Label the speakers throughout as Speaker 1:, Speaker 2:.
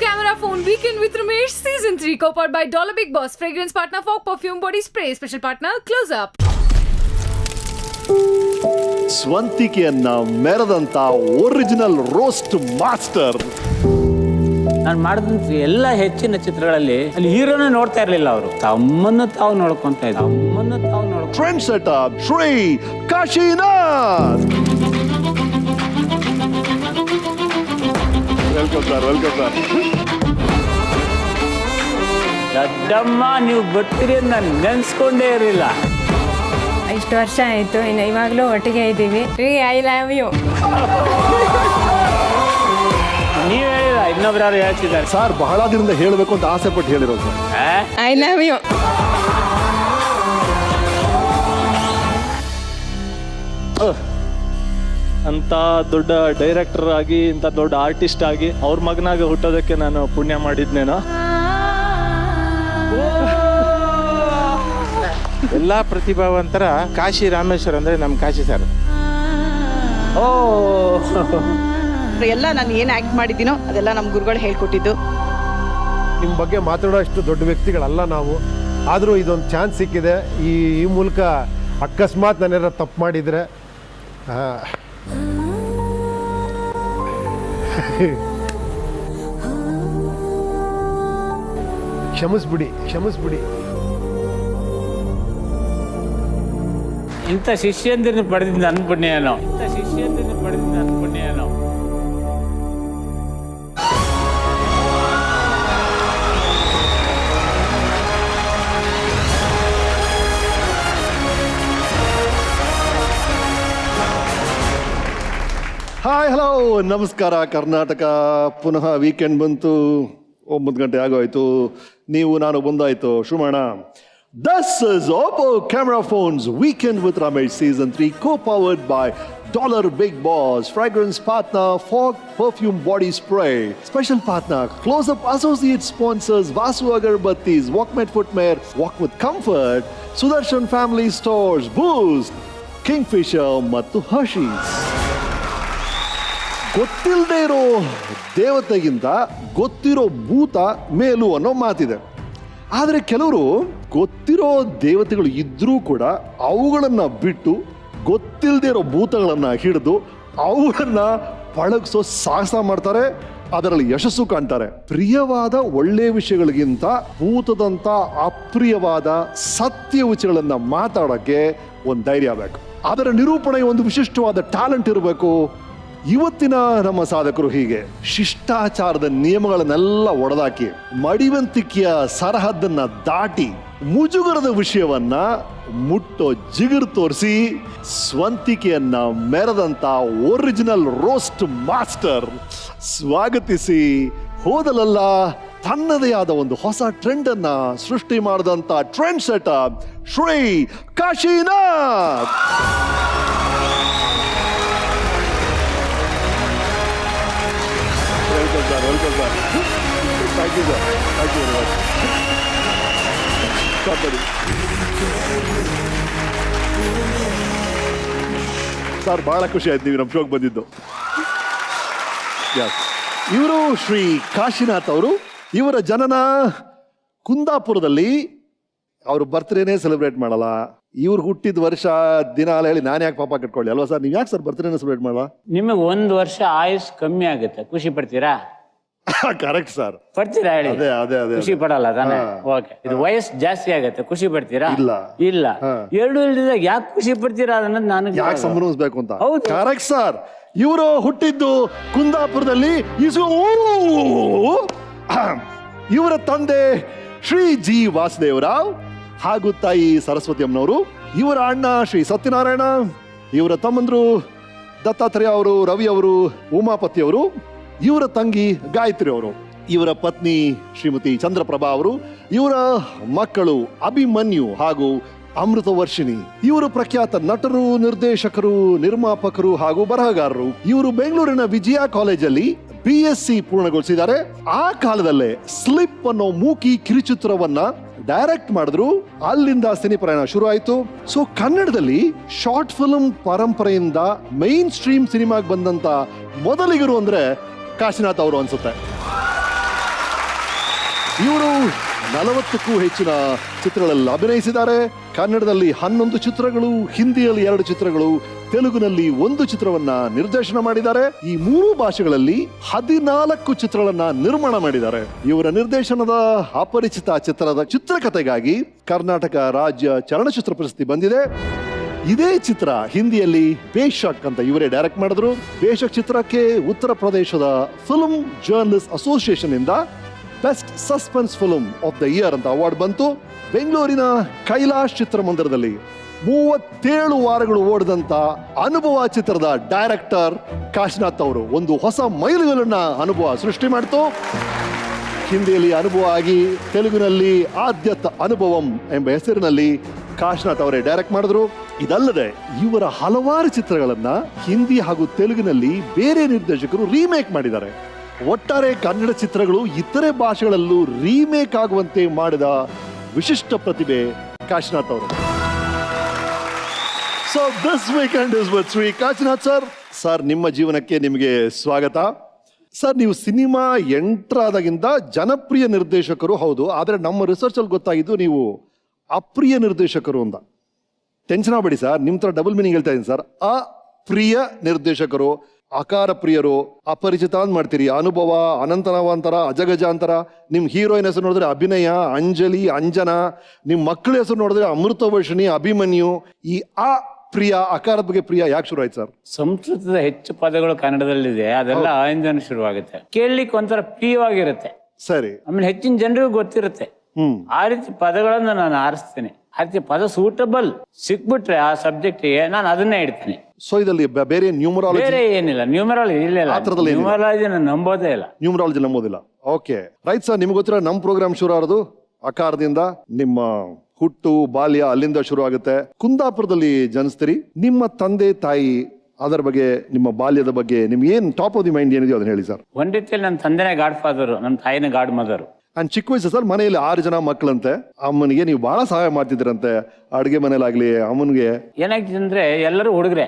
Speaker 1: Camera Phone Weekend with Ramesh Season 3 co-powered by Dollar Big Boss, fragrance partner for perfume body spray, special partner Close Up.
Speaker 2: ಸ್ವಂತಿಕೆಯನ್ನ ಮೆರೆದಂತ original roast master.
Speaker 3: ನಾನು ಮಾಡಿದಂತ ಎಲ್ಲ ಹೆಚ್ಚಿನ ಚಿತ್ರಗಳಲ್ಲಿ ಅಲ್ಲಿ ಹೀರೋನೇ ನೋಡ್ತಾ ಇರಲಿಲ್ಲ. ಅವರು ತಮ್ಮನ್ನು ತಾವು ನೋಡ್ಕೊಂತ ಇದ್ರು.
Speaker 2: Trend setter Shri Kashinath. Welcome sir.
Speaker 3: ದಡ್ಡಮ್ಮ ನೀವು ಬರ್ತೀರಿ ಅಂತ ನಾನು ನೆನ್ಸ್ಕೊಂಡೇ ಇರಲಿಲ್ಲ.
Speaker 4: ಇಷ್ಟು ವರ್ಷ ಆಯಿತು, ಇನ್ನು ಇವಾಗಲೂ ಒಟ್ಟಿಗೆ ಇದ್ದೀವಿ. I love you.
Speaker 3: ನೀವು ಹೇಳಿಲ್ಲ, ಇನ್ನೊಬ್ರು ಯಾರು ಹೇಳ್ತಿದ್ದಾರೆ.
Speaker 2: ಸರ್ ಬಹಳ ದಿನದಿಂದ ಹೇಳಬೇಕು ಅಂತ ಆಸೆ ಪಟ್ಟು ಹೇಳಿರೋದು ಸರ್.
Speaker 4: I love you.
Speaker 5: ಅಂತ ದೊಡ್ಡ ಡೈರೆಕ್ಟರ್ ಆಗಿ ಇಂಥ ದೊಡ್ಡ ಆರ್ಟಿಸ್ಟ್ ಆಗಿ ಅವ್ರ ಮಗನಾಗ ಹುಟ್ಟೋದಕ್ಕೆ ನಾನು ಪುಣ್ಯ ಮಾಡಿದ್ನೇನೋ.
Speaker 6: ಎಲ್ಲ ಪ್ರತಿಭಾವಂತರ ಕಾಶಿ ರಾಮೇಶ್ವರ್ ಅಂದ್ರೆ ನಮ್ಮ ಕಾಶಿ ಸರ್.
Speaker 7: ಎಲ್ಲ ನಾನು ಏನು ಆ್ಯಕ್ಟ್ ಮಾಡಿದ್ದೀನೋ ಅದೆಲ್ಲ ನಮ್ಮ ಗುರುಗಳು ಹೇಳ್ಕೊಟ್ಟಿದ್ದು.
Speaker 8: ನಿಮ್ಮ ಬಗ್ಗೆ ಮಾತಾಡೋ ಅಷ್ಟು ದೊಡ್ಡ ವ್ಯಕ್ತಿಗಳಲ್ಲ ನಾವು, ಆದರೂ ಇದೊಂದು ಚಾನ್ಸ್ ಸಿಕ್ಕಿದೆ. ಈ ಮೂಲಕ ಅಕಸ್ಮಾತ್ ನಾನೇನಾರ ತಪ್ಪು ಮಾಡಿದರೆ ಕ್ಷಮಿಸ್ಬಿಡಿ.
Speaker 3: ಇಂಥ ಶಿಷ್ಯಂದಿರನ್ನು ಪಡೆದಿದ್ದ ನನ್ನ ಪುಣ್ಯನೋ.
Speaker 2: ಹಾಯ್ ಹಲೋ ನಮಸ್ಕಾರ ಕರ್ನಾಟಕ. ಪುನಃ ವೀಕೆಂಡ್ ಬಂತು, 9 ಗಂಟೆ ಆಗೋಯ್ತು. ನೀವು ನಾನು ಬಂದಾಯ್ತು. ಶುಮಣ. This is Oppo Camera Phones Weekend with Ramesh Season 3 co-powered by Dollar Big Boss, fragrance partner for perfume body spray, special partner Close Up, associate sponsors Vasu Agarbattis, Walkmate Footwear, Walk with Comfort, Sudarshan Family Stores, Boost, Kingfisher ಮತ್ತು Hershey's. ಗೊತ್ತಿಲ್ಲದೆ ಇರೋ ದೇವತೆಗಿಂತ ಗೊತ್ತಿರೋ ಭೂತ ಮೇಲು ಅನ್ನೋ ಮಾತಿದೆ. ಆದರೆ ಕೆಲವರು ಗೊತ್ತಿರೋ ದೇವತೆಗಳು ಇದ್ರೂ ಕೂಡ ಅವುಗಳನ್ನು ಬಿಟ್ಟು ಗೊತ್ತಿಲ್ಲದೆ ಇರೋ ಭೂತಗಳನ್ನು ಹಿಡಿದು ಅವುಗಳನ್ನ ಪಳಗಿಸೋ ಸಾಹಸ ಮಾಡ್ತಾರೆ, ಅದರಲ್ಲಿ ಯಶಸ್ಸು ಕಾಣ್ತಾರೆ. ಪ್ರಿಯವಾದ ಒಳ್ಳೆಯ ವಿಷಯಗಳಿಗಿಂತ ಭೂತದಂಥ ಅಪ್ರಿಯವಾದ ಸತ್ಯ ವಿಷಯಗಳನ್ನು ಮಾತಾಡೋಕ್ಕೆ ಒಂದು ಧೈರ್ಯ ಬೇಕು. ಅದರ ನಿರೂಪಣೆ ಒಂದು ವಿಶಿಷ್ಟವಾದ ಟ್ಯಾಲೆಂಟ್ ಇರಬೇಕು. ಇವತ್ತಿನ ನಮ್ಮ ಸಾಧಕರು ಹೀಗೆ ಶಿಷ್ಟಾಚಾರದ ನಿಯಮಗಳನ್ನೆಲ್ಲ ಒಡೆದಾಕಿ ಮಡಿವಂತಿಕೆಯ ಸರಹದ್ದನ್ನ ದಾಟಿ ಮುಜುಗರದ ವಿಷಯವನ್ನ ಮುಟ್ಟೋ ಜಿಗುರು ತೋರಿಸಿ ಸ್ವಂತಿಕೆಯನ್ನ ಮೆರೆದಂತ ಒರಿಜಿನಲ್ ರೋಸ್ಟ್ ಮಾಸ್ಟರ್. ಸ್ವಾಗತಿಸಿ. ಹೋದಲಲ್ಲ ತನ್ನದೇ ಆದ ಒಂದು ಹೊಸ ಟ್ರೆಂಡ್ ಅನ್ನ ಸೃಷ್ಟಿ ಮಾಡಿದಂತ trend setter Shri Kashinath. Welcome, sir. Thank you, sir. Thank you very much. Sir ಬಹಳ ಖುಷಿ ಆಯ್ತು ನೀವು ನಮ್ಮ ಶೋಗೆ ಬಂದಿದ್ದು. ಇವರು ಶ್ರೀ ಕಾಶಿನಾಥ್ ಅವರು. ಇವರ ಜನನ ಕುಂದಾಪುರದಲ್ಲಿ. ಅವರು ಬರ್ತ್ಡೇನೇ ಸೆಲೆಬ್ರೇಟ್ ಮಾಡಲ್ಲ. ಇವ್ರು ಹುಟ್ಟಿದ ವರ್ಷ ದಿನ ಹೇಳಿ ನಾನು ಯಾಕೆ ಪಾಪ ಕಟ್ಕೊಳ್ಳಿ ಅಲ್ವಾ ಸರ್? ನೀವು ಯಾಕೆ ಸರ್ ಬರ್ತ್ಡೇನೇ ಸೆಲೆಬ್ರೇಟ್ ಮಾಡಲ್ಲ?
Speaker 3: ನಿಮಗೆ 1 ವರ್ಷ ಆಯುಸ್ ಕಮ್ಮಿ ಆಗುತ್ತೆ, ಖುಷಿ ಪಡ್ತೀರಾ?
Speaker 2: Correct sir.
Speaker 3: ಪಡ್ತೀರಾ ಹೇಳಿ?
Speaker 2: ಅದೇ
Speaker 3: ಖುಷಿ ಪಡಲ್ಲ ತಾನೆ? ಓಕೆ. ಇದು ವಯಸ್ಸು ಜಾಸ್ತಿ ಆಗುತ್ತೆ, ಖುಷಿ ಪಡ್ತೀರಾ? ಇಲ್ಲ. ಎರಡು ಇಲ್ದಿದಾಗ ಯಾಕೆ ಖುಷಿ ಪಡ್ತೀರಾ ಅನ್ನೋದು ನಾನು
Speaker 2: ಯಾಕೆ ಸಂಭ್ರಮಿಸ್ಬೇಕು ಅಂತ.
Speaker 3: ಹೌದು,
Speaker 2: ಕರೆಕ್ಟ್ ಸರ್. ಇವರು ಹುಟ್ಟಿದ್ದು ಕುಂದಾಪುರದಲ್ಲಿ. ಇವರ ತಂದೆ ಶ್ರೀ ಜಿ ವಾಸುದೇವರಾವ್ ಹಾಗೂ ತಾಯಿ ಸರಸ್ವತಿ ಅಮ್ಮನವರು. ಇವರ ಅಣ್ಣ ಶ್ರೀ ಸತ್ಯನಾರಾಯಣ. ಇವರ ತಮ್ಮಂದ್ರು ದತ್ತಾತ್ರೇಯ ಅವರು, ರವಿ ಅವರು, ಉಮಾಪತಿ ಅವರು. ಇವರ ತಂಗಿ ಗಾಯತ್ರಿ ಅವರು. ಇವರ ಪತ್ನಿ ಶ್ರೀಮತಿ ಚಂದ್ರಪ್ರಭಾ ಅವರು. ಇವರ ಮಕ್ಕಳು ಅಭಿಮನ್ಯು ಹಾಗೂ ಅಮೃತ ವರ್ಷಿಣಿ. ಇವರು ಪ್ರಖ್ಯಾತ ನಟರು, ನಿರ್ದೇಶಕರು, ನಿರ್ಮಾಪಕರು ಹಾಗೂ ಬರಹಗಾರರು. ಇವರು ಬೆಂಗಳೂರಿನ ವಿಜಯ ಕಾಲೇಜಲ್ಲಿ BSc ಪೂರ್ಣಗೊಳಿಸಿದ್ದಾರೆ. ಆ ಕಾಲದಲ್ಲೇ ಸ್ಲಿಪ್ ಅನ್ನೋ ಮೂಕಿ ಕಿರುಚಿತ್ರವನ್ನ ಡೈರೆಕ್ಟ್ ಮಾಡಿದ್ರು. ಅಲ್ಲಿಂದ ಸಿನಿ ಪ್ರಯಾಣ ಶುರು ಆಯಿತು. ಸೊ ಕನ್ನಡದಲ್ಲಿ ಶಾರ್ಟ್ ಫಿಲ್ಮ್ ಪರಂಪರೆಯಿಂದ ಮೈನ್ ಸ್ಟ್ರೀಮ್ ಸಿನಿಮಾಗೆ ಬಂದಂತ ಮೊದಲಿಗರು ಅಂದ್ರೆ ಕಾಶಿನಾಥ್ ಅವರು ಅನ್ಸುತ್ತೆ. ಇವರು 40ಕ್ಕೂ ಹೆಚ್ಚಿನ ಚಿತ್ರಗಳಲ್ಲಿ ಅಭಿನಯಿಸಿದ್ದಾರೆ. ಕನ್ನಡದಲ್ಲಿ 11 ಚಿತ್ರಗಳು, ಹಿಂದಿಯಲ್ಲಿ 2 ಚಿತ್ರಗಳು, ತೆಲುಗಿನಲ್ಲಿ 1 ಚಿತ್ರವನ್ನ ನಿರ್ದೇಶನ ಮಾಡಿದ್ದಾರೆ. ಈ 3 ಭಾಷೆಗಳಲ್ಲಿ 14 ಚಿತ್ರಗಳನ್ನ ನಿರ್ಮಾಣ ಮಾಡಿದ್ದಾರೆ. ಇವರ ನಿರ್ದೇಶನದ ಅಪರಿಚಿತ ಚಿತ್ರದ ಚಿತ್ರಕಥೆಗಾಗಿ ಕರ್ನಾಟಕ ರಾಜ್ಯ ಚಲನಚಿತ್ರ ಪ್ರಶಸ್ತಿ ಬಂದಿದೆ. ಇದೇ ಚಿತ್ರ ಹಿಂದಿಯಲ್ಲಿ ಬೇಶಕ್ ಅಂತ ಇವರೇ ಡೈರೆಕ್ಟ್ ಮಾಡಿದ್ರು. ಬೇಶಕ್ ಚಿತ್ರಕ್ಕೆ ಉತ್ತರ ಪ್ರದೇಶದ ಫಿಲ್ಮ್ ಜರ್ನಲಿಸ್ಟ್ ಅಸೋಸಿಯೇಷನ್ ಇಂದ best suspense film of the year ಅಂತ ಅವಾರ್ಡ್ ಬಂತು. ಬೆಂಗಳೂರಿನ ಕೈಲಾಶ್ ಚಿತ್ರಮಂದಿರದಲ್ಲಿ 37 ವಾರಗಳು ಓಡಿದಂತ ಅನುಭವ ಚಿತ್ರದ ಡೈರೆಕ್ಟರ್ ಕಾಶಿನಾಥ್ ಅವರು ಒಂದು ಹೊಸ ಮೈಲುಗಲ್ಲನ್ನ ಅನುಭವ ಸೃಷ್ಟಿ ಮಾಡಿತು. ಹಿಂದಿಯಲ್ಲಿ ಅನುಭವ ಆಗಿ ತೆಲುಗಿನಲ್ಲಿ ಆದ್ಯತ ಅನುಭವಂ ಎಂಬ ಹೆಸರಿನಲ್ಲಿ ಕಾಶಿನಾಥ್ ಅವರೇ ಡೈರೆಕ್ಟ್ ಮಾಡಿದ್ರು. ಇದಲ್ಲದೆ ಇವರ ಹಲವಾರು ಚಿತ್ರಗಳನ್ನ ಹಿಂದಿ ಹಾಗೂ ತೆಲುಗಿನಲ್ಲಿ ಬೇರೆ ನಿರ್ದೇಶಕರು ರೀಮೇಕ್ ಮಾಡಿದ್ದಾರೆ. ಒಟ್ಟಾರೆ ಕನ್ನಡ ಚಿತ್ರಗಳು ಇತರೆ ಭಾಷೆಗಳಲ್ಲೂ ರೀಮೇಕ್ ಆಗುವಂತೆ ಮಾಡಿದ ವಿಶಿಷ್ಟ ಪ್ರತಿಭೆ ಕಾಶಿನಾಥ್ ಅವರು. So this weekend is with Shri Kashinath sir. Sir, ನಿಮ್ಮ ಜೀವನಕ್ಕೆ ನಿಮಗೆ ಸ್ವಾಗತ. ಸರ್, ನೀವು ಸಿನಿಮಾ ಎಂಟ್ರಾದಾಗಿಂದ ಜನಪ್ರಿಯ ನಿರ್ದೇಶಕರು ಹೌದು, ಆದರೆ ನಮ್ಮ ರಿಸರ್ಚ್ ಅಲ್ಲಿ ಗೊತ್ತಾಗಿದ್ದು ನೀವು ಅಪ್ರಿಯ ನಿರ್ದೇಶಕರು ಅಂತ. ಟೆನ್ಷನ್ ಆಗಬೇಡಿ ಸರ್, ನಿಮ್ಮ ತರ ಡಬಲ್ ಮೀನಿಂಗ್ ಹೇಳ್ತಾ ಇದ್ದೀನಿ ಸರ್. ಅಪ್ರಿಯ ನಿರ್ದೇಶಕರು, ಅಕಾರ ಪ್ರಿಯರು, ಅಪರಿಚಿತ ಅಂತ ಮಾಡ್ತೀರಿ. ಅನುಭವ, ಅನಂತನವಾಂತರ, ಅಜಗಜಾಂತರ. ನಿಮ್ಮ ಹೀರೋಯಿನ್ ಹೆಸರು ನೋಡಿದ್ರೆ ಅಭಿನಯ, ಅಂಜಲಿ, ಅಂಜನಾ. ನಿಮ್ಮ ಮಕ್ಕಳ ಹೆಸರು ನೋಡಿದ್ರೆ ಅಮೃತವರ್ಷಿಣಿ, ಅಭಿಮನ್ಯು. ಈ ಪ್ರಿಯ ಅಕಾರದ ಬಗ್ಗೆ ಪ್ರಿಯ ಯಾಕೆ ಶುರು ಆಯ್ತು ಸರ್?
Speaker 3: ಸಂಸ್ಕೃತದ ಹೆಚ್ಚು ಪದಗಳು ಕನ್ನಡದಲ್ಲಿದೆ, ಅದೆಲ್ಲ ಆಯಿಂದ ಶುರುವಾಗುತ್ತೆ. ಕೇಳಲಿಕ್ಕೆ ಒಂಥರ ಪ್ರಿಯವಾಗಿರುತ್ತೆ.
Speaker 2: ಸರಿ.
Speaker 3: ಆಮೇಲೆ ಹೆಚ್ಚಿನ ಜನರಿಗೂ ಗೊತ್ತಿರುತ್ತೆ. ಆ ರೀತಿ ಪದಗಳನ್ನ ನಾನು ಆರಿಸ್ತೇನೆ. ಆ ರೀತಿ ಪದ ಸೂಟಬಲ್ ಸಿಕ್ಬಿಟ್ರೆ ಆ ಸಬ್ಜೆಕ್ಟಿಗೆ ನಾನು ಅದನ್ನೇ ಇಡ್ತೀನಿ.
Speaker 2: ಸೊ ಇದರಲ್ಲಿ ಬೇರೆ ನ್ಯೂಮರಾಲಜಿ
Speaker 3: ಬೇರೆ ಏನಿಲ್ಲ. ನ್ಯೂಮರಾಲಜಿ ಇಲ್ಲ, ನ್ಯೂಮರಾಲಜಿ ನಾನು ನಂಬೋದೇ ಇಲ್ಲ.
Speaker 2: ನ್ಯೂಮರಾಲಜಿ ನಂಬೋದಿಲ್ಲ. Okay, right sir. ನಿಮ್ಗೆ ಗೊತ್ತಿರೋ ನಮ್ಮ ಪ್ರೋಗ್ರಾಮ್ ಶುರು ಆಗೋದು ಅಕಾರದಿಂದ. ನಿಮ್ಮ ಹುಟ್ಟು ಬಾಲ್ಯ ಅಲ್ಲಿಂದ ಶುರು ಆಗುತ್ತೆ. ಕುಂದಾಪುರದಲ್ಲಿ ಜನಿಸ್ತೀರಿ. ನಿಮ್ಮ ತಂದೆ ತಾಯಿ ಅದರ ಬಗ್ಗೆ, ನಿಮ್ಮ ಬಾಲ್ಯದ ಬಗ್ಗೆ ನಿಮ್ಗೆ ಏನ್ ಟಾಪ್ ಆಫ್ ದಿ ಮೈಂಡ್ ಏನಿದೆಯೋ ಅದನ್ನ ಹೇಳಿ ಸರ್.
Speaker 3: ಒಂದ್ ರೀತಿಯಲ್ಲಿ ನನ್ನ ತಂದೆನೇ ಗಾಡ್ ಫಾದರ್, ನನ್ನ ತಾಯಿನೇ ಗಾಡ್ ಮದರ್.
Speaker 2: ಅಂಡ್ ಚಿಕ್ಕ ವಯಸ್ಸು ಸರ್, ಮನೆಯಲ್ಲಿ 6 ಜನ ಮಕ್ಕಳಂತೆ. ಅಮ್ಮನಿಗೆ ನೀವು ಬಹಳ ಸಹಾಯ ಮಾಡ್ತಿದ್ರಂತೆ, ಅಡುಗೆ ಮನೇಲಾಗ್ಲಿ. ಅಮ್ಮನಿಗೆ
Speaker 3: ಏನಾಗ್ತಿದೆ ಅಂದ್ರೆ ಎಲ್ಲರೂ ಹುಡುಗ್ರೆ.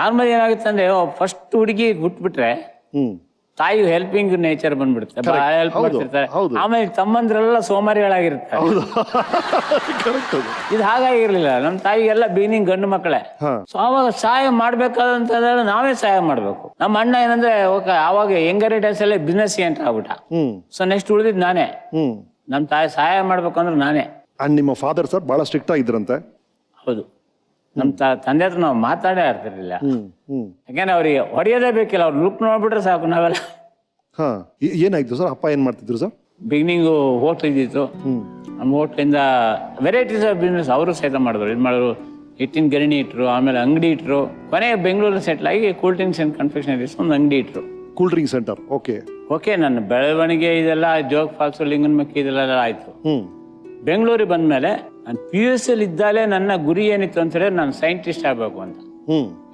Speaker 3: ನಾರ್ಮಲ್ ಏನಾಗುತ್ತೆ ಅಂದ್ರೆ ಫಸ್ಟ್ ಹುಡುಗಿ ಹುಟ್ಬಿಟ್ರೆ ತಾಯಿ ಹೆಲ್ಪಿಂಗ್ ನೇಚರ್ ಬಂದ್ಬಿಡುತ್ತೆ, ಹೆಲ್ಪ್ ಮಾಡ್ತಿರ್ತಾರೆ. ಆಮೇಲೆ ತಮ್ಮಂದ್ರೆಲ್ಲ ಸೋಮಾರಿಗಳಾಗಿರ್ತಾರೆ. ಇದು ಹಾಗಾಗಿರ್ಲಿಲ್ಲ. ನಮ್ಮ ತಾಯಿಗೆಲ್ಲ ಬೀನಿಂಗ್ ಗಂಡು ಮಕ್ಕಳೇ. ಸೊ ಅವಾಗ ಸಹಾಯ ಮಾಡ್ಬೇಕಾದಂತ ನಾವೇ ಸಹಾಯ ಮಾಡ್ಬೇಕು. ನಮ್ಮ ಅಣ್ಣ ಏನಂದ್ರೆ ಅವಾಗ ಯಂಗರ್ ಡೇಸ್ ಅಲ್ಲೇ ಬಿಸ್ನೆಸ್ ಎಂಟರ್ ಆಗ್ಬಿಟ್ಟ. ಸೊ ನೆಕ್ಸ್ಟ್ ಉಳಿದಿದ್ ನಾನೇ. ನಮ್ಮ ತಾಯಿ ಸಹಾಯ ಮಾಡ್ಬೇಕು ಅಂದ್ರೆ ನಾನೇ.
Speaker 2: ಅಂಡ್ ನಿಮ್ಮ ಫಾದರ್ ಸರ್ ಬಹಳ ಸ್ಟ್ರಿಕ್ಟ್ ಆಗಿದ್ರಂತೆ.
Speaker 3: ಹೌದು, ನಮ್ ತಂದೆ ಹತ್ರ ನಾವು ಮಾತಾಡೇ ಆಡ್ತಿರ್ಲಿಲ್ಲ. ಯಾಕಂದ್ರೆ ಅವ್ರಿಗೆ ಹೊಡೆಯೋದೇ ಬೇಕಿಲ್ಲ, ಅವ್ರು ಲುಕ್ ನೋಡ್ಬಿಟ್ರೆ ಸಾಕು ನಾವೆಲ್ಲ.
Speaker 2: ಏನಾಯ್ತು ಸರ್? ಅಪ್ಪ ಏನ್ ಮಾಡ್ತಿದ್ರು ಸರ್?
Speaker 3: ಬಿಗಿನಿಂಗು ಹೋಟ್ಲ್ ಇದ್ದಿತ್ತು. ನಮ್ಮ ಹೋಟ್ಲಿಂದ ವೆರೈಟೀಸ್ ಆಫ್ ಬಿಸ್ನೆಸ್ ಅವರು ಸಹಿತ ಮಾಡಿದ್ರು. ಇದು ಮಾಡಿದ್ರು, ಹಿಟ್ಟಿನ ಗರಣಿ ಇಟ್ರು, ಆಮೇಲೆ ಅಂಗಡಿ ಇಟ್ರು. ಕೊನೆಗೆ ಬೆಂಗಳೂರು ಸೆಟ್ಲ್ ಆಗಿ ಕೂಲ್ ಡ್ರಿಂಕ್ಸ್ ಅಂಡ್ ಕನ್ಫೆಕ್ಷನರೀಸ್ ಒಂದು ಅಂಗಡಿ ಇಟ್ರು.
Speaker 2: Cool drink centre. ಓಕೆ, ನನ್ನ ಬೆಳವಣಿಗೆ ಇದೆಲ್ಲ ಜೋಗ್ ಫಾಲ್ಸ್, ಲಿಂಗನಮಕ್ಕಿ ಇದೆಲ್ಲ ಆಯ್ತು. ಬೆಂಗಳೂರಿಗೆ ಬಂದ್ಮೇಲೆ ನಾನು PUC ಇದ್ದಾಲೆ ನನ್ನ ಗುರಿ ಏನಿತ್ತು ಅಂತ ಹೇಳಿದ್ರೆ ನಾನು ಸೈಂಟಿಸ್ಟ್ ಆಗ್ಬೇಕು ಅಂತ.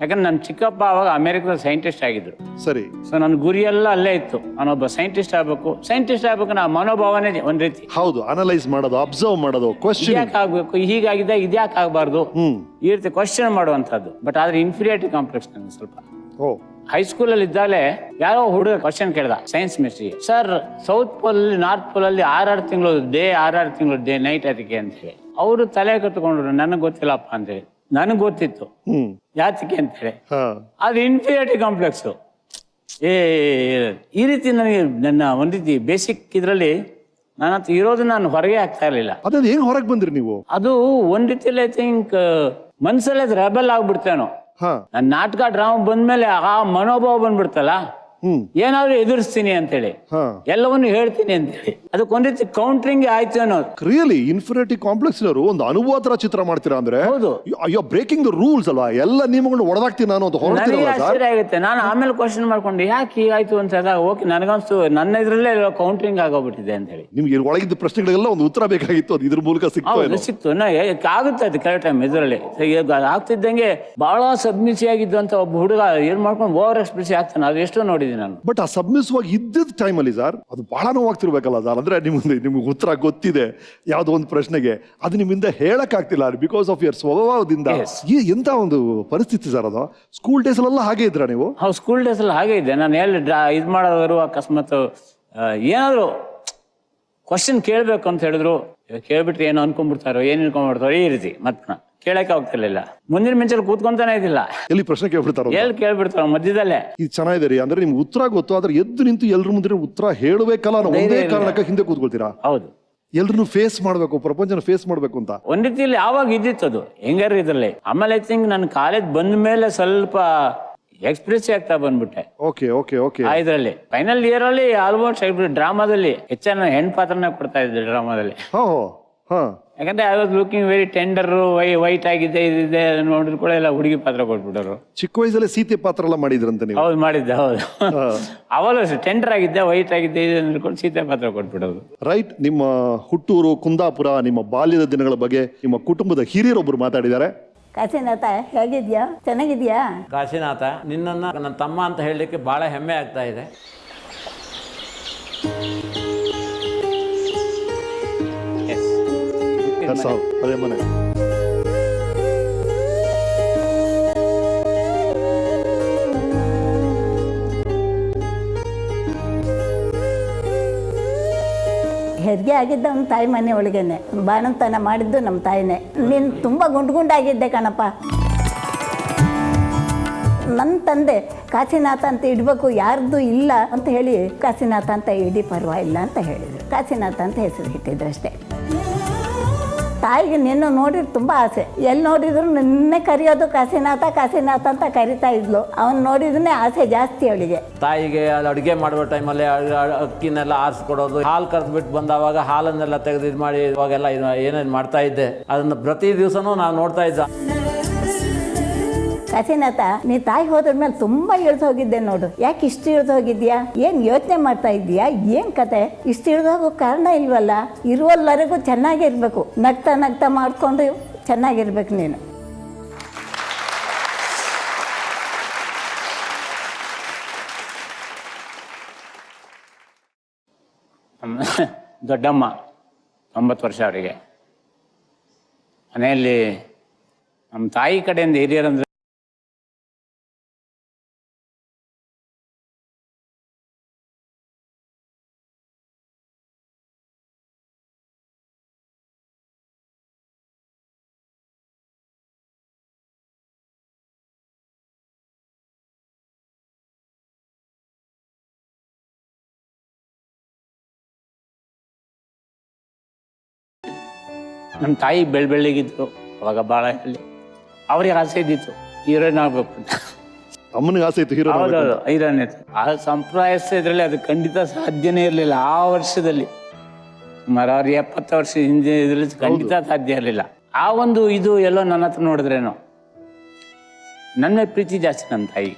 Speaker 2: ಯಾಕಂದ್ರೆ ನನ್ನ ಚಿಕ್ಕಪ್ಪ ಅವಾಗ ಅಮೆರಿಕದ ಸೈಂಟಿಸ್ಟ್ ಆಗಿದ್ರು. ಸರಿ.
Speaker 3: ಸೊ ನನ್ನ ಗುರಿ ಎಲ್ಲ ಅಲ್ಲೇ ಇತ್ತು, ನಾನೊಬ್ಬ ಸೈಂಟಿಸ್ಟ್ ಆಗ್ಬೇಕು. ನಾ ಮನೋಭಾವನೆ ಒಂದ್ ರೀತಿ.
Speaker 2: ಹೌದು, ಅನಲೈಸ್ ಮಾಡೋದು, ಅಬ್ಸರ್ವ್ ಮಾಡೋದು, ಕ್ವೆಶ್ಚನ್
Speaker 3: ಯಾಕೆ ಆಗ್ಬೇಕು, ಹೀಗಾಗಿದೆ, ಇದ್ಯಾಕೆ ಆಗ್ಬಾರ್ದು, ಈ ರೀತಿ ಕ್ವಶನ್ ಮಾಡುವಂತದ್ದು. ಬಟ್ ಆದ್ರೆ ಇನ್ಫೀರಿಯಾರಿಟಿ ಕಾಂಪ್ಲೆಕ್ಸ್ ನನಗೆ ಸ್ವಲ್ಪ. ಹೈಸ್ಕೂಲಲ್ಲಿ ಇದ್ದಾಲೆ ಯಾರೋ ಹುಡುಗ ಕ್ವಶನ್ ಕೇಳ್ದ science mystery. Sir, south pole ಅಲ್ಲಿ ನಾರ್ತ್ ಪೋಲ್ ಅಲ್ಲಿ 6 ತಿಂಗಳು ಡೇ, 6 ತಿಂಗಳು ಡೇ ನೈಟ್ ಅದಕ್ಕೆ ಅಂತ ಹೇಳಿ ಅವರು ತಲೆ ಕತ್ಕೊಂಡ್ರು. ನನಗೆ ಗೊತ್ತಿಲ್ಲಪ್ಪ ಅಂತ ಹೇಳಿ. ನನಗ್ ಗೊತ್ತಿತ್ತು ಯಾತಕ್ಕೆ ಅಂತ ಹೇಳಿ. ಅದು ಇನ್ಫೀರಿಯಾರಿಟಿ ಕಾಂಪ್ಲೆಕ್ಸ್. ಈ ರೀತಿ ನನಗೆ ನನ್ನ ಒಂದ್ ರೀತಿ ಬೇಸಿಕ್ ಇದ್ರಲ್ಲಿ ನನ್ನ ಹತ್ರ ಇರೋದು ನಾನು ಹೊರಗೆ ಆಗ್ತಾ ಇರ್ಲಿಲ್ಲ.
Speaker 2: ಅದ್ ಹೆಂಗ್ ಹೊರಗೆ ಬಂದ್ರಿ ನೀವು?
Speaker 3: ಅದು ಒಂದ್ ರೀತಿಯಲ್ಲಿ ಐ ಥಿಂಕ್ ಮನ್ಸಲ್ಲೇ ರೆಬಲ್ ಆಗ್ಬಿಡ್ತೇನೋ. ನನ್ ನಾಟಕ ಡ್ರಾಮಾ ಬಂದ್ಮೇಲೆ ಆ ಮನೋಭಾವ ಬಂದ್ಬಿಡ್ತಲ್ಲ, ಏನಾದ್ರು ಎದುರಿಸ್ತೀನಿ ಅಂತೇಳಿ, ಎಲ್ಲವನ್ನು ಹೇಳ್ತೀನಿ ಅಂತೇಳಿ. ಅದಕ್ಕೊಂದ್ ರೀತಿ ಕೌಂಟ್ರಿಂಗ್ ಆಯ್ತು ಅನ್ನೋದು.
Speaker 2: ರಿಯಲಿ ಇನ್ಫೀರಿಯಾರಿಟಿ ಕಾಂಪ್ಲೆಕ್ಸ್ ಇರೋರು ಒಂದು ಅನುಭವ ತರ ಚಿತ್ರ ಮಾಡ್ತೀರಾ ಅಂದ್ರೆ?
Speaker 3: ಹೌದು,
Speaker 2: ಅಯ್ಯೋ ಬ್ರೇಕಿಂಗ್ ದ ರೂಲ್ಸ್ ಅಲ್ವಾ, ಎಲ್ಲ ನಿಯಮಗಳು ಹೊಡೆದಾಕ್ತೀನಿ ನಾನು ಅಂತ
Speaker 3: ನನಗೆ ಆಶ್ಚರ್ಯ ಆಗುತ್ತೆ. ನಾನು ಆಮೇಲೆ ಕ್ವಶನ್ ಮಾಡ್ಕೊಂಡು ಯಾಕೆ ಹೀಗಾಯ್ತು ಅಂತ ಹೇಳಿದಾಗ ಓಕೆ ನನಗನ್ಸ್ತು ನನ್ನ ಇದ್ರಲ್ಲೇ ಕೌಂಟ್ರಿಂಗ್ ಆಗೋಗ್ಬಿಟ್ಟಿದೆ ಅಂತ ಹೇಳಿ.
Speaker 2: ನಿಮ್ಗೆ ಒಳಗಿದ್ದ ಪ್ರಶ್ನೆಗಳಿಗೆಲ್ಲ ಒಂದು ಉತ್ತರ ಬೇಕಾಗಿತ್ತು, ಅದು ಇದ್ರ ಮೂಲಕ
Speaker 3: ಸಿಕ್ತು. ಆಗುತ್ತೆ ಅದು ಕರೆಕ್ಟ್ ಟೈಮ್ ಇದರಲ್ಲಿ ಆಗ್ತಿದ್ದಂಗೆ ಬಹಳ ಸಬ್ಮಿಸಿ ಆಗಿದ್ದು ಅಂತ ಒಬ್ಬ ಹುಡುಗ ಏನ್ ಮಾಡ್ಕೊಂಡು ಓವರ್ ಎಕ್ಸ್ಪ್ರೆಸ್ ಆಗ್ತಾನೆ, ಅದು ಎಷ್ಟೋ ನೋಡಿದ್ದೀನಿ ನಾನು.
Speaker 2: ಬಟ್ ಆ ಸಬ್ಮಿಸಿವ್ ಆಗಿ ಇದ್ದಿದ್ದ ಟೈಮಲ್ಲಿ ಸರ್ ಅದು ಬಹಳ ನೋವಾಗ್ತಿರ್ಬೇಕಲ್ಲ ಸರ್. ಅಂದ್ರೆ ನಿಮ್ಗೆ ಉತ್ತರ ಗೊತ್ತಿದೆ ಯಾವುದೋ ಒಂದು ಪ್ರಶ್ನೆಗೆ, ಅದು ನಿಮ್ಮಿಂದ ಹೇಳಕ್ ಆಗ್ತಿಲ್ಲ ಬಿಕಾಸ್ ಆಫ್ ಯುವರ್ ಸ್ವಭಾವದಿಂದ. ಎಂತ ಒಂದು ಪರಿಸ್ಥಿತಿ ಸರ್ ಅದು. ಸ್ಕೂಲ್ ಡೇಸ್ ಅಲ್ಲೆಲ್ಲ ಹಾಗೆ ಇದ್ರ ನೀವು?
Speaker 3: ಹೌದು, ಸ್ಕೂಲ್ ಡೇಸ್ ಅಲ್ಲಿ ಹಾಗೆ ಇದ್ದೆ ನಾನು. ಎಲ್ಲಿ ಇದು ಮಾಡೋರು ಅಕಸ್ಮಾತ್ ಏನಾದ್ರು ಕ್ವಶನ್ ಕೇಳಬೇಕು ಅಂತ ಹೇಳಿದ್ರು, ಕೇಳ್ಬಿಟ್ರೆ ಏನು ಅನ್ಕೊಂಡ್ಬಿಡ್ತಾರೋ, ಏನು ಅನ್ಕೊಂಡ್ಬಿಡ್ತಾರೋ, ಈ ರೀತಿ ಮತ್ತೆ ಕೇಳಕ್ಕೆ ಹೋಗ್ತಿರ್ಲಿಲ್ಲ. ಮುಂದಿನ ಮಿಂಚಲ್ಲಿ ಕೂತ್ಕೊಂತಾನೆ ಇದ್ದಿಲ್ಲ,
Speaker 2: ಎಲ್ಲಿ ಪ್ರಶ್ನೆ ಕೇಳ್ಬಿಡ್ತಾರ,
Speaker 3: ಎಲ್ಲಿ ಕೇಳ್ಬಿಡ್ತಾರ ಮಧ್ಯದಲ್ಲೇ.
Speaker 2: ಇದು ಚೆನ್ನಾಗಿದೆ ರೀ. ಅಂದ್ರೆ ನಿಮ್ಗೆ ಉತ್ತರ ಗೊತ್ತು, ಆದ್ರೆ ಎದ್ದು ನಿಂತು ಎಲ್ರ ಮುಂದೆ ಉತ್ತರ ಹೇಳಬೇಕಲ್ಲ ಅನ್ನೋ ಒಂದೇ ಕಾರಣಕ್ಕೆ ಹಿಂದೆ ಕೂತ್ಕೊಳ್ತೀರಾ.
Speaker 3: ಹೌದು,
Speaker 2: ಎಲ್ರನ್ನೂ ಫೇಸ್ ಮಾಡ್ಬೇಕು, ಪ್ರಪಂಚನ ಫೇಸ್ ಮಾಡ್ಬೇಕು ಅಂತ
Speaker 3: ಒಂದ್ ರೀತಿಯಲ್ಲಿ ಆವಾಗ ಇದ್ದಿತ್ತು ಅದು ಹೆಂಗಾರು ಇದ್ರಲ್ಲಿ. ಆಮೇಲೆ ಐ ಥಿಂಕ್ ನಾನು ಕಾಲೇಜ್ ಬಂದ ಮೇಲೆ ಸ್ವಲ್ಪ ಎಕ್ಸ್ಪ್ರೆಸ್ ಆಗ್ತಾ ಬಂದ್ಬಿಟ್ಟೆ.
Speaker 2: Okay okay okay.
Speaker 3: ಇದ್ರಲ್ಲಿ ಫೈನಲ್ ಇಯರ್ ಅಲ್ಲಿ ಆಲ್ಮೋಸ್ಟ್ ಡ್ರಾಮಾದಲ್ಲಿ ಹೆಚ್ಚಾನ ಹೆಣ್ ಪಾತ್ರನ ಕೊಡ್ತಾ ಇದ್ದೆ ಡ್ರಾಮಾದಲ್ಲಿ. ಯಾಕಂದ್ರೆ I was looking very tender, white ಆಗಿದೆ, ಇದಿದೆ ನೋಡಿದ್ರು ಕೂಡ ಎಲ್ಲ ಹುಡುಗಿ ಪಾತ್ರ ಕೊಟ್ಬಿಟ್ಟರು.
Speaker 2: ಚಿಕ್ಕ ವಯಸ್ಸಲ್ಲೇ ಸೀತೆ ಪಾತ್ರ ಎಲ್ಲ ಮಾಡಿದ್ರಂತೆ ನೀವು?
Speaker 3: ಹೌದು, ಮಾಡಿದ್ದೆ. ಹೌದು, ಅವಾಗ ಟೆಂಡರ್ ಆಗಿದ್ದೆ, ವೈಟ್ ಆಗಿದ್ದೆ, ಇದು ಅಂದ್ಕೊಂಡು ಸೀತೆ ಪಾತ್ರ ಕೊಟ್ಬಿಡೋದು.
Speaker 2: ರೈಟ್. ನಿಮ್ಮ ಹುಟ್ಟೂರು ಕುಂದಾಪುರ, ನಿಮ್ಮ ಬಾಲ್ಯದ ದಿನಗಳ ಬಗ್ಗೆ ನಿಮ್ಮ ಕುಟುಂಬದ ಹಿರಿಯರೊಬ್ರು ಮಾತಾಡಿದ್ದಾರೆ.
Speaker 9: ಕಾಶಿನಾಥ, ಹೇಗಿದ್ಯಾ? ಚೆನ್ನಾಗಿದ್ಯಾ?
Speaker 10: ಕಾಶಿನಾಥ, ನಿನ್ನನ್ನು ನನ್ನ ತಮ್ಮ ಅಂತ ಹೇಳಲಿಕ್ಕೆ ಭಾಳ ಹೆಮ್ಮೆ ಆಗ್ತಾ ಇದೆ.
Speaker 2: ಅದೇ ಮನೆ.
Speaker 9: ಹೆರಿಗೆ ಆಗಿದ್ದ ನಮ್ಮ ತಾಯಿ ಮನೆ ಒಳಗೇನೆ, ಬಾಣಂತನ ಮಾಡಿದ್ದು ನಮ್ಮ ತಾಯಿನೇ. ನೀನು ತುಂಬ ಗುಂಡಾಗಿದ್ದೆ ಕಣಪ್ಪ. ನನ್ನ ತಂದೆ ಕಾಶಿನಾಥ ಅಂತ ಇಡಬೇಕು, ಯಾರ್ದು ಇಲ್ಲ ಅಂತ ಹೇಳಿ ಕಾಶಿನಾಥ ಅಂತ ಇಡೀ ಪರವಾಗಿಲ್ಲ ಅಂತ ಹೇಳಿದರು. ಕಾಶಿನಾಥ ಅಂತ ಹೆಸರು ಇಟ್ಟಿದ್ರು ಅಷ್ಟೇ. ತಾಯಿಗೆ ನಿನ್ನ ನೋಡಿದ್ರೆ ತುಂಬ ಆಸೆ, ಎಲ್ಲಿ ನೋಡಿದ್ರು ನಿನ್ನೆ ಕರೆಯೋದು ಕಾಶಿನಾಥ ಕಾಶಿನಾಥ ಅಂತ ಕರಿತಾ ಇದ್ಲು. ಅವನು ನೋಡಿದ್ರೆ ಆಸೆ ಜಾಸ್ತಿ ಅವಳಿಗೆ.
Speaker 10: ತಾಯಿಗೆ ಅಡುಗೆ ಮಾಡುವ ಟೈಮಲ್ಲಿ ಅಕ್ಕಿನೆಲ್ಲ ಆರಿಸ್ಕೊಡೋದು, ಹಾಲು ಕರೆದ್ಬಿಟ್ಟು ಬಂದವಾಗ ಹಾಲನ್ನೆಲ್ಲ ತೆಗೆದು ಇದು ಮಾಡಿ ಇವಾಗೆಲ್ಲ ಏನೇನು ಮಾಡ್ತಾ ಇದ್ದೆ, ಅದನ್ನು ಪ್ರತಿ ದಿವಸನೂ ನಾನು ನೋಡ್ತಾ ಇದ್ದೆ.
Speaker 9: ಕಾಶಿನಾಥ, ನೀ ತಾಯಿ ಹೋದ್ಮೇಲೆ ತುಂಬ ಇಳಿದು ಹೋಗಿದ್ದೆ ನೋಡು. ಯಾಕೆ ಇಷ್ಟು ಇಳಿದು ಹೋಗಿದ್ಯಾ? ಏನು ಯೋಚನೆ ಮಾಡ್ತಾ ಇದ್ದೀಯಾ? ಏನು ಕತೆ? ಇಷ್ಟು ಇಳಿದು ಹೋಗೋ ಕಾರಣ ಇಲ್ವಲ್ಲ. ಇರುವಲ್ಲರಿಗೂ ಚೆನ್ನಾಗಿರ್ಬೇಕು, ನಗ್ತಾ ನಗ್ತಾ ಮಾಡಿಕೊಂಡು ಚೆನ್ನಾಗಿರ್ಬೇಕು ನೀನು.
Speaker 3: ದೊಡ್ಡಮ್ಮ 90 ವರ್ಷ ಅವರಿಗೆ. ಮನೆಯಲ್ಲಿ ನಮ್ಮ ತಾಯಿ ಕಡೆಯಿಂದ ಹಿರಿಯರಂದ್ರೆ ನಮ್ಮ ತಾಯಿ ಬೆಳ್ಳಿಗಿದ್ರು ಅವಾಗ ಭಾಳ ಹೇಳಿ ಅವ್ರಿಗೆ ಆಸೆ ಇದ್ದಿತ್ತು ಹೀರೋಯಿನ್ ಆಗ್ಬೇಕು ಅಂತ.
Speaker 2: ಅಮ್ಮನಿಗೆ ಆಸೆ ಇತ್ತು ಹೀರೋ?
Speaker 3: ಹೌದೌದು, ಹೀರೋಯಿನ್ ಇತ್ತು. ಆ ಸಂಪ್ರದಾಯ ಇದ್ರಲ್ಲಿ ಅದು ಖಂಡಿತ ಸಾಧ್ಯನೇ ಇರಲಿಲ್ಲ ಆ ವರ್ಷದಲ್ಲಿ. ಸುಮಾರು ಅವ್ರು 70 ವರ್ಷ ಹಿಂದೆ ಇದ್ರಲ್ಲಿ ಖಂಡಿತ ಸಾಧ್ಯ ಇರಲಿಲ್ಲ. ಆ ಒಂದು ಇದು ಎಲ್ಲೋ ನನ್ನ ಹತ್ರ ನೋಡಿದ್ರೇನೋ ನನ್ನ ಪ್ರೀತಿ ಜಾಸ್ತಿ, ನನ್ನ ತಾಯಿ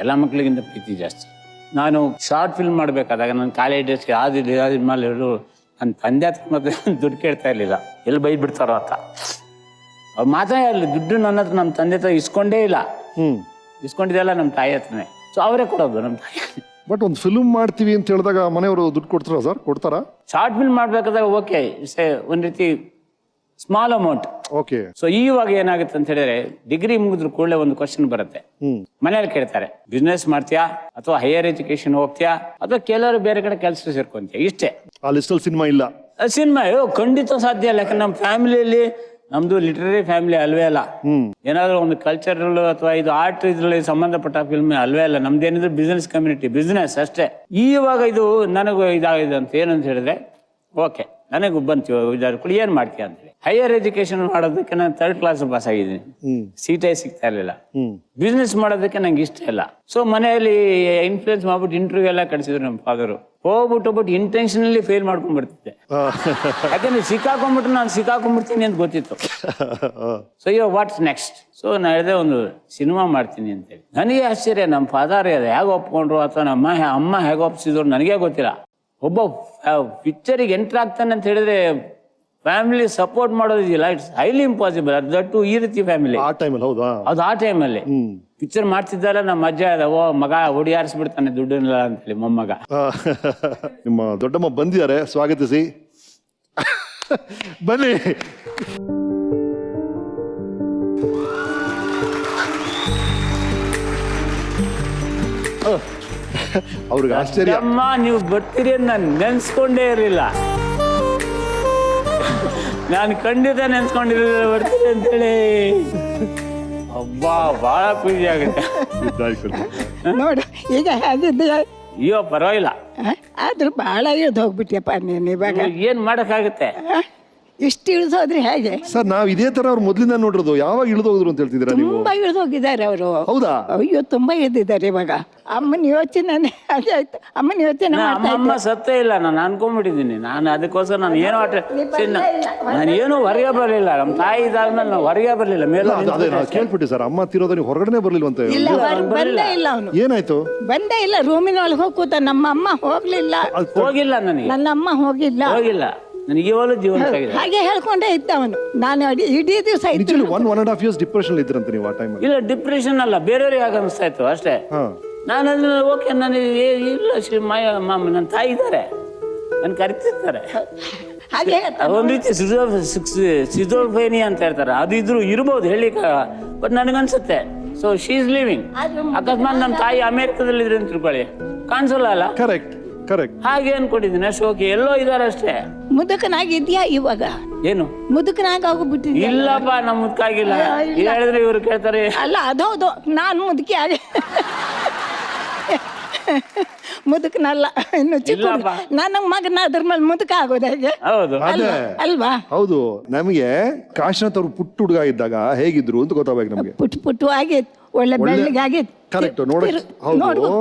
Speaker 3: ಎಲ್ಲ ಮಕ್ಕಳಿಗಿಂತ ಪ್ರೀತಿ ಜಾಸ್ತಿ. ನಾನು ಶಾರ್ಟ್ ಫಿಲ್ಮ್ ಮಾಡಬೇಕಾದಾಗ ನನ್ನ ಕಾಲೇಜ್ ಡೇಸ್ಗೆ ಆದ್ಮೇಲೆ ನನ್ನ ತಂದೆ ಹತ್ರ ಮತ್ತೆ ದುಡ್ಡು ಕೇಳ್ತಾ ಇರಲಿಲ್ಲ, ಎಲ್ಲಿ ಬೈದ್ಬಿಡ್ತಾರೋ ಅಂತ. ಅವ್ರು ಮಾತಾಡೇ ಇಲ್ಲ, ದುಡ್ಡು ನನ್ನ ಹತ್ರ ನಮ್ಮ ತಂದೆ ಹತ್ರ ಇಸ್ಕೊಂಡೇ ಇಲ್ಲ. ಇಸ್ಕೊಂಡಿದ್ದೆಲ್ಲ ನಮ್ಮ ತಾಯಿ ಹತ್ರನೇ. ಸೊ ಅವರೇ ಕೊಡೋದು ನಮ್ಮ ತಾಯಿ.
Speaker 2: ಬಟ್ ಒಂದು ಫಿಲ್ಮ್ ಮಾಡ್ತೀವಿ ಅಂತ ಹೇಳಿದಾಗ ಮನೆಯವರು ದುಡ್ಡು ಕೊಡ್ತಾರ ಸರ್? ಕೊಡ್ತಾರಾ?
Speaker 3: ಶಾರ್ಟ್ ಫಿಲ್ಮ್ ಮಾಡ್ಬೇಕಾದಾಗ ಓಕೆ, ಒಂದ್ ರೀತಿ ಸ್ಮಾಲ್ ಅಮೌಂಟ್.
Speaker 2: ಓಕೆ.
Speaker 3: ಸೊ ಇವಾಗ ಏನಾಗುತ್ತೆ ಅಂತ ಹೇಳಿದ್ರೆ, ಡಿಗ್ರಿ ಮುಗಿದ್ರು ಕೂಡಲೇ ಒಂದು ಕ್ವಶನ್ ಬರುತ್ತೆ. ಮನೇಲಿ ಕೇಳ್ತಾರೆ, ಬಿಸ್ನೆಸ್ ಮಾಡ್ತೀಯಾ ಅಥವಾ ಹೈಯರ್ ಎಜುಕೇಶನ್ ಹೋಗ್ತೀಯಾ ಅಥವಾ ಕೆಲವರು ಬೇರೆ ಕಡೆ ಕೆಲಸ ಸೇರ್ಕೊಂತೀಯ, ಇಷ್ಟೇ.
Speaker 2: ಆ ಲಿಸ್ಟಲ್ಲಿ ಸಿನಿಮಾ ಇಲ್ಲ?
Speaker 3: ಸಿನಿಮಾ ಖಂಡಿತ ಸಾಧ್ಯ ಇಲ್ಲ. ಯಾಕಂದ್ರೆ ನಮ್ಮ ಫ್ಯಾಮಿಲಿಯಲ್ಲಿ, ನಮ್ದು ಲಿಟರರಿ ಫ್ಯಾಮಿಲಿ ಅಲ್ವೇ ಅಲ್ಲ. ಏನಾದ್ರು ಒಂದು ಕಲ್ಚರಲ್ ಅಥವಾ ಇದು ಆರ್ಟ್ ಇದ್ರಲ್ಲಿ ಸಂಬಂಧಪಟ್ಟ ಫಿಲ್ಮ್ ಅಲ್ವೇ ಅಲ್ಲ. ನಮ್ದೇನಿದ್ರು ಬಿಸ್ನೆಸ್ ಕಮ್ಯುನಿಟಿ, ಬಿಸ್ನೆಸ್ ಅಷ್ಟೇ. ಇವಾಗ ಇದು ನನಗೂ ಇದಾಗಿದೆ ಅಂತ ಏನಂತ ಹೇಳಿದ್ರೆ, ಓಕೆ ನನಗೂ ಬಂತು ಕೂಡ ಏನ್ ಮಾಡ್ತೀಯ ಅಂತೇಳಿ. ಹೈಯರ್ ಎಜುಕೇಶನ್ ಮಾಡೋದಕ್ಕೆ ನಾನು 3rd ಕ್ಲಾಸ್ ಪಾಸ್ ಆಗಿದ್ದೀನಿ, ಸೀಟೇ ಸಿಗ್ತಾ ಇರ್ಲಿಲ್ಲ. ಬಿಸ್ನೆಸ್ ಮಾಡೋದಕ್ಕೆ ನಂಗೆ ಇಷ್ಟ ಇಲ್ಲ. ಸೊ ಮನೆಯಲ್ಲಿ ಇನ್ಫ್ಲೂಯೆನ್ಸ್ ಮಾಡ್ಬಿಟ್ಟು ಇಂಟರ್ವ್ಯೂ ಎಲ್ಲ ಕಳಿಸಿದ್ರು ನಮ್ಮ ಫಾದರು. ಹೋಗ್ಬಿಟ್ಟು ಇಂಟೆನ್ಷನಲಿ ಫೇಲ್ ಮಾಡ್ಕೊಂಡ್ ಬರ್ತಿದ್ದೆ. ಯಾಕಂದ್ರೆ ನಾನು ಸಿಕ್ಕಾಕೊಂಡ್ಬಿಡ್ತೀನಿ ಅಂತ ಗೊತ್ತಿತ್ತು. ಸೊ ಇವಾಗ ವಾಟ್ಸ್ ನೆಕ್ಸ್ಟ್? ಸೊ ನಾನು ಹೇಳಿದೆ ಒಂದು ಸಿನಿಮಾ ಮಾಡ್ತೀನಿ ಅಂತೇಳಿ. ನನಗೆ ಆಶ್ಚರ್ಯ, ನಮ್ಮ ಫಾದರ್ ಹೇಗೆ ಒಪ್ಕೊಂಡ್ರು ಅಥವಾ ನಮ್ಮ ಅಮ್ಮ ಹೇಗೆ ಒಪ್ಸಿದ್ರು ನನಗೆ ಗೊತ್ತಿಲ್ಲ. ಒಬ್ಬ ಪಿಕ್ಚರಿಗೆ ಎಂಟ್ರ್ ಆಗ್ತಾನೆ ಅಂತ ಹೇಳಿದ್ರೆ ಫ್ಯಾಮಿಲಿ ಸಪೋರ್ಟ್ ಮಾಡೋದಿಲ್ಲ, ಇಟ್ಸ್ ಹೈಲಿ ಇಂಪಾಸಿಬಲ್. ದಟ್ಟು ಈ ರೀತಿ ಫ್ಯಾಮಿಲಿ
Speaker 2: ಆ ಟೈಮಲ್ಲಿ. ಹೌದಾ?
Speaker 3: ಅದು ಆ ಟೈಮಲ್ಲಿ ಪಿಕ್ಚರ್ ಮಾಡ್ತಿದ್ದಾರ ನಮ್ಮ ಅಜ್ಜ ಓ ಮಗ ಹೊಡಿಯಾರಿಸ್ಬಿಡ್ತಾನೆ ದುಡ್ಡನ್ನೆಲ್ಲ ಅಂತೇಳಿ ಮೊಮ್ಮಗ.
Speaker 2: ನಿಮ್ಮ ದೊಡ್ಡಮ್ಮ ಬಂದಿದ್ದಾರೆ, ಸ್ವಾಗತಿಸಿ. ಬನ್ನಿ. ಅವ್ರಿಗೆ ಆಶ್ಚರ್ಯ.
Speaker 3: ಅಮ್ಮ ನೀವು ಬರ್ತೀರಿ ಅಂತ ನಾನು ನೆನ್ಸ್ಕೊಂಡೇ ಇರಲಿಲ್ಲ. ನಾನು ಖಂಡಿತ ನೆನ್ಸ್ಕೊಂಡಿರೋದು ಬರ್ತೀನಿ ಅಂತೇಳಿ ಅಬ್ಬಾ ಭಾಳ ಖುಷಿ ಆಗುತ್ತೆ.
Speaker 9: ನೋಡು ಈಗ ಹೇಗಿದ್ದೀಯ?
Speaker 3: ಅಯ್ಯೋ ಪರವಾಗಿಲ್ಲ,
Speaker 9: ಆದ್ರೂ ಬಹಳ ಇಳಿದು ಹೋಗ್ಬಿಟ್ಟಿಯಪ್ಪ ನೀನು ಇವಾಗ.
Speaker 3: ಏನ್ ಮಾಡಕ್ಕಾಗುತ್ತೆ?
Speaker 9: ಇಷ್ಟು ಇಳಿದು ಹೋದ್ರೆ ಹೇಗೆ?
Speaker 2: ಸರ್ ನಾವ್ ಇದೇ ತರ ಅವ್ರು ಮೊದ್ಲಿಂದ ನೋಡಿರೋದು. ಯಾವಾಗ ಇಳಿದು ಹೋದ್ರು ಅಂತ ಹೇಳ್ತಿದ್ದೀರಾ ನೀವು?
Speaker 9: ತುಂಬಾ ಇಳಿದು ಹೋಗಿದ್ದಾರೆ ಅವರು.
Speaker 2: ಹೌದಾ?
Speaker 9: ಅಯ್ಯೋ ತುಂಬಾ ಇಳಿದಿದ್ದಾರೆ ಇವಾಗ. ಅಮ್ಮನ ಯೋಚನೆ ಹಾಗೆ ಆಯ್ತು. ಅಮ್ಮನ ಯೋಚನೆ ಮಾಡ್ತಾ
Speaker 3: ಅಮ್ಮ ಸತ್ತೇ ಇಲ್ಲ, ನಾನು ಅನ್ಕೊಂಡ್ಬಿಟ್ಟಿದ್ದೀನಿ. ನಾನು ಅದಕ್ಕೋಸ್ಕರ ನಾನು ಏನೋ ನಾನು ಏನು ಹೊರಗೆ ಬರಲಿಲ್ಲ. ನಮ್ಮ ತಾಯಿ ಇದಾದ್ಮೇಲೆ ನಾವು ಹೊರಗೆ ಬರಲಿಲ್ಲ. ಮೇಲೆ
Speaker 2: ಅದೇ ನಾವು ಕೇಳ್ಬಿಟ್ಟಿ ಸರ್, ಅಮ್ಮ ತೀರೋದ ನೀವು ಹೊರಗಡೆ ಬರ್ಲಿಲ್ವಂತೆ.
Speaker 9: ಇಲ್ಲ ಬಂದೇ ಇಲ್ಲ ಅವನು.
Speaker 2: ಏನಾಯ್ತು?
Speaker 9: ಬಂದೇ ಇಲ್ಲ. ರೂಮಿನೊಳಗೆ ಹೋಗಿ ಕೂತ. ನಮ್ಮ ಅಮ್ಮ ಹೋಗ್ಲಿಲ್ಲ.
Speaker 3: ಹೋಗಿಲ್ಲ, ನನಗೆ
Speaker 9: ನನ್ನ ಅಮ್ಮ ಹೋಗಿಲ್ಲ.
Speaker 3: ನನಗೆ ಇವಾಗಲೂ ಜೀವನ
Speaker 9: ಹಾಗೆ ಹೇಳ್ಕೊಂಡೇ ಇದ್ದ ಅವನು. ನಾನು ಇಡೀ ದಿವಸ
Speaker 2: 1.5 years ಡಿಪ್ರೆಷನ್ ಇದ್ರಂತೆ ನೀವು ಆ ಟೈಮ್?
Speaker 3: ಇಲ್ಲ, ಡಿಪ್ರೆಷನ್ ಅಲ್ಲ, ಬೇರೆಯವ್ರಿಗೆ ಆಗ ಅನಿಸ್ತಾ ಇತ್ತು ಅಷ್ಟೇ. ನಾನು ಅದನ್ನ ಓಕೆ, ನನಗೆ ಇಲ್ಲ ನನ್ನ ತಾಯಿ ಇದ್ದಾರೆ, ನನ್ ಕರಿತಿರ್ತಾರೆ. ಒಂದ್ ರೀತಿ ಸಿಜೋಫ್ರೇನಿ ಅಂತ ಹೇಳ್ತಾರೆ, ಅದು ಇದ್ರು ಇರ್ಬೋದು ಹೇಳಿಕ. ಬಟ್ ನನಗನ್ಸುತ್ತೆ ಸೊ ಶಿ ಇಸ್ ಲಿವಿಂಗ್. ಅಕಸ್ಮಾತ್ ನಮ್ಮ ತಾಯಿ ಅಮೆರಿಕದಲ್ಲಿ ಇದ್ರೆ ಅಂತ ತಿಳ್ಕೊಳ್ಳಿ, ಕಾಣಿಸಲ್ಲ ಅಲ್ಲ.
Speaker 2: Correct correct.
Speaker 3: ಹಾಗೆ ಅನ್ಕೊಂಡಿದ್ದೀನಿ ಅಷ್ಟು. ಓಕೆ, ಎಲ್ಲೋ ಇದಾರೆ ಅಷ್ಟೇ.
Speaker 9: ಮುದುಕನಾಗಿದ್ಯಾ ಇವಾಗ?
Speaker 3: ಏನು
Speaker 9: ಮುದುಕನಾಗ ಹೋಗ್ಬಿಟ್ಟಿದ್ಯಾ?
Speaker 3: ಇಲ್ಲಪ್ಪ, ನಮ್ ಮುದುಕಾಗಿಲ್ಲ. ಹೇಳಿದ್ರೆ ಇವ್ರು ಕೇಳ್ತಾರೆ.
Speaker 9: ಅಲ್ಲ ಅದೌದು, ನಾನು ಮುದುಕಿ ಆಗಿ ಮುದುಕನಲ್ಲ, ಇನ್ನು ಚಿಕ್ಕ ನನ್ನ ಮಗನ ಅದ್ರ ಮೇಲೆ ಮುದುಕ ಆಗೋದು ಹೇಗೆ?
Speaker 3: ಹೌದು
Speaker 9: ಅಲ್ವಾ?
Speaker 2: ಹೌದು. ನಮಗೆ ಕಾಶಿನಾಥ್ ಅವ್ರು ಪುಟ್ಟ ಹುಡುಗ ಇದ್ದಾಗ ಹೇಗಿದ್ರು ಅಂತ ಗೊತ್ತಾಗಬೇಕು ನಮಗೆ.
Speaker 9: ಪುಟ್ಟು ಆಗಿತ್ತು, ಒಳ್ಳೆ ಬೆಳ್ಳಗಾಗಿತ್ತು.
Speaker 2: ಕರೆಕ್ಟ್.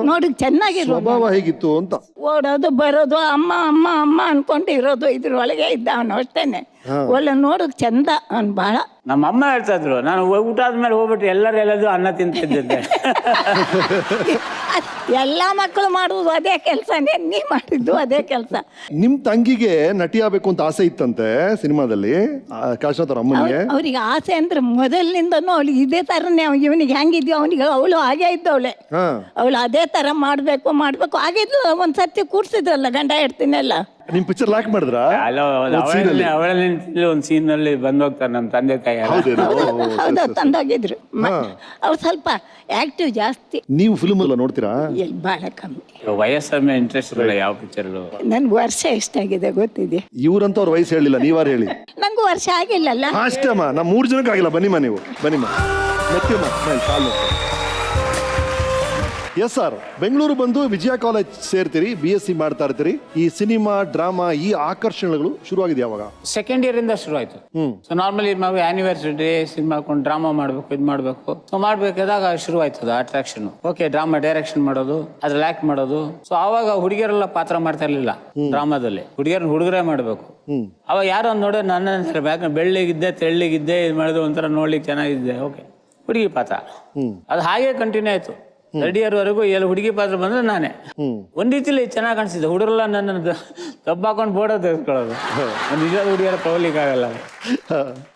Speaker 9: ನೋಡಕ್ ಚೆನ್ನಾಗಿರೋ
Speaker 2: ಸ್ವಭಾವ ಹೇಗಿತ್ತು ಅಂತ.
Speaker 9: ಓಡೋದು ಬರೋದು, ಅಮ್ಮ ಅಮ್ಮ ಅಮ್ಮ ಅನ್ಕೊಂಡು ಇರೋದು, ಇದ್ರೊಳಗೆ ಇದ್ದ ಅವನು ಅಷ್ಟೇನೆ. ಒಳ್ಳೆ ನೋಡಕ್ ಚಂದ ಅವನು ಬಹಳ.
Speaker 3: ನಮ್ಮ ಅಮ್ಮ ಹೇಳ್ತಾ ಇದ್ರು, ನಾನು ಊಟ ಆದ್ಮೇಲೆ ಹೋಗ್ಬಿಟ್ಟು ಎಲ್ಲರೂ ಅನ್ನ ತಿಂತಿದ್ದೆ.
Speaker 9: ಎಲ್ಲಾ ಮಕ್ಕಳು ಮಾಡುವುದು ಅದೇ ಕೆಲಸನೇ, ನೀ ಮಾಡಿದ್ದು ಅದೇ ಕೆಲಸ.
Speaker 2: ನಿಮ್ ತಂಗಿಗೆ ನಟಿ ಆಗ್ಬೇಕು ಅಂತ ಆಸೆ ಇತ್ತಂತೆ ಸಿನಿಮಾದಲ್ಲಿ, ಕಾಶಿನಾಥ್ ಅವ್ರ ಅಮ್ಮನಿಗೆ.
Speaker 9: ಅವ್ರಿಗೆ ಆಸೆ ಅಂದ್ರೆ ಮೊದಲಿನಿಂದನೂ ಅವಳಿಗೆ ಇದೇ ತರನೇ. ಇವನಿಗೆ ಹೆಂಗಿದ್ಯೋ ಅವನಿಗೆ ಅವಳು ಹಾಗೆ ಇದ್ದವಳೆ. ಅವಳು ಅದೇ ತರ ಮಾಡ್ಬೇಕು ಆಗಿದ್ಲು. ಒಂದ್ಸತಿ ಕೂರ್ಸಿದ್ರಲ್ಲ ಗಂಡ ಹೆಂಡ್ತಿನೆಲ್ಲ.
Speaker 2: ನಿಮ್ ಪಿಕ್ಚರ್ ಲಾಕ್ ಮಾಡಿದ್ರ?
Speaker 3: ಅವಳಲ್ಲಿ ಒಂದು ಸೀನ್ ನಲ್ಲಿ ಬಂದ್ ಹೋಗ್ತಾರೆ ನಮ್ಮ ತಂದೆ ತಾಯಿ.
Speaker 9: ಹೌದಾ, ತಂದೋಗಿದ್ರು. ಅವ್ರು ಸ್ವಲ್ಪ ಆಕ್ಟಿವ್ ಜಾಸ್ತಿ.
Speaker 2: ನೀವು ಫಿಲ್ಮ್ ಎಲ್ಲ ನೋಡ್ತೀರಾ?
Speaker 9: ಬಹಳ ಕಮ್ಮಿ.
Speaker 3: ವಯಸ್ಸಲ್ಲಿ ಇಂಟ್ರೆಸ್ಟ್ ಇಲ್ಲ ಯಾವ ಪಿಕ್ಚರ್.
Speaker 9: ನನ್ಗೆ ವರ್ಷ ಎಷ್ಟಾಗಿದೆ ಗೊತ್ತಿದೆ?
Speaker 2: ಇವ್ರಂತ ಅವ್ರ ವಯಸ್ಸು ಹೇಳಿಲ್ಲ, ನೀವಾರು ಹೇಳಿ.
Speaker 9: ನಂಗೂ ವರ್ಷ ಆಗಿಲ್ಲಲ್ಲ
Speaker 2: ಅಷ್ಟೇಮ್ಮ. ನಮ್ 3 ಜನಕ್ಕೆ ಆಗಿಲ್ಲ. ಬನ್ನಿಮ್ಮ ನೀವು, ಬನ್ನಿಮ್ಮ. ಎಸ್ ಸರ್, ಬೆಂಗಳೂರು ಬಂದು ವಿಜಯ ಕಾಲೇಜ್ ಸೇರ್ತೀರಿ, BSc ಮಾಡ್ತಾ ಇರ್ತೀರಿ. ಈ ಸಿನಿಮಾ ಡ್ರಾಮಾ ಈ ಆಕರ್ಷಣೆಗಳು ಶುರುವಾಗಿದೆ ಯಾವಾಗ?
Speaker 3: ಸೆಕೆಂಡ್ ಇಯರ್ ಇಂದ ಶುರು ಆಯ್ತು. ಸೊ ನಾರ್ಮಲಿ ನಾವು ಆನಿವರ್ಸರಿ ಡೇ ಸಿನಿಮಾ ಮಾಡ್ಕೊಂಡು ಡ್ರಾಮಾ ಮಾಡ್ಬೇಕು, ಇದು ಮಾಡ್ಬೇಕು. ಸೊ ಮಾಡ್ಬೇಕಾದಾಗ ಶುರು ಆಯ್ತದ ಅಟ್ರಾಕ್ಷನ್. ಓಕೆ, ಡ್ರಾಮಾ ಡೈರೆಕ್ಷನ್ ಮಾಡೋದು, ಅದ್ರಲ್ಲಿ ಆಕ್ಟ್ ಮಾಡೋದು. ಸೊ ಆವಾಗ ಹುಡುಗಿಯರೆಲ್ಲ ಪಾತ್ರ ಮಾಡ್ತಾ ಇರ್ಲಿಲ್ಲ ಡ್ರಾಮಾದಲ್ಲಿ. ಹುಡುಗರೇ ಮಾಡ್ಬೇಕು. ಅವಾಗ ಯಾರೋ ನೋಡೋ ನನ್ನ ಬೆಳ್ಳಿಗಿದ್ದೆ, ತೆಳ್ಳಿಗಿದ್ದೆ, ಇದು ಮಾಡಿದ್ರು ಒಂಥರ ನೋಡ್ಲಿಕ್ಕೆ ಚೆನ್ನಾಗಿದ್ದೆ. ಓಕೆ, ಹುಡುಗಿ ಪಾತ್ರ. ಅದು ಹಾಗೆ ಕಂಟಿನ್ಯೂ ಆಯ್ತು 3rd year ವರೆಗೂ. ಎಲ್ಲ ಹುಡುಗಿ ಪಾತ್ರ ಬಂದ್ರೆ ನಾನೇ. ಒಂದ್ ರೀತಿಲಿ ಚೆನ್ನಾಗಿ ಕಾಣಿಸ್ತಿದ್ದೆ. ಹುಡುಗರೆಲ್ಲ ನನ್ನ ದಬ್ಬಾಕೊಂಡು ಬೋರ್ಡ ತೆಗೆದುಕೊಳ್ಳೋದು. ನಿಜವಾದ ಹುಡುಗಿಯರ ಪವಲಿಕ್ ಆಗಲ್ಲ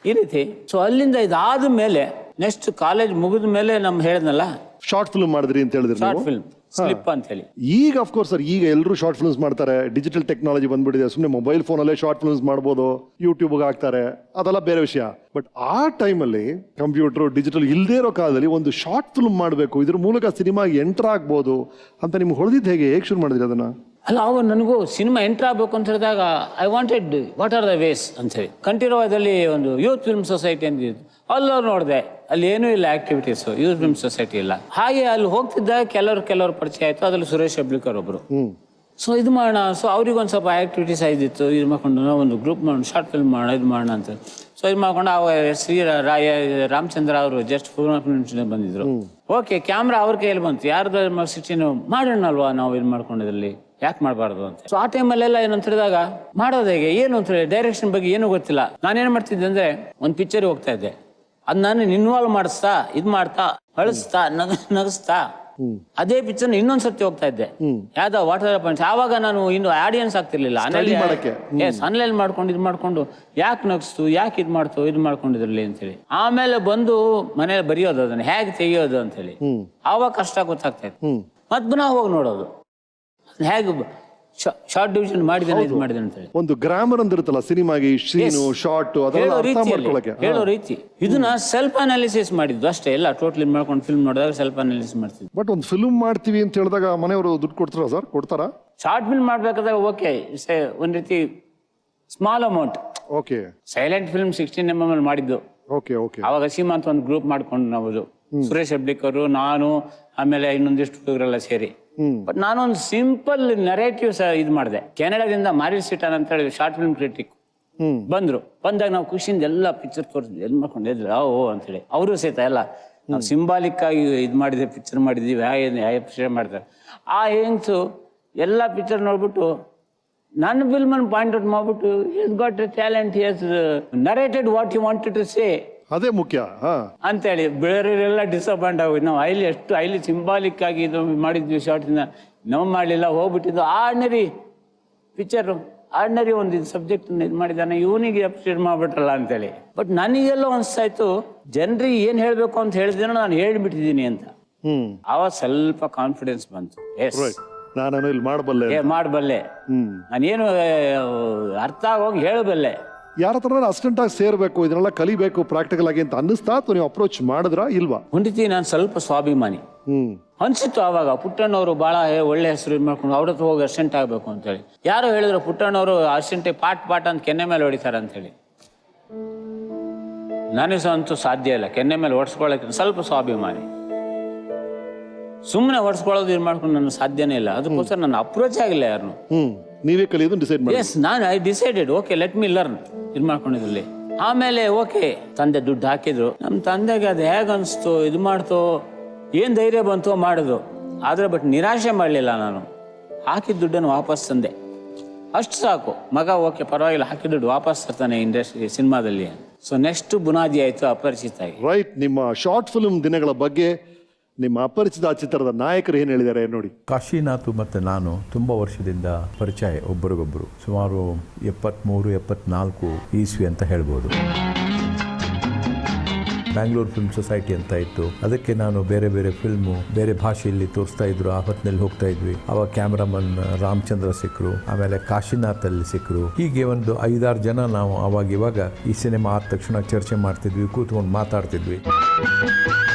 Speaker 3: ಈ ರೀತಿ. ಸೊ ಅಲ್ಲಿಂದ ಇದಾದ ಮೇಲೆ ನೆಕ್ಸ್ಟ್ ಕಾಲೇಜ್ ಮುಗಿದ ಮೇಲೆ ನಮ್ ಹೇಳಿದ್ನಲ್ಲ,
Speaker 2: ಶಾರ್ಟ್ ಫಿಲ್ಮ್ ಮಾಡಿದ್ರಿ ಅಂತ ಹೇಳಿದ್ರಿ.
Speaker 3: ಶಾರ್ಟ್ ಫಿಲ್ಮ್ ಸ್ಲಿಪ್ ಅಂತ ಹೇಳಿ.
Speaker 2: ಈಗ ಅಫ್ಕೋರ್ಸ್ ಸರ್, ಈಗ ಎಲ್ಲರೂ ಶಾರ್ಟ್ ಫಿಲ್ಮ್ಸ್ ಮಾಡ್ತಾರೆ. ಡಿಜಿಟಲ್ ಟೆಕ್ನಾಲಜಿ ಬಂದ್ಬಿಟ್ಟಿದೆ. ಸುಮ್ಮನೆ ಮೊಬೈಲ್ ಫೋನಲ್ಲೇ ಶಾರ್ಟ್ ಫಿಲ್ಮ್ಸ್ ಮಾಡ್ಬೋದು, ಯೂಟ್ಯೂಬ್ಗೆ ಹಾಕ್ತಾರೆ, ಅದೆಲ್ಲ ಬೇರೆ ವಿಷಯ. ಬಟ್ ಆ ಟೈಮಲ್ಲಿ ಕಂಪ್ಯೂಟರ್ ಡಿಜಿಟಲ್ ಇಲ್ಲದೇ ಇರೋ ಕಾಲದಲ್ಲಿ ಒಂದು ಶಾರ್ಟ್ ಫಿಲ್ಮ್ ಮಾಡಬೇಕು, ಇದ್ರ ಮೂಲಕ ಸಿನಿಮಾಗೆ ಎಂಟರ್ ಆಗ್ಬೋದು ಅಂತ ನಿಮ್ಗೆ ಹೊಳೆದಿದ್ದು ಹೇಗೆ ಶುರು ಮಾಡಿದ್ರಿ ಅದನ್ನ?
Speaker 3: ಅಲ್ಲ, ಅವಾಗ ನನಗೂ ಸಿನಿಮಾ ಎಂಟರ್ ಆಗ್ಬೇಕು ಅಂತ ಹೇಳಿದಾಗ I wanted what are the ways ಅಂತ ಹೇಳಿ. ಕಂಠೀರವದಲ್ಲಿ ಒಂದು ಯೂತ್ ಫಿಲ್ಮ್ ಸೊಸೈಟಿ ಅಂತ ಇತ್ತು. ಅಲ್ಲವ್ರು ನೋಡಿದೆ, ಅಲ್ಲಿ ಏನೂ ಇಲ್ಲ ಆಕ್ಟಿವಿಟೀಸ್, ಯೂತ್ ಫಿಲ್ಮ್ ಸೊಸೈಟಿ ಇಲ್ಲ. ಹಾಗೆ ಅಲ್ಲಿ ಹೋಗ್ತಿದ್ದಾಗ ಕೆಲವರು ಪರಿಚಯ ಆಯ್ತು. ಅದ್ರಲ್ಲಿ ಸುರೇಶ್ ಹೆಬ್ಳಿಕರ್ ಒಬ್ರು. ಸೊ ಇದು ಮಾಡೋಣ. ಸೊ ಅವ್ರಿಗೊಂದು ಸ್ವಲ್ಪ ಆಕ್ಟಿವಿಟೀಸ್ ಆಯ್ತಿತ್ತು. ಇದು ಮಾಡ್ಕೊಂಡು ನಾವು ಒಂದು ಗ್ರೂಪ್ ಮಾಡೋಣ, ಶಾರ್ಟ್ ಫಿಲ್ಮ್ ಮಾಡೋಣ, ಇದು ಮಾಡೋಣ ಅಂತ. ಸೊ ಇದು ಮಾಡ್ಕೊಂಡು ಅವಾಗ ರಾಮಚಂದ್ರ ಅವರು ಜಸ್ಟ್ ಫಿಲ್ಮ್ ಬಂದಿದ್ರು. ಓಕೆ, ಕ್ಯಾಮ್ರಾ ಅವ್ರ ಕೈಯಲ್ಲಿ ಬಂತು. ಯಾರ್ದು ಸಿಟಿನ ಮಾಡೋಣ ಅಲ್ವಾ ನಾವು ಇದು ಮಾಡ್ಕೊಂಡಿದ್ರಲ್ಲಿ, ಯಾಕೆ ಮಾಡಬಾರ್ದು ಅಂತ. ಸೊ ಆ ಟೈಮಲ್ಲೆಲ್ಲ ಏನಂತ ಹೇಳಿದಾಗ ಮಾಡೋದು ಹೇಗೆ ಏನು ಅಂತ ಹೇಳಿ ಡೈರೆಕ್ಷನ್ ಬಗ್ಗೆ ಏನೂ ಗೊತ್ತಿಲ್ಲ. ನಾನೇನು ಮಾಡ್ತಿದ್ದೆ ಅಂದ್ರೆ, ಒಂದು ಪಿಕ್ಚರ್ ಹೋಗ್ತಾ ಇದ್ದೆ, ಅದ್ ನಾನು ಇನ್ವಾಲ್ವ್ ಮಾಡಿಸ್ತಾ, ಇದ್ ಮಾಡ್ತಾ, ಅಳಿಸ್ತಾ, ನಗಿಸ್ತಾ ಅದೇ ಪಿಕ್ಚರ್ ಇನ್ನೊಂದ್ಸತಿ ಹೋಗ್ತಾ ಇದ್ದೆ. ಯಾವ್ದೋ ವಾಟರ್ ಪಾಯಿಂಟ್ಸ್. ಆವಾಗ ನಾನು ಇನ್ನು ಆಡಿಯನ್ಸ್ ಆಗ್ತಿರ್ಲಿಲ್ಲ. ಆನ್ಲೈನ್ ಮಾಡ್ಕೊಂಡು ಇದು ಮಾಡ್ಕೊಂಡು ಯಾಕೆ ನಗಿಸ್ತು, ಯಾಕೆ ಇದು ಮಾಡ್ತು, ಇದು ಮಾಡ್ಕೊಂಡಿದ್ರಲ್ಲಿ ಅಂತೇಳಿ. ಆಮೇಲೆ ಬಂದು ಮನೇಲಿ ಬರೆಯೋದು, ಅದನ್ನ ಹೇಗೆ ತೆಗಿಯೋದು ಅಂತ ಹೇಳಿ. ಆವಾಗ ಕಷ್ಟ ಗೊತ್ತಾಗ್ತಾ ಇತ್ತು. ಮತ್ ಪುನಃ ಹೋಗಿ ನೋಡೋದು ಹೇಗೆ ಶಾರ್ಟ್ ಡಿವಿಷನ್ ಮಾಡಿದ್ದೇನೆ, ಇದು ಮಾಡಿದ್ದೇನೆ ಅಂತ ಹೇಳಿ.
Speaker 2: ಒಂದು ಗ್ರಾಮರ್ ಅಂದಿರುತ್ತಲ್ಲ ಸಿನಿಮಾಗೆ, ಸೀನು ಶಾರ್ಟ್
Speaker 3: ಹೇಳೋ ರೀತಿ. ಇದನ್ನ ಸೆಲ್ಫ್ ಅನಾಲಿಸಿಸ್ ಮಾಡಿದ್ದು ಅಷ್ಟೇ. ಎಲ್ಲ ಟೋಟಲಿ ಮಾಡ್ಕೊಂಡು ಫಿಲ್ಮ್ ನೋಡಿದಾಗ ಸೆಲ್ಫ್ ಅನಾಲಿಸಿಸ್ ಮಾಡ್ತಿದ್ವಿ.
Speaker 2: ಬಟ್ ಒಂದು ಫಿಲ್ಮ್ ಮಾಡ್ತೀವಿ ಅಂತ ಹೇಳಿದಾಗ ಮನೆಯವರು ದುಡ್ಡು ಕೊಡ್ತಾರ ಸರ್? ಕೊಡ್ತಾರಾ?
Speaker 3: ಶಾರ್ಟ್ ಫಿಲ್ಮ್ ಮಾಡ್ಬೇಕಾದಾಗ ಓಕೆ, ಒಂದ್ ರೀತಿ small amount.
Speaker 2: Okay
Speaker 3: silent film 16mm ಅಲ್ಲಿ ಮಾಡಿದ್ದು.
Speaker 2: Okay okay.
Speaker 3: ಅವಾಗ ಸೀಮಾ ಅಂತ ಒಂದು ಗ್ರೂಪ್ ಮಾಡ್ಕೊಂಡು ನಾವು ಸುರೇಶ್ ಹೆಬ್ಳಿಕರು, ನಾನು, ಆಮೇಲೆ ಇನ್ನೊಂದಿಷ್ಟು ಹುಡುಗರೆಲ್ಲ ಸೇರಿ. ಬಟ್ ನಾನೊಂದು ಸಿಂಪಲ್ ನರೇಟಿವ್ ಇದು ಮಾಡಿದೆ. ಕೆನಡಾದಿಂದ ಮಾರಿಲ್ ಸಿಟಾನ್ ಅಂತ ಹೇಳಿ ಶಾರ್ಟ್ ಫಿಲ್ಮ್ ಕ್ರಿಟಿಕ್ ಬಂದಾಗ ನಾವು ಖುಷಿಯಿಂದ ಎಲ್ಲ ಪಿಕ್ಚರ್ ತೋರಿಸಿದ್ವಿ, ಎಲ್ಲಿ ಮಾಡ್ಕೊಂಡು ಎದ್ರು ಓ ಅಂತೇಳಿ. ಅವರು ಸಹಿತ ಎಲ್ಲ ನಾವು ಸಿಂಬಾಲಿಕ್ ಆಗಿ ಇದು ಮಾಡಿದ್ವಿ, ಪಿಕ್ಚರ್ ಮಾಡಿದ್ವಿ, ಅಪ್ರಿಷಿಯೇಟ್ ಮಾಡ್ತಾರೆ. ಆ ಹೆಂಗ್ಸು ಎಲ್ಲ ಪಿಕ್ಚರ್ ನೋಡ್ಬಿಟ್ಟು ನನ್ನ ಫಿಲ್ಮನ್ನು ಪಾಯಿಂಟ್ ಔಟ್ ಮಾಡ್ಬಿಟ್ಟು is got a talent, is narrated what you wanted to say,
Speaker 2: ಅದೇ ಮುಖ್ಯ
Speaker 3: ಅಂತೇಳಿ. ಬೇರೆಯವರೆಲ್ಲ ಡಿಸಪಾಯಿಂಟ್ ಆಗೋದು. ನಾವು ಅಲ್ಲಿ ಸಿಂಬಾಲಿಕ್ ಆಗಿ ಇದು ಮಾಡಿದ್ವಿ ಶಾರ್ಟ್ನ, ನಾವು ಮಾಡಲಿಲ್ಲ, ಹೋಗ್ಬಿಟ್ಟಿದ್ದು ಆರ್ಡಿನರಿ ಪಿಕ್ಚರು, ಆರ್ಡಿನರಿ ಒಂದು ಇದು ಸಬ್ಜೆಕ್ಟ್ ಇದು ಮಾಡಿದ್ದಾನೆ, ಇವನಿಗೆ ಅಪ್ರಿಷಿಯೇಟ್ ಮಾಡ್ಬಿಟ್ರಲ್ಲ ಅಂತೇಳಿ. ಬಟ್ ನನಗೆಲ್ಲೋ ಅನ್ಸ್ತಾಯ್ತು, ಜನರಿಗೆ ಏನು ಹೇಳಬೇಕು ಅಂತ ಹೇಳಿದ್ರೆ ನಾನು ಹೇಳ್ಬಿಟ್ಟಿದ್ದೀನಿ ಅಂತ. ಆವಾಗ ಸ್ವಲ್ಪ ಕಾನ್ಫಿಡೆನ್ಸ್ ಬಂತು. ಎಸ್,
Speaker 2: ನಾನು ಇಲ್ಲಿ
Speaker 3: ಮಾಡಬಲ್ಲೆ, ನಾನೇನು ಅರ್ಥ ಆಗೋಗಿ ಹೇಳಬಲ್ಲೆ.
Speaker 2: ಯಾರ ಹತ್ರ ಅಸಿಸ್ಟೆಂಟ್ ಆಗಿ ಸೇರ್ಬೇಕು, ಇದನ್ನೆಲ್ಲ ಕಲಿಬೇಕು ಪ್ರಾಕ್ಟಿಕಲ್ ಆಗಿ ಅಂತ ಅನ್ನಿಸ್ತಾ ಅಥವಾ ನೀವು ಅಪ್ರೋಚ್ ಮಾಡಿದ್ರಾ ಇಲ್ವಾ?
Speaker 3: ಖಂಡಿತ ನಾನು ಸ್ವಲ್ಪ ಸ್ವಾಭಿಮಾನಿ ಅನ್ಸಿತ್ತು ಆವಾಗ. ಪುಟ್ಟಣ್ಣವರು ಬಹಳ ಒಳ್ಳೆ ಹೆಸರು ಇದು ಮಾಡ್ಕೊಂಡು ಅವ್ರ ಹತ್ರ ಹೋಗಿ ಅಸಿಸ್ಟೆಂಟ್ ಆಗಬೇಕು ಅಂತೇಳಿ. ಯಾರೋ ಹೇಳಿದ್ರು ಪುಟ್ಟಣ್ಣವರು ಅಸಿಸ್ಟೆಂಟ್ ಪಾಟ್ ಅಂತ ಕೆನ್ನೆ ಮೇಲೆ ಹೊಡಿತಾರೆ ಅಂತೇಳಿ. ನನಗೆ ಅಂತೂ ಸಾಧ್ಯ ಇಲ್ಲ ಕೆನ್ನೆ ಮೇಲೆ ಹೊಡ್ಸ್ಕೊಳ್ಳೋಕೆ. ಸ್ವಲ್ಪ ಸ್ವಾಭಿಮಾನಿ, ಸುಮ್ಮನೆ ಹೊಡ್ಸ್ಕೊಳ್ಳೋದು ಇದು ಮಾಡ್ಕೊಂಡು ನನ್ನ ಸಾಧ್ಯನೇ ಇಲ್ಲ. ಅದಕ್ಕೋಸ್ಕರ ನನ್ನ ಅಪ್ರೋಚ್ ಆಗಿಲ್ಲ ಯಾರನ್ನು.
Speaker 2: ನೀವೇ ಕಲಿಯೋದು ಡಿಸೈಡ್ ಮಾಡಿ?
Speaker 3: ಎಸ್, ನಾನು I decided okay let me learn ಇದು ಮಾಡ್ಕೊಂಡಿದ್ರಲ್ಲಿ. ಆಮೇಲೆ ಓಕೆ ತಂದೆ ದುಡ್ಡು ಹಾಕಿದ್ರು. ನಮ್ಮ ತಂದೆಗೆ ಅದು ಹೇಗೆ ಅನಿಸ್ತು, ಇದು ಮಾಡ್ತೋ, ಏನು ಧೈರ್ಯ ಬಂತೋ ಮಾಡಿದ್ರು. ಆದರೆ ಬಟ್ ನಿರಾಶೆ ಮಾಡಲಿಲ್ಲ. ನಾನು ಹಾಕಿದ ದುಡ್ಡನ್ನು ವಾಪಸ್ ತಂದೆ, ಅಷ್ಟು ಸಾಕು. ಮಗ ಓಕೆ ಪರವಾಗಿಲ್ಲ, ಹಾಕಿದ ದುಡ್ಡು ವಾಪಸ್ ತರ್ತಾನೆ ಇಂಡಸ್ಟ್ರಿ ಸಿನಿಮಾದಲ್ಲಿ. ಸೊ ನೆಕ್ಸ್ಟ್ ಬುನಾದಿ ಆಯಿತು ಅಪರಿಚಿತ.
Speaker 2: ರೈಟ್. ನಿಮ್ಮ ಶಾರ್ಟ್ ಫಿಲ್ಮ್ ದಿನಗಳ ಬಗ್ಗೆ ನಿಮ್ಮ ಅಪರಿಚಿತ ಚಿತ್ರದ ನಾಯಕರು ಏನು ಹೇಳಿದ್ದಾರೆ ನೋಡಿ.
Speaker 11: ಕಾಶಿನಾಥ್ ಮತ್ತು ನಾನು ತುಂಬ ವರ್ಷದಿಂದ ಪರಿಚಯ ಒಬ್ಬರಿಗೊಬ್ಬರು. ಸುಮಾರು 73-74 ಇಸ್ವಿ ಅಂತ ಹೇಳ್ಬೋದು. ಬ್ಯಾಂಗ್ಳೂರ್ ಫಿಲ್ಮ್ ಸೊಸೈಟಿ ಅಂತ ಇತ್ತು. ಅದಕ್ಕೆ ನಾನು ಬೇರೆ ಬೇರೆ ಫಿಲ್ಮು ಬೇರೆ ಭಾಷೆಯಲ್ಲಿ ತೋರಿಸ್ತಾ ಇದ್ರು. ಆ ಹೊತ್ತಿನಲ್ಲಿ ಹೋಗ್ತಾ ಇದ್ವಿ. ಅವಾಗ ಕ್ಯಾಮ್ರಾಮನ್ ರಾಮಚಂದ್ರ ಸಿಕ್ಕರು, ಆಮೇಲೆ ಕಾಶಿನಾಥ್ ಅಲ್ಲಿ ಸಿಕ್ಕರು. ಹೀಗೆ ಒಂದು 5-6 ಜನ ನಾವು ಅವಾಗ ಇವಾಗ ಈ ಸಿನಿಮಾ ಆದ ತಕ್ಷಣ ಚರ್ಚೆ ಮಾಡ್ತಿದ್ವಿ, ಕೂತ್ಕೊಂಡು ಮಾತಾಡ್ತಿದ್ವಿ.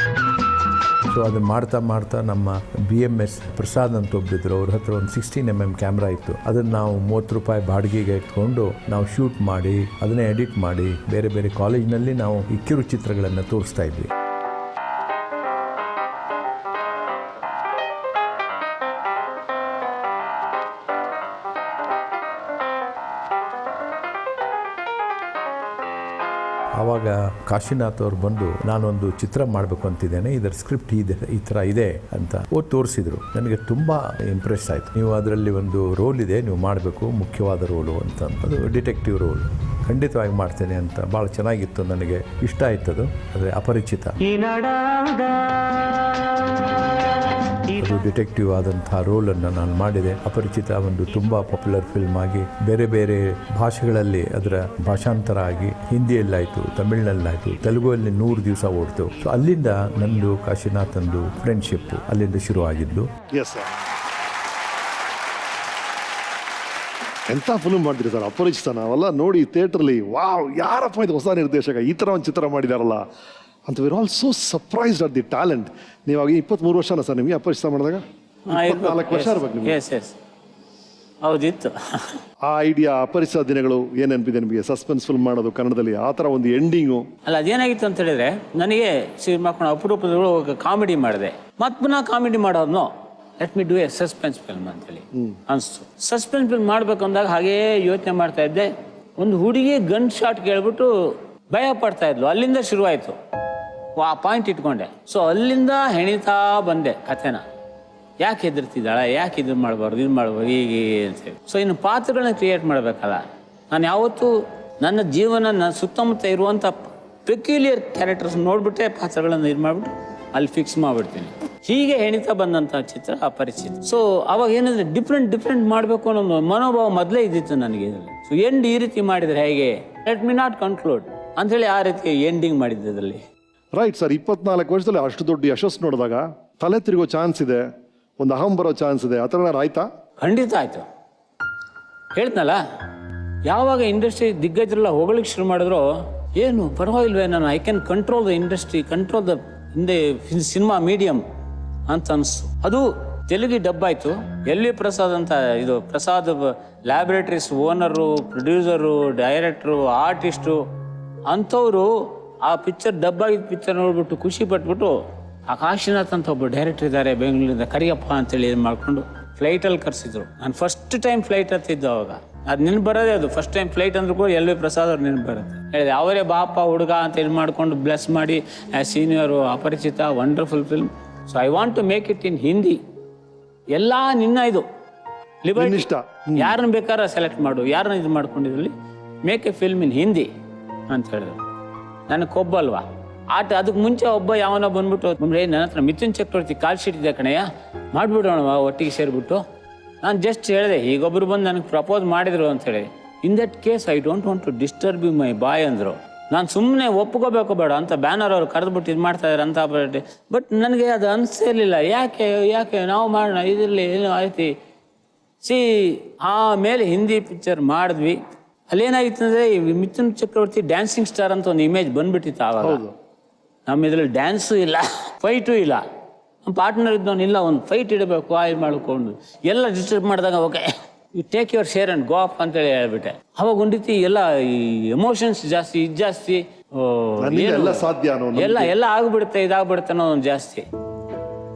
Speaker 11: ಸೊ ಅದನ್ನು ಮಾಡ್ತಾ ಮಾಡ್ತಾ ನಮ್ಮ BMS ಪ್ರಸಾದ್ ಅಂತ ಒಬ್ಬಿದ್ರು, ಅವ್ರ ಹತ್ರ ಒಂದು 16mm ಕ್ಯಾಮ್ರಾ ಇತ್ತು. ಅದನ್ನು ನಾವು 30 ರೂಪಾಯಿ ಬಾಡಿಗೆಗೆ ಇಟ್ಕೊಂಡು ನಾವು ಶೂಟ್ ಮಾಡಿ ಅದನ್ನೇ ಎಡಿಟ್ ಮಾಡಿ ಬೇರೆ ಬೇರೆ ಕಾಲೇಜ್ನಲ್ಲಿ ನಾವು ಈ ಕಿರುಚಿತ್ರಗಳನ್ನು ತೋರಿಸ್ತಾ ಇದ್ವಿ. ಆವಾಗ ಕಾಶಿನಾಥ್ ಅವ್ರು ಬಂದು ನಾನೊಂದು ಚಿತ್ರ ಮಾಡಬೇಕು ಅಂತಿದ್ದೇನೆ, ಇದರ ಸ್ಕ್ರಿಪ್ಟ್ ಈ ಥರ ಇದೆ ಅಂತ ತೋರಿಸಿದ್ರು. ನನಗೆ ತುಂಬ ಇಂಪ್ರೆಸ್ ಆಯಿತು. ನೀವು ಅದರಲ್ಲಿ ಒಂದು ರೋಲ್ ಇದೆ, ನೀವು ಮಾಡಬೇಕು, ಮುಖ್ಯವಾದ ರೋಲು ಅಂತ. ಅದು ಡಿಟೆಕ್ಟಿವ್ ರೋಲ್. ಖಂಡಿತವಾಗಿ ಮಾಡ್ತೇನೆ ಅಂತ. ಭಾಳ ಚೆನ್ನಾಗಿತ್ತು, ನನಗೆ ಇಷ್ಟ ಆಯ್ತದು. ಆದರೆ ಅಪರಿಚಿತ, ಅದು ಡಿಟೆಕ್ಟಿವ್ ಆದಂತಹ ರೋಲನ್ನು ನಾನು ಮಾಡಿದೆ. ಅಪರಿಚಿತ ಒಂದು ತುಂಬ ಪಾಪ್ಯುಲರ್ ಫಿಲ್ಮ್ ಆಗಿ ಬೇರೆ ಬೇರೆ ಭಾಷೆಗಳಲ್ಲಿ ಅದರ ಭಾಷಾಂತರ ಆಗಿ ಹಿಂದಿಯಲ್ಲಾಯಿತು, ತಮಿಳಿನಲ್ಲಾಯಿತು, ತೆಲುಗುವಲ್ಲಿ 100 ದಿವಸ ಓಡ್ತು. ಸೊ ಅಲ್ಲಿಂದ ನಂದು ಕಾಶಿನಾಥಂದು ಫ್ರೆಂಡ್ಶಿಪ್ ಅಲ್ಲಿಂದ ಶುರುವಾಗಿದ್ದು.
Speaker 2: ಎಂಥ ಫಿಲ್ಮ್ ಮಾಡ್ತೀರಿ ಸರ್, ಅಪರಿಚಿತ. ನಾವೆಲ್ಲ ನೋಡಿ ಥಿಯೇಟ್ರಲ್ಲಿ ವಾವ್, ಯಾರಪ್ಪ ಇದು ಹೊಸ ನಿರ್ದೇಶಕ, ಈ ಥರ ಒಂದು ಚಿತ್ರ ಮಾಡಿದಾರಲ್ಲ ಅಂತ. Were all so surprised at the talent. ನೀವಾಗ 23 ವರ್ಷನ ಸರ್ ನಿಮಗೆ ಅಪರಿಚಿತ ಮಾಡಿದಾಗ? 24 ವರ್ಷ ಇರ್ಬೇಕು ನಿಮಗೆ.
Speaker 3: ಹೌದಿತ್ತು.
Speaker 2: ಆ ಐಡಿಯಾ, ಅಪರಿಚಿತ ದಿನಗಳು ಏನು ನೆನಪಿದೆ ನಿಮಗೆ? ಸಸ್ಪೆನ್ಸ್ ಫಿಲ್ಮ್ ಮಾಡೋದು ಕನ್ನಡದಲ್ಲಿ, ಆ ಥರ ಒಂದು ಎಂಡಿಂಗು.
Speaker 3: ಅಲ್ಲ, ಅದೇನಾಗಿತ್ತು ಅಂತ ಹೇಳಿದ್ರೆ, ನನಗೆ ಸಿನಿಮಾಕೊಂಡು ಅಪರೂಪದೊಳಗೆ ಕಾಮಿಡಿ ಮಾಡಿದೆ. ಮತ್ತೆ ಪುನಃ ಕಾಮಿಡಿ ಮಾಡೋದ್ನೋ, let me do a suspense film ಅಂತೇಳಿ ಅನಿಸ್ತು. ಸಸ್ಪೆನ್ಸ್ ಫಿಲ್ಮ್ ಮಾಡ್ಬೇಕು ಅಂದಾಗ ಹಾಗೇ ಯೋಚನೆ ಮಾಡ್ತಾ ಇದ್ದೆ. ಒಂದು ಹುಡುಗಿ ಗನ್ ಶಾಟ್ ಕೇಳ್ಬಿಟ್ಟು ಭಯ ಪಡ್ತಾ ಇದ್ಲು. ಅಲ್ಲಿಂದ ಶುರುವಾಯಿತು. ಆ ಪಾಯಿಂಟ್ ಇಟ್ಕೊಂಡೆ. ಸೊ ಅಲ್ಲಿಂದ ಹೆಣಿತಾ ಬಂದೆ ಕಥೆನ. ಯಾಕೆ ಹೆದರ್ತಿದ್ದಾಳೆ, ಯಾಕೆ ಇದು ಮಾಡಬಾರ್ದು, ಇದು ಮಾಡ್ಬಾರ್ದು, ಹೀಗೆ ಅಂತೇಳಿ. ಸೊ ಇನ್ನು ಪಾತ್ರಗಳನ್ನ ಕ್ರಿಯೇಟ್ ಮಾಡಬೇಕಲ್ಲ. ನಾನು ಯಾವತ್ತೂ ನನ್ನ ಜೀವನ, ನನ್ನ ಸುತ್ತಮುತ್ತ ಇರುವಂಥ ಪೆಕ್ಯುಲಿಯರ್ ಕ್ಯಾರೆಕ್ಟರ್ಸ್ ನೋಡ್ಬಿಟ್ಟೆ ಪಾತ್ರಗಳನ್ನು ಇದು ಮಾಡಿಬಿಟ್ಟು ಅಲ್ಲಿ ಫಿಕ್ಸ್ ಮಾಡಿಬಿಡ್ತೀನಿ. ಹೀಗೆ ಹೆಣಿತಾ ಬಂದಂಥ ಚಿತ್ರ ಅಪರಿಚಿತ. ಸೊ ಅವಾಗ ಏನಂದರೆ ಡಿಫ್ರೆಂಟ್ ಮಾಡಬೇಕು ಅನ್ನೋ ಮನೋಭಾವ ಮೊದಲೇ ಇದ್ದಿತ್ತು ನನಗೆ ಇದರಲ್ಲಿ. ಸೊ ಎಂಡ್ ಈ ರೀತಿ ಮಾಡಿದರೆ ಹೇಗೆ, ಲೆಟ್ ಮಿ ನಾಟ್ ಕನ್ಕ್ಲೂಡ್ ಅಂಥೇಳಿ ಆ ರೀತಿ ಎಂಡಿಂಗ್ ಮಾಡಿದ್ದೆ ಇದರಲ್ಲಿ.
Speaker 2: Right sir. 24 ವರ್ಷದಲ್ಲಿ ಅಷ್ಟು ದೊಡ್ಡ ಯಶಸ್ಸು ನೋಡಿದಾಗ ತಲೆ ತಿರುಗೋ ಚಾನ್ಸ್ ಇದೆ, ಒಂದು ಅಹಂ ಬರೋ ಚಾನ್ಸ್ ಇದೆ, ಆ ಥರ ಆಯ್ತಾ?
Speaker 3: ಖಂಡಿತ ಆಯಿತು. ಹೇಳ್ತನಲ್ಲ, ಯಾವಾಗ ಇಂಡಸ್ಟ್ರಿ ದಿಗ್ಗಜರೆಲ್ಲ ಹೋಗ್ಲಿಕ್ಕೆ ಶುರು ಮಾಡಿದ್ರು, ಏನು ಪರವಾಗಿಲ್ವೇ, ನಾನು I can control the industry, control the ಹಿಂದೆ ಸಿನಿಮಾ ಮೀಡಿಯಮ್ ಅಂತ ಅನಿಸ್ತು. ಅದು ತೆಲುಗಿ ಡಬ್ ಆಯಿತು. ಎಲ್ ವಿ ಪ್ರಸಾದ್ ಅಂತ, ಇದು ಪ್ರಸಾದ್ ಲ್ಯಾಬೊರೇಟರೀಸ್ ಓನರು, ಪ್ರೊಡ್ಯೂಸರು, ಡೈರೆಕ್ಟ್ರು, ಆರ್ಟಿಸ್ಟು ಅಂಥವ್ರು ಆ ಪಿಕ್ಚರ್ ಡಬ್ ಆಗಿದ್ದ ಪಿಕ್ಚರ್ ನೋಡ್ಬಿಟ್ಟು ಖುಷಿ ಪಟ್ಬಿಟ್ಟು ಆ ಕಾಶಿನಾಥ್ ಅಂತ ಒಬ್ಬ ಡೈರೆಕ್ಟರ್ ಇದ್ದಾರೆ ಬೆಂಗಳೂರಿಂದ, ಕರಿಯಪ್ಪ ಅಂತೇಳಿ ಇದು ಮಾಡಿಕೊಂಡು ಫ್ಲೈಟಲ್ಲಿ ಕರೆಸಿದ್ರು. ನಾನು ಫಸ್ಟ್ ಟೈಮ್ ಫ್ಲೈಟ್ ಹತ್ತಿದ್ದು ಅವಾಗ. ಅದು ನೆನ್ಪು ಬರೋದೇ ಅದು, ಫಸ್ಟ್ ಟೈಮ್ ಫ್ಲೈಟ್ ಅಂದ್ರೂ ಕೂಡ ಎಲ್ ವಿ ಪ್ರಸಾದ್ ಅವ್ರು ನೆನ್ಪು ಬರುತ್ತೆ. ಹೇಳಿದೆ ಅವರೇ ಬಾಪ ಹುಡುಗ ಅಂತ ಇದು ಮಾಡಿಕೊಂಡು ಬ್ಲೆಸ್ ಮಾಡಿ senior, Aparichita, wonderful film. So I want to make it in Hindi. ಎಲ್ಲ ನಿನ್ನ ಇದು ಲಿಬರ್ಟಿ, ಯಾರನ್ನ ಬೇಕಾದ್ರೆ ಸೆಲೆಕ್ಟ್ ಮಾಡು, ಯಾರನ್ನ ಇದು ಮಾಡ್ಕೊಂಡಿದ್ರಲ್ಲಿ, make a film in Hindi ಅಂತ ಹೇಳಿದ್ರು. ನನಗೆ ಕೊಬ್ಬಲ್ವಾ ಅದಕ್ಕೆ ಮುಂಚೆ ಒಬ್ಬ ಯಾವನೋ ಬಂದ್ಬಿಟ್ಟು ನನ್ನ ಹತ್ರ ಮಿಥುನ್ ಚಕ್ರವರ್ತಿ ಕಾಲ್ ಶೀಟ್ ಇದೆ ಕಣಯ್ಯ, ಮಾಡಿಬಿಡೋಣವ ಒಟ್ಟಿಗೆ ಸೇರಿಬಿಟ್ಟು. ನಾನು ಜಸ್ಟ್ ಹೇಳಿದೆ, ಈಗೊಬ್ಬರು ಬಂದು ನನಗೆ ಪ್ರಪೋಸ್ ಮಾಡಿದ್ರು ಅಂತೇಳಿ. In that case I don't want to disturb my boy ಅಂದರು. ನಾನು ಸುಮ್ಮನೆ ಒಪ್ಕೋಬೇಕು ಬೇಡ ಅಂತ ಬ್ಯಾನರ್ ಅವ್ರು ಕರೆದ್ಬಿಟ್ಟು ಇದು ಮಾಡ್ತಾ ಇದ್ದಾರೆ ಅಂತ. ಬಟ್ ನನಗೆ ಅದು ಅನಿಸಿರ್ಲಿಲ್ಲ. ಯಾಕೆ ನಾವು ಮಾಡೋಣ ಇದರಲ್ಲಿ ಏನು ಆಯ್ತು. ಆಮೇಲೆ ಹಿಂದಿ ಪಿಕ್ಚರ್ ಮಾಡಿದ್ವಿ. ಅಲ್ಲೇನಾಗಿತ್ತು ಅಂದರೆ ಮಿಥುನ್ ಚಕ್ರವರ್ತಿ ಡ್ಯಾನ್ಸಿಂಗ್ ಸ್ಟಾರ್ ಅಂತ ಒಂದು ಇಮೇಜ್ ಬಂದ್ಬಿಟ್ಟಿತ್ತು ಆವಾಗ. ನಮ್ಮ ಇದರಲ್ಲಿ ಡ್ಯಾನ್ಸು ಇಲ್ಲ, ಫೈಟು ಇಲ್ಲ. ನಮ್ಮ ಪಾರ್ಟ್ನರ್ ಇದ್ದವನು ಇಲ್ಲ, ಒಂದು ಫೈಟ್ ಇಡಬೇಕು ಇದು ಮಾಡ್ಕೊಂಡು ಎಲ್ಲ ಡಿಸ್ಟರ್ಬ್ ಮಾಡಿದಾಗ okay you take your share and go up ಅಂತೇಳಿ ಹೇಳ್ಬಿಟ್ಟೆ. ಅವಾಗ ಉಂಡಿತಿ ಎಲ್ಲ ಈ ಎಮೋಷನ್ಸ್ ಜಾಸ್ತಿ, ಇದು ಜಾಸ್ತಿ, ಎಲ್ಲ ಆಗ್ಬಿಡುತ್ತೆ, ಇದಾಗ್ಬಿಡುತ್ತೆ ಅನ್ನೋ ಒಂದು ಜಾಸ್ತಿ.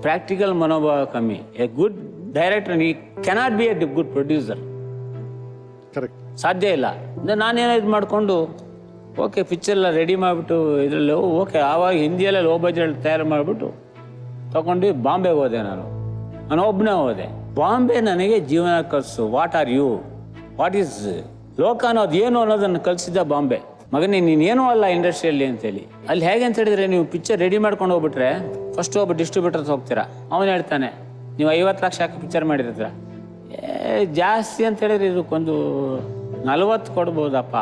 Speaker 3: ಪ್ರಾಕ್ಟಿಕಲ್ ಮನೋಭಾವ ಕಮ್ಮಿ. ಎ ಗುಡ್ ಡೈರೆಕ್ಟರ್ ಈ cannot be A good producer, ಸಾಧ್ಯ ಇಲ್ಲ. ನಾನೇನೋ ಇದು ಮಾಡಿಕೊಂಡು ಓಕೆ ಪಿಕ್ಚರ್ಲ್ಲ ರೆಡಿ ಮಾಡಿಬಿಟ್ಟು ಇದರಲ್ಲಿ ಓಕೆ ಆವಾಗ ಹಿಂದಿಯಲ್ಲೇ ಲೋ ಬಜೆಟ್ ತಯಾರು ಮಾಡಿಬಿಟ್ಟು ತಗೊಂಡು ಬಾಂಬೆಗೆ ಹೋದೆ. ನಾನು ಒಬ್ಬನೇ ಹೋದೆ. ಬಾಂಬೆ ನನಗೆ ಜೀವನ ಕಲಿಸು. What are you, what is ಲೋಕ ಅನ್ನೋದು ಏನು ಅನ್ನೋದನ್ನು ಕಲಿಸಿದ್ದ ಬಾಂಬೆ. ಮಗನೇ ನೀನೇನೂ ಅಲ್ಲ ಇಂಡಸ್ಟ್ರಿಯಲ್ಲಿ ಅಂತೇಳಿ. ಅಲ್ಲಿ ಹೇಗೆ ಅಂತ ಹೇಳಿದ್ರೆ, ನೀವು ಪಿಕ್ಚರ್ ರೆಡಿ ಮಾಡ್ಕೊಂಡು ಹೋಗ್ಬಿಟ್ರೆ ಫಸ್ಟ್ ಒಬ್ಬ ಡಿಸ್ಟ್ರಿಬ್ಯೂಟರ್ಸ್ ಹೋಗ್ತೀರಾ, ಅವನು ಹೇಳ್ತಾನೆ ನೀವು 50 ಲಕ್ಷ ಹಾಕಿ ಪಿಕ್ಚರ್ ಮಾಡಿರ್ತೀರ. ಜಾಸ್ತಿ ಅಂತ ಹೇಳಿದ್ರೆ ಇದಕ್ಕೊಂದು 40 ಕೊಡ್ಬೋದಪ್ಪ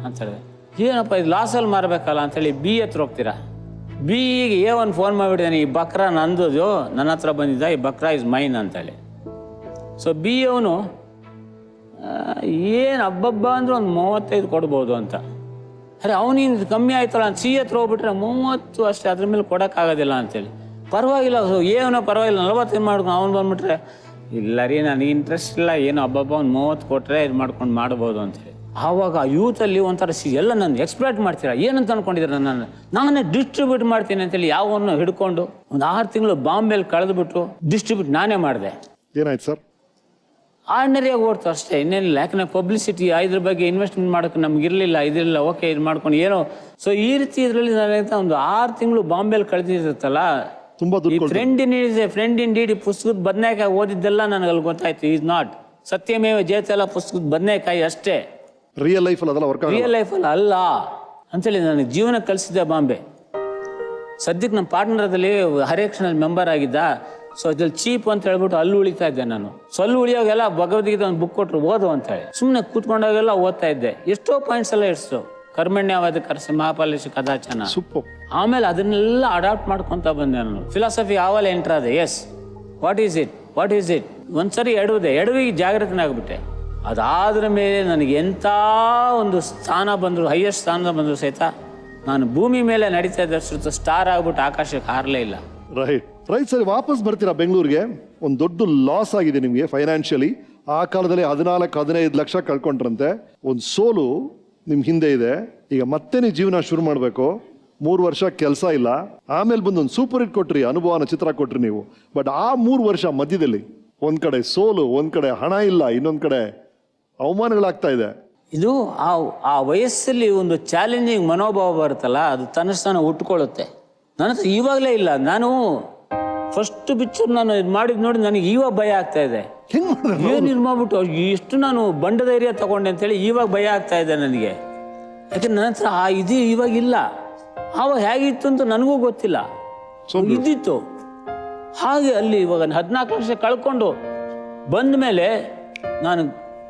Speaker 3: ಅಂತ ಹೇಳಿದ್ರೆ, ಏನಪ್ಪ ಇದು ಲಾಸಲ್ಲಿ ಮಾರಬೇಕಲ್ಲ ಅಂತೇಳಿ ಬಿ ಹತ್ರ ಹೋಗ್ತೀರಾ. ಬಿಗೆ A1 ಫೋನ್ ಮಾಡಿಬಿಟ್ಟಿದ್ದಾನೆ, ಈ ಬಕ್ರಾ ನಂದು, ನನ್ನ ಹತ್ರ ಬಂದಿದ್ದ, ಈ ಬಕ್ರಾ ಇಸ್ ಮೈನ್ ಅಂತೇಳಿ. ಸೊ ಬಿ ಅವನು ಏನು ಹಬ್ಬಬ್ಬ ಅಂದ್ರೆ ಒಂದು 35 ಕೊಡ್ಬೋದು ಅಂತ. ಅರೆ ಅವನಿಂದ ಕಮ್ಮಿ ಆಯ್ತಲ್ಲ ಅಂತ ಸಿ ಹತ್ರ ಹೋಗ್ಬಿಟ್ರೆ 30 ಅಷ್ಟೇ, ಅದ್ರ ಮೇಲೆ ಕೊಡೋಕ್ಕಾಗೋದಿಲ್ಲ ಅಂತೇಳಿ. ಪರವಾಗಿಲ್ಲ ಏನೋ ಪರವಾಗಿಲ್ಲ 40 ಮಾಡ್ಕೊಂಡು ಅವ್ನು ಬಂದ್ಬಿಟ್ರೆ ಇಲ್ಲ ರೀ ನನಗೆ ಇಂಟ್ರೆಸ್ಟ್ ಇಲ್ಲ, ಏನು ಹಬ್ಬಬ್ಬ ಒಂದು 30 ಕೊಟ್ಟರೆ ಇದು ಮಾಡ್ಕೊಂಡು ಮಾಡ್ಬೋದು ಅಂತೇಳಿ. ಆವಾಗ ಯೂತಲ್ಲಿ ಒಂಥರ ಎಲ್ಲ ನಾನು ಎಕ್ಸ್ಪ್ಲೈಟ್ ಮಾಡ್ತೀರಾ ಏನಂತ ಅನ್ಕೊಂಡಿದ್ದೀರ, ನಾನೇ ಡಿಸ್ಟ್ರಿಬ್ಯೂಟ್ ಮಾಡ್ತೀನಿ ಅಂತೇಳಿ ಯಾವನ್ನು ಹಿಡ್ಕೊಂಡು ಒಂದು 6 ತಿಂಗಳು ಬಾಂಬೆಲಿ ಕಳೆದ್ಬಿಟ್ಟು ಡಿಸ್ಟ್ರಿಬ್ಯೂಟ್ ನಾನೇ ಮಾಡಿದೆ.
Speaker 2: ಏನಾಯ್ತು ಸರ್?
Speaker 3: ಆರ್ಡಿನರಿಯಾಗಿ ಓಡ್ತು ಅಷ್ಟೇ, ಇನ್ನೇನಿಲ್ಲ. ಯಾಕಂದ್ರೆ ಪಬ್ಲಿಸಿಟಿ ಇದ್ರ ಬಗ್ಗೆ ಇನ್ವೆಸ್ಟ್ಮೆಂಟ್ ಮಾಡೋಕೆ ನಮ್ಗೆ ಇರಲಿಲ್ಲ, ಇದಿರಲಿಲ್ಲ. ಓಕೆ ಇದು ಮಾಡ್ಕೊಂಡು ಏನೋ. ಸೊ ಈ ರೀತಿ ಇದರಲ್ಲಿ ನನಗೆ ಒಂದು 6 ತಿಂಗಳು ಬಾಂಬೆಲಿ ಕಳೆದಿರುತ್ತಲ್ಲ, ಫ್ರೆಂಡ್ ಇನ್ ಡೀಡ್ ಪುಸ್ತಕದ ಬದನೆಕಾಯಿ ಓದಿದ್ದೆಲ್ಲ ನನಗೆ ಅಲ್ಲಿ ಗೊತ್ತಾಯ್ತು. ಈಸ್ ನಾಟ್ ಸತ್ಯಮೇವ ಜಯತೆಲ್ಲ ಪುಸ್ತಕದ ಬದನೆಕಾಯಿ ಅಷ್ಟೇ,
Speaker 2: ರಿಯಲ್ ಲೈಫಲ್ಲಿ
Speaker 3: ಅಲ್ಲ ಅಂತೇಳಿ ನನಗೆ ಜೀವನ ಕಲಿಸಿದ್ದೆ ಬಾಂಬೆ. ಸದ್ಯಕ್ಕೆ ನಮ್ಮ ಪಾರ್ಟ್ನರ್ದಲ್ಲಿ ಹರೇಕ್ಷಣಲ್ಲಿ ಮೆಂಬರ್ ಆಗಿದ್ದ. ಸೊ ಅದ್ರಲ್ಲಿ ಚೀಪ್ ಅಂತ ಹೇಳ್ಬಿಟ್ಟು ಅಲ್ಲಿ ಉಳಿತಾ ಇದ್ದೆ ನಾನು. ಸೊ ಅಲ್ಲಿ ಉಳಿಯೋಗೆಲ್ಲ ಭಗವದ್ಗೀತೆ ಒಂದು ಬುಕ್ ಕೊಟ್ಟರು ಓದು ಅಂತ ಹೇಳಿ ಸುಮ್ಮನೆ ಕೂತ್ಕೊಂಡಾಗೆಲ್ಲ ಓದ್ತಾ ಇದ್ದೆ. ಎಷ್ಟೋ ಪಾಯಿಂಟ್ಸ್ ಎಲ್ಲ ಇಡ್ಸು, ಕರ್ಮಣ್ಯವಾದ ಕರ್ಸಿ ಮಹಾಪಾಲಿಶ ಕದಾಚನ. ಆಮೇಲೆ ಅದನ್ನೆಲ್ಲ ಅಡಾಪ್ಟ್ ಮಾಡ್ಕೊತ ಬಂದೆ ನಾನು. ಫಿಲಾಸಫಿ ಆವಲ್ಲ ಎಂಟರ್ ಆದೆ. ಎಸ್ ವಾಟ್ ಈಸ್ ಇಟ್ ಒಂದ್ಸರಿ ಎಡವಿಗೆ ಜಾಗೃತನಾಗ್ಬಿಟ್ಟೆ. ಅದಾದ್ರ ಮೇಲೆ ನನಗೆ ಎಂಥ ಒಂದು ಸ್ಥಾನ ಬಂದರು, ಹೈಯೆಸ್ಟ್ ಸ್ಥಾನ ಬಂದರು ಸಹಿತ ನಾನು ಭೂಮಿ ಮೇಲೆ ನಡೀತಾ ಇದ್ದಷ್ಟು ಸ್ಟಾರ್ ಆಗ್ಬಿಟ್ಟು ಆಕಾಶಕ್ಕೆ ಹಾರಲೇ ಇಲ್ಲ.
Speaker 2: ರೈಟ್ ಸರಿ, ವಾಪಸ್ ಬರ್ತೀರಾ ಬೆಂಗಳೂರಿಗೆ. ಒಂದು ದೊಡ್ಡ ಲಾಸ್ ಆಗಿದೆ ನಿಮಗೆ ಫೈನಾನ್ಷಿಯಲಿ. ಆ ಕಾಲದಲ್ಲಿ 14-15 ಲಕ್ಷ ಕಳ್ಕೊಂಡ್ರಂತೆ. ಒಂದು ಸೋಲು ನಿಮ್ಮ ಹಿಂದೆ ಇದೆ. ಈಗ ಮತ್ತೆ ನೀವು ಜೀವನ ಶುರು ಮಾಡಬೇಕು. 3 ವರ್ಷ ಕೆಲಸ ಇಲ್ಲ. ಆಮೇಲೆ ಬಂದು ಒಂದು ಸೂಪರ್ ಹಿಟ್ ಕೊಟ್ರಿ, ಅನುಭವನ ಚಿತ್ರ ಕೊಟ್ರಿ ನೀವು. ಬಟ್ ಆ 3 ವರ್ಷ ಮಧ್ಯದಲ್ಲಿ ಒಂದ್ ಕಡೆ ಸೋಲು, ಒಂದ್ ಕಡೆ ಹಣ ಇಲ್ಲ, ಇನ್ನೊಂದ್ ಕಡೆ ಅವಮಾನಗಳಾಗ್ತಾ ಇದೆ.
Speaker 3: ಇದು ಆ ವಯಸ್ಸಲ್ಲಿ ಒಂದು ಚಾಲೆಂಜಿಂಗ್ ಮನೋಭಾವ ಬರುತ್ತಲ್ಲ, ಅದು ತನ್ನಷ್ಟನ ಉಟ್ಕೊಳ್ಳುತ್ತೆ. ನನ್ನ ಹತ್ರ ಇವಾಗಲೇ ಇಲ್ಲ. ನಾನು ಫಸ್ಟ್ ಪಿಕ್ಚರ್ ನಾನು ಇದು ಮಾಡಿದ್ ನೋಡಿ ನನಗೆ ಇವಾಗ ಭಯ ಆಗ್ತಾ ಇದೆ. ಏನು ಇದು ಮಾಡ್ಬಿಟ್ಟು ಎಷ್ಟು ನಾನು ಬಂಡ ಧೈರ್ಯ ತಗೊಂಡೆ ಅಂತೇಳಿ ಇವಾಗ ಭಯ ಆಗ್ತಾ ಇದೆ ನನಗೆ. ಯಾಕಂದ್ರೆ ನನ್ನ ಹತ್ರ ಇದು ಇವಾಗ ಇಲ್ಲ. ಆವಾಗ ಹೇಗಿತ್ತು ಅಂತ ನನಗೂ ಗೊತ್ತಿಲ್ಲ, ಇದ್ದಿತ್ತು ಹಾಗೆ. ಅಲ್ಲಿ ಇವಾಗ 14 ಲಕ್ಷ ಕಳ್ಕೊಂಡು ಬಂದ ಮೇಲೆ ನಾನು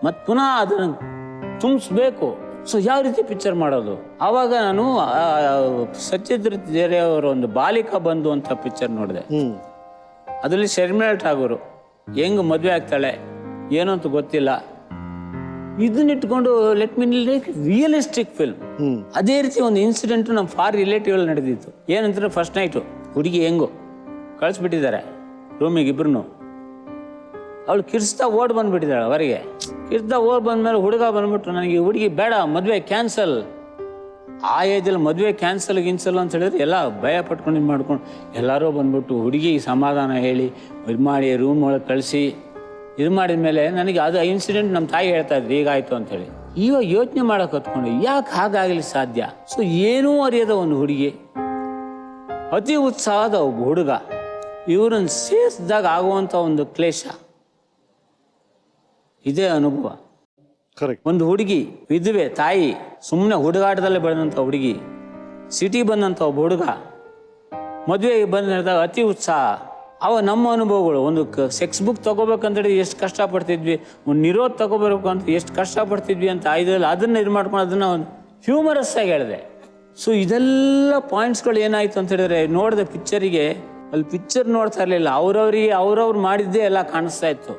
Speaker 3: ಮತ್ತೆ ಪುನಃ ಅದನ್ನು ತುಂಬಿಸ್ಬೇಕು. ಸೊ ಯಾವ ರೀತಿ ಪಿಕ್ಚರ್ ಮಾಡೋದು? ಆವಾಗ ನಾನು ಸತ್ಯಜಿತ್ ಅವರ ಒಂದು ಬಾಲಿಕಾ ಬಂಧು ಅಂತ ಪಿಕ್ಚರ್ ನೋಡಿದೆ. ಅದರಲ್ಲಿ ಶರ್ಮಿಳಾ ಠಾಗೂರ್ ಹೆಂಗ್ ಮದುವೆ ಆಗ್ತಾಳೆ ಏನು ಅಂತ ಗೊತ್ತಿಲ್ಲ, ಇದನ್ನಿಟ್ಕೊಂಡು ಲೆಟ್ ಮೀ ರಿಯಲಿಸ್ಟಿಕ್ ಫಿಲ್ಮ್. ಅದೇ ರೀತಿ ಒಂದು ಇನ್ಸಿಡೆಂಟ್ ನಮ್ಮ ಫಾರ್ ರಿಲೇಟಿವ್ ಅಲ್ಲಿ ನಡೆದಿತ್ತು. ಏನಂತಾರೆ, ಫಸ್ಟ್ ನೈಟು ಹುಡುಗಿ ಹೆಂಗು ಕಳಿಸ್ಬಿಟ್ಟಿದ್ದಾರೆ ರೂಮಿಗೆ, ಇಬ್ರು ಅವಳು ಕಿರ್ಸ್ತಾ ಓಡ್ ಬಂದ್ಬಿಟ್ಟಿದ್ದಾಳೆ ಹೊರಗೆ. ಕಿರ್ಸ್ತಾ ಓಡ್ ಬಂದ್ಮೇಲೆ ಹುಡುಗ ಬಂದ್ಬಿಟ್ಟು ನನಗೆ ಈ ಹುಡುಗಿ ಬೇಡ, ಮದುವೆ ಕ್ಯಾನ್ಸಲ್. ಆ ಏಜಲ್ಲಿ ಮದುವೆ ಕ್ಯಾನ್ಸಲ್ ಅಂತ ಹೇಳಿದ್ರೆ ಎಲ್ಲ ಭಯ ಪಟ್ಕೊಂಡು ಇದು ಮಾಡ್ಕೊಂಡು ಎಲ್ಲರೂ ಬಂದ್ಬಿಟ್ಟು ಹುಡುಗಿ ಸಮಾಧಾನ ಹೇಳಿ ಇದು ಮಾಡಿ ರೂಮ್ ಒಳಗೆ ಕಳಿಸಿ ಇದು ಮಾಡಿದ ಮೇಲೆ ನನಗೆ ಅದು ಇನ್ಸಿಡೆಂಟ್ ನಮ್ಮ ತಾಯಿ ಹೇಳ್ತಾ ಇದ್ರು ಹೀಗಾಯ್ತು ಅಂತೇಳಿ. ಇವಾಗ ಯೋಚನೆ ಮಾಡಕ್ಕೆ ಹೊತ್ಕೊಂಡು ಯಾಕೆ ಹಾಗಾಗಲಿ ಸಾಧ್ಯ? ಸೊ ಏನೂ ಅರಿಯದ ಒಂದು ಹುಡುಗಿ, ಅತಿ ಉತ್ಸಾಹದ ಒಬ್ಬ ಹುಡುಗ, ಇವ್ರನ್ನ ಸೇರಿಸಿದಾಗ ಆಗುವಂಥ ಒಂದು ಕ್ಲೇಶ, ಇದೇ ಅನುಭವ.
Speaker 2: ಕರೆಕ್ಟ್.
Speaker 3: ಒಂದು ಹುಡುಗಿ ವಿಧವೆ ತಾಯಿ, ಸುಮ್ಮನೆ ಹುಡುಗಾಟದಲ್ಲೇ ಬೆಳೆದಂಥ ಹುಡುಗಿ, ಸಿಟಿ ಬಂದಂಥ ಒಬ್ಬ ಹುಡುಗ, ಮದುವೆಗೆ ಬಂದಾಗ ಅತಿ ಉತ್ಸಾಹ. ಅವ ನಮ್ಮ ಅನುಭವಗಳು, ಒಂದು ಸೆಕ್ಸ್ ಬುಕ್ ತೊಗೋಬೇಕಂತೇಳಿ ಎಷ್ಟು ಕಷ್ಟಪಡ್ತಿದ್ವಿ, ಒಂದು ನಿರೋಧ ತೊಗೋಬೇಕು ಅಂತ ಎಷ್ಟು ಕಷ್ಟಪಡ್ತಿದ್ವಿ ಅಂತ ಇದರಲ್ಲಿ ಅದನ್ನು ಇದು ಮಾಡ್ಕೊಂಡು ಅದನ್ನು ಒಂದು ಹ್ಯೂಮರಸ್ ಆಗಿ ಹೇಳಿದೆ. ಸೊ ಇದೆಲ್ಲ ಪಾಯಿಂಟ್ಸ್ಗಳು ಏನಾಯಿತು ಅಂತ ಹೇಳಿದ್ರೆ, ನೋಡಿದ ಪಿಕ್ಚರಿಗೆ ಅಲ್ಲಿ ಪಿಕ್ಚರ್ ನೋಡ್ತಾ ಇರಲಿಲ್ಲ, ಅವ್ರವ್ರಿಗೆ ಅವ್ರವ್ರು ಮಾಡಿದ್ದೇ ಎಲ್ಲ ಕಾಣಿಸ್ತಾ ಇತ್ತು.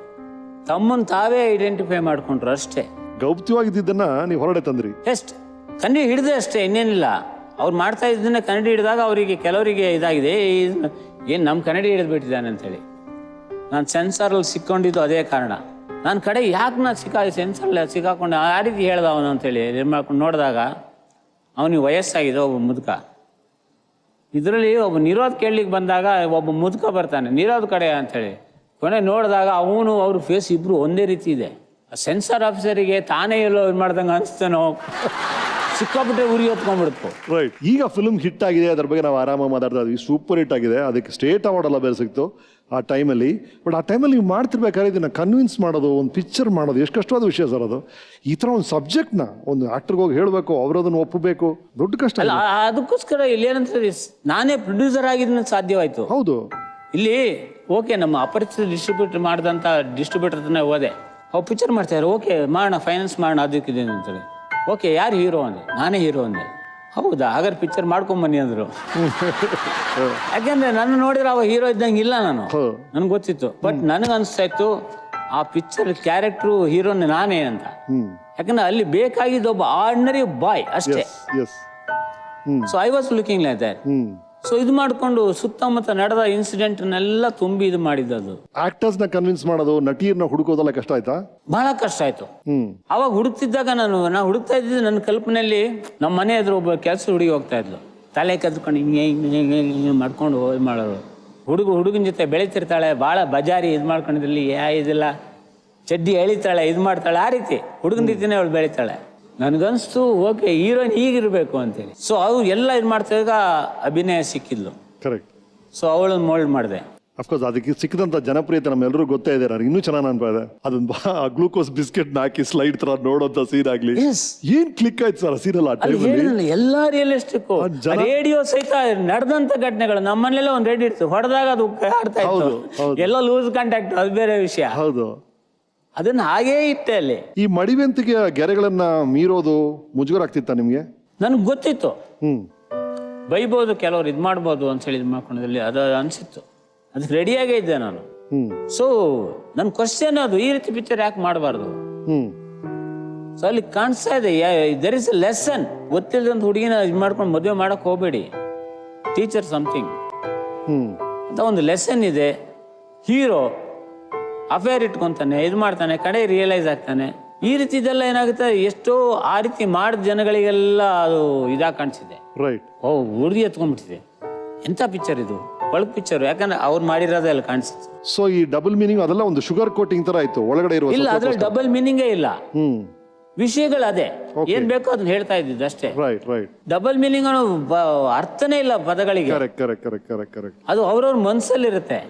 Speaker 3: ತಮ್ಮನ್ನು ತಾವೇ ಐಡೆಂಟಿಫೈ ಮಾಡ್ಕೊಂಡ್ರು ಅಷ್ಟೇ.
Speaker 2: ಗೌಪ್ಯವಾಗಿದ್ದನ್ನ ನೀವು ಹೊರಡೆ ತಂದ್ರಿ.
Speaker 3: ಎಷ್ಟು ಕನ್ನಡಿ ಹಿಡಿದೆ ಅಷ್ಟೇ, ಇನ್ನೇನಿಲ್ಲ. ಅವ್ರು ಮಾಡ್ತಾ ಇದ್ದನ್ನ ಕನ್ನಡಿ ಹಿಡಿದಾಗ ಅವರಿಗೆ ಕೆಲವರಿಗೆ ಇದಾಗಿದೆ, ಏನು ನಮ್ಮ ಕನ್ನಡಿ ಹಿಡಿದ್ಬಿಟ್ಟಿದ್ದಾನೆ ಅಂತೇಳಿ. ನಾನು ಸೆನ್ಸಾರಲ್ಲಿ ಸಿಕ್ಕೊಂಡಿದ್ದು ಅದೇ ಕಾರಣ. ನನ್ನ ಕಡೆ ಯಾಕೆ ನಾನು ಸೆನ್ಸರಲ್ಲಿ ಸಿಕ್ಕಾಕೊಂಡು ಆ ರೀತಿ ಹೇಳ್ದ ಅವನು ಅಂತೇಳಿ ಇದು ಮಾಡ್ಕೊಂಡು ನೋಡಿದಾಗ ಅವನಿಗೆ ವಯಸ್ಸಾಗಿದೆ ಒಬ್ಬ ಮುದುಕ. ಇದರಲ್ಲಿ ಒಬ್ಬ ನಿರೋಧ ಕೇಳಲಿಕ್ಕೆ ಬಂದಾಗ ಒಬ್ಬ ಮುದುಕ ಬರ್ತಾನೆ ನಿರೋಧ ಕಡೆ ಅಂಥೇಳಿ. ಕೊನೆ ನೋಡಿದಾಗ ಅವನು ಅವ್ರ ಫೇಸ್ ಇಬ್ಬರು ಒಂದೇ ರೀತಿ ಇದೆ. ಸೆನ್ಸಾರ್ ಆಫೀಸರಿಗೆ ತಾನೇ ಎಲ್ಲೋ ಇದು ಮಾಡ್ದಂಗೆ ಅನಿಸ್ತೇನೋ, ಸಿಕ್ಕಾಪಟ್ಟೆ ಉರಿ ಹೊತ್ಕೊಂಡ್ಬಿಡ್ತು.
Speaker 2: ರೈಟ್. ಈಗ ಫಿಲ್ಮ್ ಹಿಟ್ ಆಗಿದೆ, ಅದ್ರ ಬಗ್ಗೆ ನಾವು ಆರಾಮಾಗಿ ಮಾತಾಡ್ತಾ ಇದ್ವಿ. ಸೂಪರ್ ಹಿಟ್ ಆಗಿದೆ, ಅದಕ್ಕೆ ಸ್ಟೇಟ್ ಅವಾರ್ಡ್ ಎಲ್ಲ ಬೇರೆ ಸಿಕ್ತು ಆ ಟೈಮಲ್ಲಿ. ಬಟ್ ಆ ಟೈಮಲ್ಲಿ ನೀವು ಮಾಡ್ತಿರ್ಬೇಕಾದ್ರೆ ಇದನ್ನು ಕನ್ವಿನ್ಸ್ ಮಾಡೋದು, ಒಂದು ಪಿಕ್ಚರ್ ಮಾಡೋದು ಎಷ್ಟು ಕಷ್ಟವಾದ ವಿಷಯ ಸರ್ ಅದು. ಈ ಥರ ಒಂದು ಸಬ್ಜೆಕ್ಟ್ನ ಒಂದು ಆ್ಯಕ್ಟರ್ಗೆ ಹೋಗಿ ಹೇಳಬೇಕು, ಅವರದನ್ನು ಒಪ್ಪಬೇಕು, ದೊಡ್ಡ ಕಷ್ಟ.
Speaker 3: ಅಲ್ಲ, ಅದಕ್ಕೋಸ್ಕರ ಇಲ್ಲಿ ಏನಂತ ನಾನೇ ಪ್ರೊಡ್ಯೂಸರ್ ಆಗಿದ್ದ ಸಾಧ್ಯವಾಯಿತು.
Speaker 2: ಹೌದು.
Speaker 3: ಇಲ್ಲಿ ಓಕೆ, ನಮ್ಮ ಅಪರಿಚಿತ ಡಿಸ್ಟ್ರಿಬ್ಯೂಟರ್ ಮಾಡಿದಂಥ ಡಿಸ್ಟ್ರಿಬ್ಯೂಟರ್ ಹತ್ರನೇ ಹೋದೆ. ಅವ್ರು ಪಿಕ್ಚರ್ ಮಾಡ್ತಾರೆ, ಓಕೆ ಮಾಡೋಣ, ಫೈನಾನ್ಸ್ ಮಾಡೋಣ ಅದಕ್ಕಿದೆ ಅಂತೇಳಿ. ಓಕೆ, ಯಾರು ಹೀರೋ ಅಂದೆ? ನಾನೇ ಹೀರೋ ಅಂದೆ. ಹೌದಾ, ಹಾಗಾದ್ರೆ ಪಿಕ್ಚರ್ ಮಾಡ್ಕೊಂಬನ್ನಿ ಅಂದರು. ಯಾಕೆಂದ್ರೆ ನನ್ನ ನೋಡಿದ್ರೆ ಅವ ಹೀರೋ ಇದ್ದಂಗೆ ಇಲ್ಲ, ನನಗೆ ಗೊತ್ತಿತ್ತು. ಬಟ್ ನನಗೆ ಅನಿಸ್ತಾ ಇತ್ತು ಆ ಪಿಕ್ಚರ್ ಕ್ಯಾರೆಕ್ಟ್ರು ಹೀರೋನೇ ನಾನೇ ಅಂತ. ಯಾಕಂದ್ರೆ ಅಲ್ಲಿ ಬೇಕಾಗಿದ್ದ ಒಬ್ಬ ಆರ್ಡಿನರಿ ಬಾಯ್ ಅಷ್ಟೇ. So I was looking like that. So ಇದು ಮಾಡ್ಕೊಂಡು ಸುತ್ತಮುತ್ತ ನಡೆದ ಇನ್ಸಿಡೆಂಟ್ನೆಲ್ಲ ತುಂಬಿ ಇದು ಮಾಡಿದ್ದು.
Speaker 2: ಆಕ್ಟರ್ಸ್ನ ಕನ್ವಿನ್ಸ್ ಮಾಡೋದು, ನಟಿಯರ್ನ ಹುಡುಕೋದೆಲ್ಲ ಕಷ್ಟ ಆಯ್ತಾ?
Speaker 3: ಬಹಳ ಕಷ್ಟ ಆಯ್ತು. ಅವಾಗ ಹುಡುಕ್ತಿದ್ದಾಗ ನಾನು ಹುಡುಕ್ತಾ ಇದ್ದಿದ್ದು ನನ್ನ ಕಲ್ಪನೆಯಲ್ಲಿ ನಮ್ಮ ಮನೆ ಎದುರು ಒಬ್ಬ ಕೆಲಸ ಹುಡುಗಿ ಹೋಗ್ತಾ ಇದ್ಲು. ತಲೆ ಕದ್ಕೊಂಡು ಹಿಂಗೆ ಮಾಡ್ಕೊಂಡು ಇದು ಮಾಡೋರು. ಹುಡುಗನ ಜೊತೆ ಬೆಳೀತಿರ್ತಾಳೆ, ಭಾಳ ಬಜಾರಿ ಇದು ಮಾಡ್ಕೊಂಡಿದ್ರಲ್ಲಿ ಇದಿಲ್ಲ, ಚಡ್ಡಿ ಎಳಿತಾಳೆ, ಇದು ಮಾಡ್ತಾಳೆ, ಆ ರೀತಿ ಹುಡುಗನ ರೀತಿನೇ ಅವಳು ಬೆಳೀತಾಳೆ. ನನಗನ್ಸ್ತು ಓಕೆ, ಹೀರೋಯಿನ್ ಹೀಗಿರ್ಬೇಕು ಅಂತೇಳಿ. ಸೊ ಅವ್ರು ಎಲ್ಲ ಇದು ಮಾಡ್ತಿದ್ದಾಗ ಅಭಿನಯ ಸಿಕ್ಕಿದ್ಲು.
Speaker 2: ಕರೆಕ್ಟ್.
Speaker 3: ಸೊ ಅವಳನ್ನ ಮೋಲ್ಡ್ ಮಾಡಿದೆ.
Speaker 2: ಅಫ್ಕೋರ್ಸ್ ಅದಕ್ಕೆ ಸಿಕ್ಕಿದಂಥ ಜನಪ್ರಿಯತೆ ನಮ್ಮೆಲ್ಲರೂ ಗೊತ್ತೇ ಇದೆ. ನನಗೆ ಇನ್ನೂ ಚೆನ್ನಾಗಿ ಅನ್ಪಾಯಿದೆ ಅದೊಂದು ಗ್ಲೂಕೋಸ್ ಬಿಸ್ಕೆಟ್ ಹಾಕಿ ಸ್ಲೈಡ್ ತರ ನೋಡೋಂಥ ಸೀನ್ ಆಗ್ಲಿ, ಏನ್ ಕ್ಲಿಕ್ ಆಯ್ತು ಸರ್ ಸೀನಲ್ಲ.
Speaker 3: ಎಲ್ಲ ರಿಯಲಿಸ್ಟಿಕ್, ರೇಡಿಯೋ ಸಹಿತ ನಡೆದಂತ ಘಟನೆಗಳು. ನಮ್ಮನೆಲ್ಲ ಒಂದು ರೇಡಿಯೋ ಇತ್ತು, ಹೊಡೆದಾಗ ಅದು ಆಡ್ತಾ ಇತ್ತು, ಎಲ್ಲ ಲೂಸ್ ಕಾಂಟ್ಯಾಕ್ಟ್, ಅದು ಬೇರೆ ವಿಷಯ.
Speaker 2: ಹೌದು,
Speaker 3: ಅದನ್ನ ಹಾಗೇ ಇಟ್ಟೆ ಅಲ್ಲಿ.
Speaker 2: ಈ ಮಡಿವಂತಿಗೆ ಗೆರೆಗಳನ್ನ ಮೀರೋದು ಮುಜುಗರ ಆಗ್ತಿತ್ತ ನಿಮ್ಗೆ?
Speaker 3: ನನ್ಗೆ ಗೊತ್ತಿತ್ತು, ಬೈಬೋದು ಕೆಲವ್ರು, ಇದು ಮಾಡ್ಬೋದು ಅಂತ ಹೇಳಿ ಇದು ಮಾಡ್ಕೊಂಡಲ್ಲಿ ಅದು ಅನ್ಸಿತ್ತು. ಅದಕ್ಕೆ ರೆಡಿಯಾಗೇ ಇದ್ದೆ ನಾನು. ಸೊ ನನ್ನ ಕ್ವಶನ್ ಅದು, ಈ ರೀತಿ ಪಿಕ್ಚರ್ ಯಾಕೆ ಮಾಡಬಾರ್ದು? ಸೊ ಅಲ್ಲಿ ಕಾಣಿಸ್ತಾ ಇದೆ ದರ್ ಇಸ್ ಎ ಲೆಸನ್. ಗೊತ್ತಿಲ್ಲದಂತ ಹುಡುಗಿನ ಇದು ಮಾಡ್ಕೊಂಡು ಮದುವೆ ಮಾಡಕ್ ಹೋಗ್ಬೇಡಿ, ಟೀಚರ್ ಸಮಥಿಂಗ್ ಅಂತ ಒಂದು ಲೆಸನ್ ಇದೆ. ಹೀರೋ ಅಫೇರ್ ಇಟ್ಕೊಂತಾನೆ, ಇದು ಮಾಡ್ತಾನೆ, ಕಡೆ ರಿಯಲೈಸ್ ಆಗ್ತಾನೆ. ಈ ರೀತಿ ಇದೆಲ್ಲ ಏನಾಗುತ್ತೆ, ಎಷ್ಟೋ ಆ ರೀತಿ ಮಾಡಿದ ಜನಗಳಿಗೆಲ್ಲ ಅದು ಇದಾಗ ಕಾಣಿಸಿದೆ.
Speaker 2: ರೈಟ್.
Speaker 3: ಉರ್ದಿ ಎತ್ಕೊಂಡ್ಬಿಟ್ಟಿದೆ. ಎಂಥ ಪಿಕ್ಚರ್ ಇದು, ಒಳಗ್ ಪಿಕ್ಚರ್. ಯಾಕಂದ್ರೆ ಅವ್ರು ಮಾಡಿರೋದೇ ಅಲ್ಲಿ ಕಾಣಿಸುತ್ತೆ.
Speaker 2: ಸೊ ಈ ಡಬಲ್ ಮೀನಿಂಗ್ ಅದೆಲ್ಲ ಒಂದು ಶುಗರ್ ಕೋಟಿಂಗ್ ತರ ಆಯ್ತು ಒಳಗಡೆ ಇರುವ.
Speaker 3: ಇಲ್ಲ, ಅದ್ರಲ್ಲಿ ಡಬಲ್ ಮೀನಿಂಗೇ ಇಲ್ಲ. ವಿಷಯಗಳು ಅದೇ, ಏನ್ ಬೇಕೋ ಅದನ್ನ ಹೇಳ್ತಾ ಇದ್ದಿದ್ದು ಅಷ್ಟೇ.
Speaker 2: Right right.
Speaker 3: ಡಬಲ್ ಮೀನಿಂಗ್ ಅರ್ಥನೇ ಇಲ್ಲ ಪದಗಳಿಗೆ. ಅದು ಅವ್ರವ್ರ ಮನ್ಸಲ್ಲಿರುತ್ತೆ.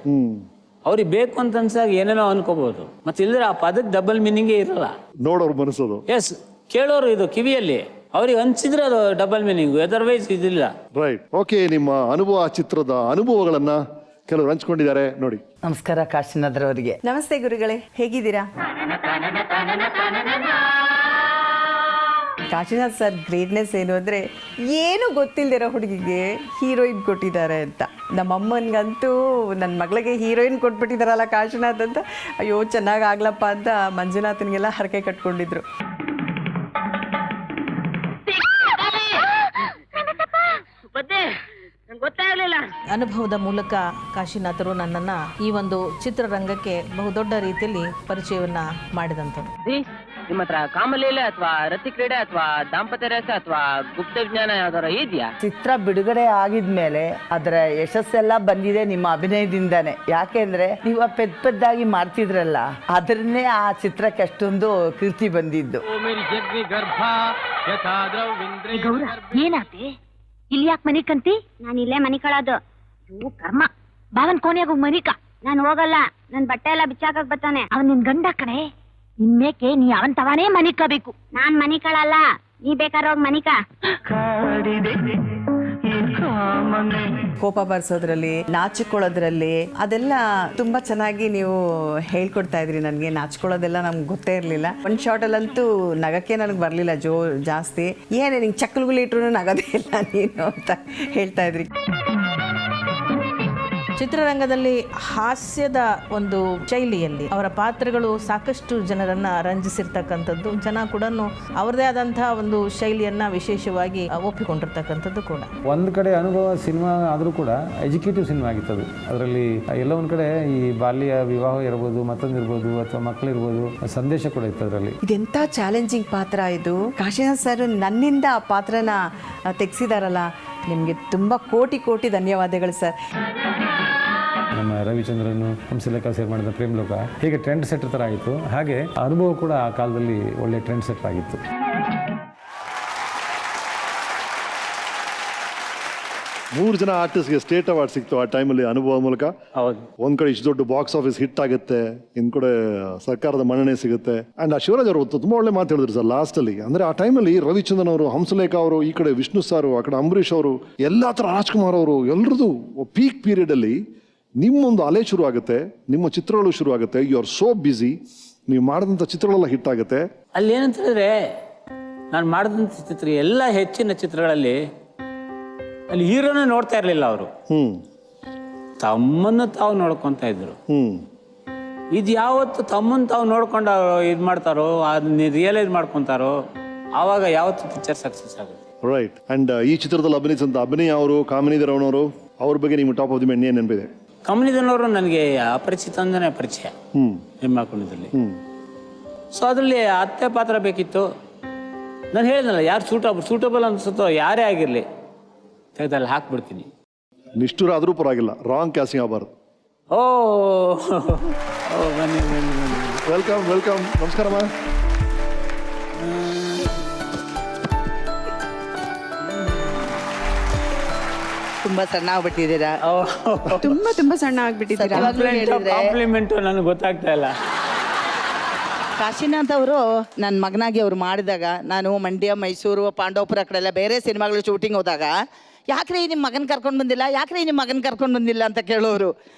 Speaker 3: ಅವ್ರಿಗೆ ಬೇಕು ಅಂತ ಅನ್ಸಾಗ ಏನೇನೋ ಅನ್ಕೋಬಹುದು. ಮತ್ತೆ ಇಲ್ಲದ್ರೆ ಆ ಪದಕ್ಕೆ ಡಬಲ್ ಮೀನಿಂಗೇ ಇರಲ್ಲ.
Speaker 2: ನೋಡೋರು ಮನಸ್ಸದು.
Speaker 3: ಎಸ್, ಕೇಳೋರು ಇದು ಕಿವಿಯಲ್ಲಿ ಅವ್ರಿಗೆ ಅನ್ಸಿದ್ರೆ ಅದು ಡಬಲ್ ಮೀನಿಂಗ್, ಅದರ್ವೈಸ್ ಇದಿಲ್ಲ.
Speaker 2: ರೈಟ್. ಓಕೆ, ನಿಮ್ಮ ಅನುಭವ, ಚಿತ್ರದ ಅನುಭವಗಳನ್ನ ಕೆಲವರು ಹಂಚ್ಕೊಂಡಿದ್ದಾರೆ ನೋಡಿ.
Speaker 12: ನಮಸ್ಕಾರ ಕಾಶಿನಾಥ್ ಅವರಿಗೆ.
Speaker 7: ನಮಸ್ತೆ ಗುರುಗಳೇ, ಹೇಗಿದ್ದೀರಾ? ಕಾಶಿನಾಥ್ ಸರ್ ಗ್ರೇಟ್ನೆಸ್ ಏನು ಅಂದರೆ, ಏನು ಗೊತ್ತಿಲ್ಲದಿರೋ ಹುಡುಗಿಗೆ ಹೀರೋಯಿನ್ ಕೊಟ್ಟಿದ್ದಾರೆ ಅಂತ. ನಮ್ಮಮ್ಮನಿಗಂತೂ ನನ್ನ ಮಗಳಿಗೆ ಹೀರೋಯಿನ್ ಕೊಟ್ಬಿಟ್ಟಿದ್ದಾರಲ್ಲ ಕಾಶಿನಾಥ್ ಅಂತ, ಅಯ್ಯೋ ಚೆನ್ನಾಗಿ ಆಗ್ಲಪ್ಪ ಅಂತ ಮಂಜುನಾಥನಿಗೆಲ್ಲ ಹರಕೆ ಕಟ್ಕೊಂಡಿದ್ರು.
Speaker 13: ಅನುಭವದ ಮೂಲಕ ಕಾಶಿನಾಥರು ನನ್ನನ್ನು ಈ ಒಂದು ಚಿತ್ರರಂಗಕ್ಕೆ ಬಹುದೊಡ್ಡ ರೀತಿಯಲ್ಲಿ ಪರಿಚಯವನ್ನು ಮಾಡಿದಂಥವ್ರು.
Speaker 14: ನಿಮ್ಮ ಹತ್ರ ಕಾಮಲೀಲೆ ಅಥವಾ ರತಿ ಕ್ರೀಡೆ ಅಥವಾ ದಾಂಪತ್ಯ ರಸ ಅಥವಾ ಗುಪ್ತ ವಿಜ್ಞಾನ ಯಾವ್ದಾರ ಇದೆಯಾ?
Speaker 12: ಚಿತ್ರ ಬಿಡುಗಡೆ ಆಗಿದ್ಮೇಲೆ ಅದರ ಯಶಸ್ಸೆಲ್ಲ ಬಂದಿದೆ ನಿಮ್ಮ ಅಭಿನಯದಿಂದಾನೆ. ಯಾಕೆಂದ್ರೆ ನೀವು ಪೆದ್ದಾಗಿ ಮಾಡ್ತಿದ್ರಲ್ಲ, ಅದನ್ನೇ ಆ ಚಿತ್ರಕ್ಕೆ ಅಷ್ಟೊಂದು ಕೀರ್ತಿ ಬಂದಿದ್ದು.
Speaker 15: ಏನಾತೆ ಇಲ್ಲಿ ಯಾಕೆ ಮನಿ ಕಂತಿ? ನಾನು ಇಲ್ಲೇ ಮನಿ ಕಳೋದು. ಕರ್ಮ ಬಾವನ್ ಕೋಣೆಯಾಗ ಮನಿಕ. ನಾನು ಹೋಗಲ್ಲ, ನನ್ ಬಟ್ಟೆ ಎಲ್ಲ ಬಿಚ್ಚಾಕಕ್ ಬರ್ತಾನೆ. ಅವನ್ ನಿನ್ ಗಂಡ ಕಣೆ. ಇನ್ನೇಕೆ ನೀ ಅವನ್ ತವಾನೇ ಮನಿ ಕಬೇಕು. ನಾನ್ ಮನಿ ಕಳಲ್ಲ, ನೀ ಬೇಕಾದ್ರೆ ಹೋಗಿ ಮನಿಕ.
Speaker 7: ಕೋಪ ಬರ್ಸೋದ್ರಲ್ಲಿ, ನಾಚಿಕೊಳ್ಳೋದ್ರಲ್ಲಿ ಅದೆಲ್ಲ ತುಂಬಾ ಚೆನ್ನಾಗಿ ನೀವು ಹೇಳ್ಕೊಡ್ತಾ ಇದ್ರಿ. ನನಗೆ ನಾಚ್ಕೊಳ್ಳೋದೆಲ್ಲ ನಮ್ಗೆ ಗೊತ್ತೇ ಇರಲಿಲ್ಲ. ಒಂದು ಶಾರ್ಟಲ್ಲಂತೂ ನಗಕ್ಕೆ ನನಗೆ ಬರಲಿಲ್ಲ ಜಾಸ್ತಿ. ಏನೇ ನಿಂಗೆ ಚಕ್ಕಲ್ಗುಲಿ ಇಟ್ರು ನಗೋದೇ ಇಲ್ಲ ನೀನು ಅಂತ ಹೇಳ್ತಾ ಇದ್ರಿ.
Speaker 13: ಚಿತ್ರರಂಗದಲ್ಲಿ ಹಾಸ್ಯದ ಒಂದು ಶೈಲಿಯಲ್ಲಿ ಅವರ ಪಾತ್ರಗಳು ಸಾಕಷ್ಟು ಜನರನ್ನ ರಂಜಿಸಿರ್ತಕ್ಕಂಥದ್ದು. ಜನ ಕೂಡ ಅವರದೇ ಆದಂತಹ ಒಂದು ಶೈಲಿಯನ್ನ ವಿಶೇಷವಾಗಿ ಒಪ್ಪಿಕೊಂಡಿರ್ತಕ್ಕಂಥದ್ದು ಕೂಡ.
Speaker 16: ಒಂದು ಕಡೆ ಅನುಭವ ಸಿನಿಮಾ ಆದರೂ ಕೂಡ ಎಜುಕೇಟಿವ್ ಸಿನಿಮಾ ಆಗಿತ್ತು ಅದು. ಅದರಲ್ಲಿ ಎಲ್ಲ ಒಂದು ಕಡೆ ಈ ಬಾಲ್ಯ ವಿವಾಹ ಇರ್ಬೋದು, ಮತ್ತೊಂದಿರ್ಬೋದು, ಅಥವಾ ಮಕ್ಕಳಿರ್ಬೋದು, ಸಂದೇಶ ಕೂಡ ಇತ್ತು ಅದರಲ್ಲಿ.
Speaker 7: ಇದೆಂಥ ಚಾಲೆಂಜಿಂಗ್ ಪಾತ್ರ ಇದು. ಕಾಶಿನಾಥ್ ಸರ್ ನನ್ನಿಂದ ಆ ಪಾತ್ರನ ತೆಗೆಸಿದಾರಲ್ಲ, ನಿಮಗೆ ತುಂಬ ಕೋಟಿ ಕೋಟಿ ಧನ್ಯವಾದಗಳು ಸರ್.
Speaker 16: ನಮ್ಮ ರವಿಚಂದ್ರನ್ ಹಂಸಲೇಖ ಸೇರ್ ಮಾಡಿದ ಪ್ರೇಮ್ಲೋಕ ಹೇಗೆ ಟ್ರೆಂಡ್ ಸೆಟ್ಟರ್ ಥರ ಆಯಿತು, ಹಾಗೆ ಅನುಭವ ಕೂಡ ಆ ಕಾಲದಲ್ಲಿ ಒಳ್ಳೆ ಟ್ರೆಂಡ್ ಸೆಟ್ಟರ್ ಆಗಿತ್ತು.
Speaker 2: ಮೂರು ಜನ ಆರ್ಟಿಸ್ಟ್ಗೆ ಸ್ಟೇಟ್ ಅವಾರ್ಡ್ ಸಿಕ್ತು ಆ ಟೈಮಲ್ಲಿ ಅನುಭವ ಮೂಲಕ. ಒಂದ್ ಕಡೆ ಇಷ್ಟು ದೊಡ್ಡ ಬಾಕ್ಸ್ ಆಫೀಸ್ ಹಿಟ್ ಆಗುತ್ತೆ, ಇನ್ ಕಡೆ ಸರ್ಕಾರದ ಮನ್ನಣೆ ಸಿಗುತ್ತೆ. ಅಂಡ್ ಆ ಶಿವರಾಜ್ ಅವರು ತುಂಬಾ ಒಳ್ಳೆ ಮಾತು ಹೇಳಿದ್ರು ಸರ್ ಲಾಸ್ಟ್ ಅಲ್ಲಿ. ಅಂದ್ರೆ ಆ ಟೈಮಲ್ಲಿ ರವಿಚಂದ್ರನ್ ಅವರು, ಹಂಸಲೇಖ ಅವರು, ಈ ಕಡೆ ವಿಷ್ಣು ಸಾರು, ಆ ಕಡೆ ಅಂಬರೀಷ್ ಅವರು, ಎಲ್ಲಾ ತರ ರಾಜ್ಕುಮಾರ್ ಅವರು, ಎಲ್ರದ್ದು ಪೀಕ್ ಪೀರಿಯಡ್ ಅಲ್ಲಿ ನಿಮ್ಮೊಂದು ಅಲೆ ಶುರು ಆಗುತ್ತೆ, ನಿಮ್ಮ ಚಿತ್ರಗಳು ಶುರು ಆಗುತ್ತೆ. ಯು ಆರ್ ಸೋ ಬ್ಯುಸಿ, ನೀವು ಮಾಡಿದಂಥ ಚಿತ್ರಗಳೆಲ್ಲ ಹಿಟ್ ಆಗುತ್ತೆ.
Speaker 3: ಅಲ್ಲಿ ಏನಂತ ಹೇಳಿದ್ರೆ, ನಾನು ಮಾಡಿದಂಥ ಚಿತ್ರ ಎಲ್ಲ ಹೆಚ್ಚಿನ ಚಿತ್ರಗಳಲ್ಲಿ ಅಲ್ಲಿ ಹೀರೋನೇ ನೋಡ್ತಾ ಇರಲಿಲ್ಲ ಅವರು. ತಮ್ಮನ್ನು ತಾವು ನೋಡ್ಕೊತಾ ಇದ್ರು. ಇದು ಯಾವತ್ತು ತಮ್ಮನ್ನು ತಾವು ನೋಡ್ಕೊಂಡು ಇದು ಮಾಡ್ತಾರೋ, ಅದನ್ನ ರಿಯಲೈಸ್ ಮಾಡ್ಕೊತಾರೋ, ಆವಾಗ ಯಾವತ್ತು ಪಿಕ್ಚರ್ ಸಕ್ಸಸ್ ಆಗುತ್ತೆ.
Speaker 2: ರೈಟ್. ಅಂಡ್ ಈ ಚಿತ್ರದಲ್ಲಿ ಅಭಿನಯಿಸಿದಂಥ ಅಭಿನಯ ಅವರು, ಕಾಮಿನಿ ರವಣವರು, ಅವ್ರ ಬಗ್ಗೆ ನಿಮ್ಮ ಟಾಪ್ ಆಫ್ ದಿ ಮೆಂಡ್ ಏನು ನೆನಪಿದೆ?
Speaker 3: ಕಮಲಿದನವರು ನನಗೆ ಅಪರಿಚಿತ ಅಂದನೇ ಪರಿಚಯ ಹೆಮ್ಮಾಕೊಂಡಿದ್ದಲ್ಲಿ. ಸೊ ಅದರಲ್ಲಿ ಅತ್ತೆ ಪಾತ್ರ ಬೇಕಿತ್ತು. ನಾನು ಹೇಳಿದ್ನಲ್ಲ, ಯಾರು ಸೂಟಬಲ್ ಅನ್ಸುತ್ತೋ ಯಾರೇ ಆಗಿರಲಿ ತೆಗೆದಲ್ಲಿ ಹಾಕ್ಬಿಡ್ತೀನಿ.
Speaker 2: ನಿಷ್ಠುರ ಆದರೂ ಪರವಾಗಿಲ್ಲ, ರಾಂಗ್ ಕ್ಯಾಸ್ಟಿಂಗ್ ಆಗಬಾರ್ದು.
Speaker 3: ಓ ಬನ್ನಿ ಬನ್ನಿ ಬನ್ನಿ.
Speaker 2: Welcome welcome. ನಮಸ್ಕಾರಮ್ಮ.
Speaker 12: ತುಂಬಾ ಸಣ್ಣ ಆಗ್ಬಿಟ್ಟಿದ್ದೀರಾ.
Speaker 7: ತುಂಬಾ ಸಣ್ಣ ಆಗ್ಬಿಟ್ಟಿದ್ದೀರಾ.
Speaker 3: ಕಾಂಪ್ಲಿಮೆಂಟ್ ನನಗೆ ಗೊತ್ತಾಗ್ತಾ ಇಲ್ಲ.
Speaker 12: ಕಾಶಿನಾಥ್ ಅವರು ನನ್ನ ಮಗನಾಗಿ ಅವ್ರು ಮಾಡಿದಾಗ, ನಾನು ಮಂಡ್ಯ, ಮೈಸೂರು, ಪಾಂಡವಪುರ ಕಡೆ ಎಲ್ಲ ಬೇರೆ ಸಿನಿಮಾಗಳು ಶೂಟಿಂಗ್ ಹೋದಾಗ, ಯಾಕ್ರಿ ನಿಮ್ಮ ಮಗನ ಕರ್ಕೊಂಡು ಬಂದಿಲ್ಲ, ಯಾಕ್ರಿ ನಿಮ್ಮ ಮಗನ ಕರ್ಕೊಂಡು ಬಂದಿಲ್ಲ ಅಂತ ಕೇಳೋರು.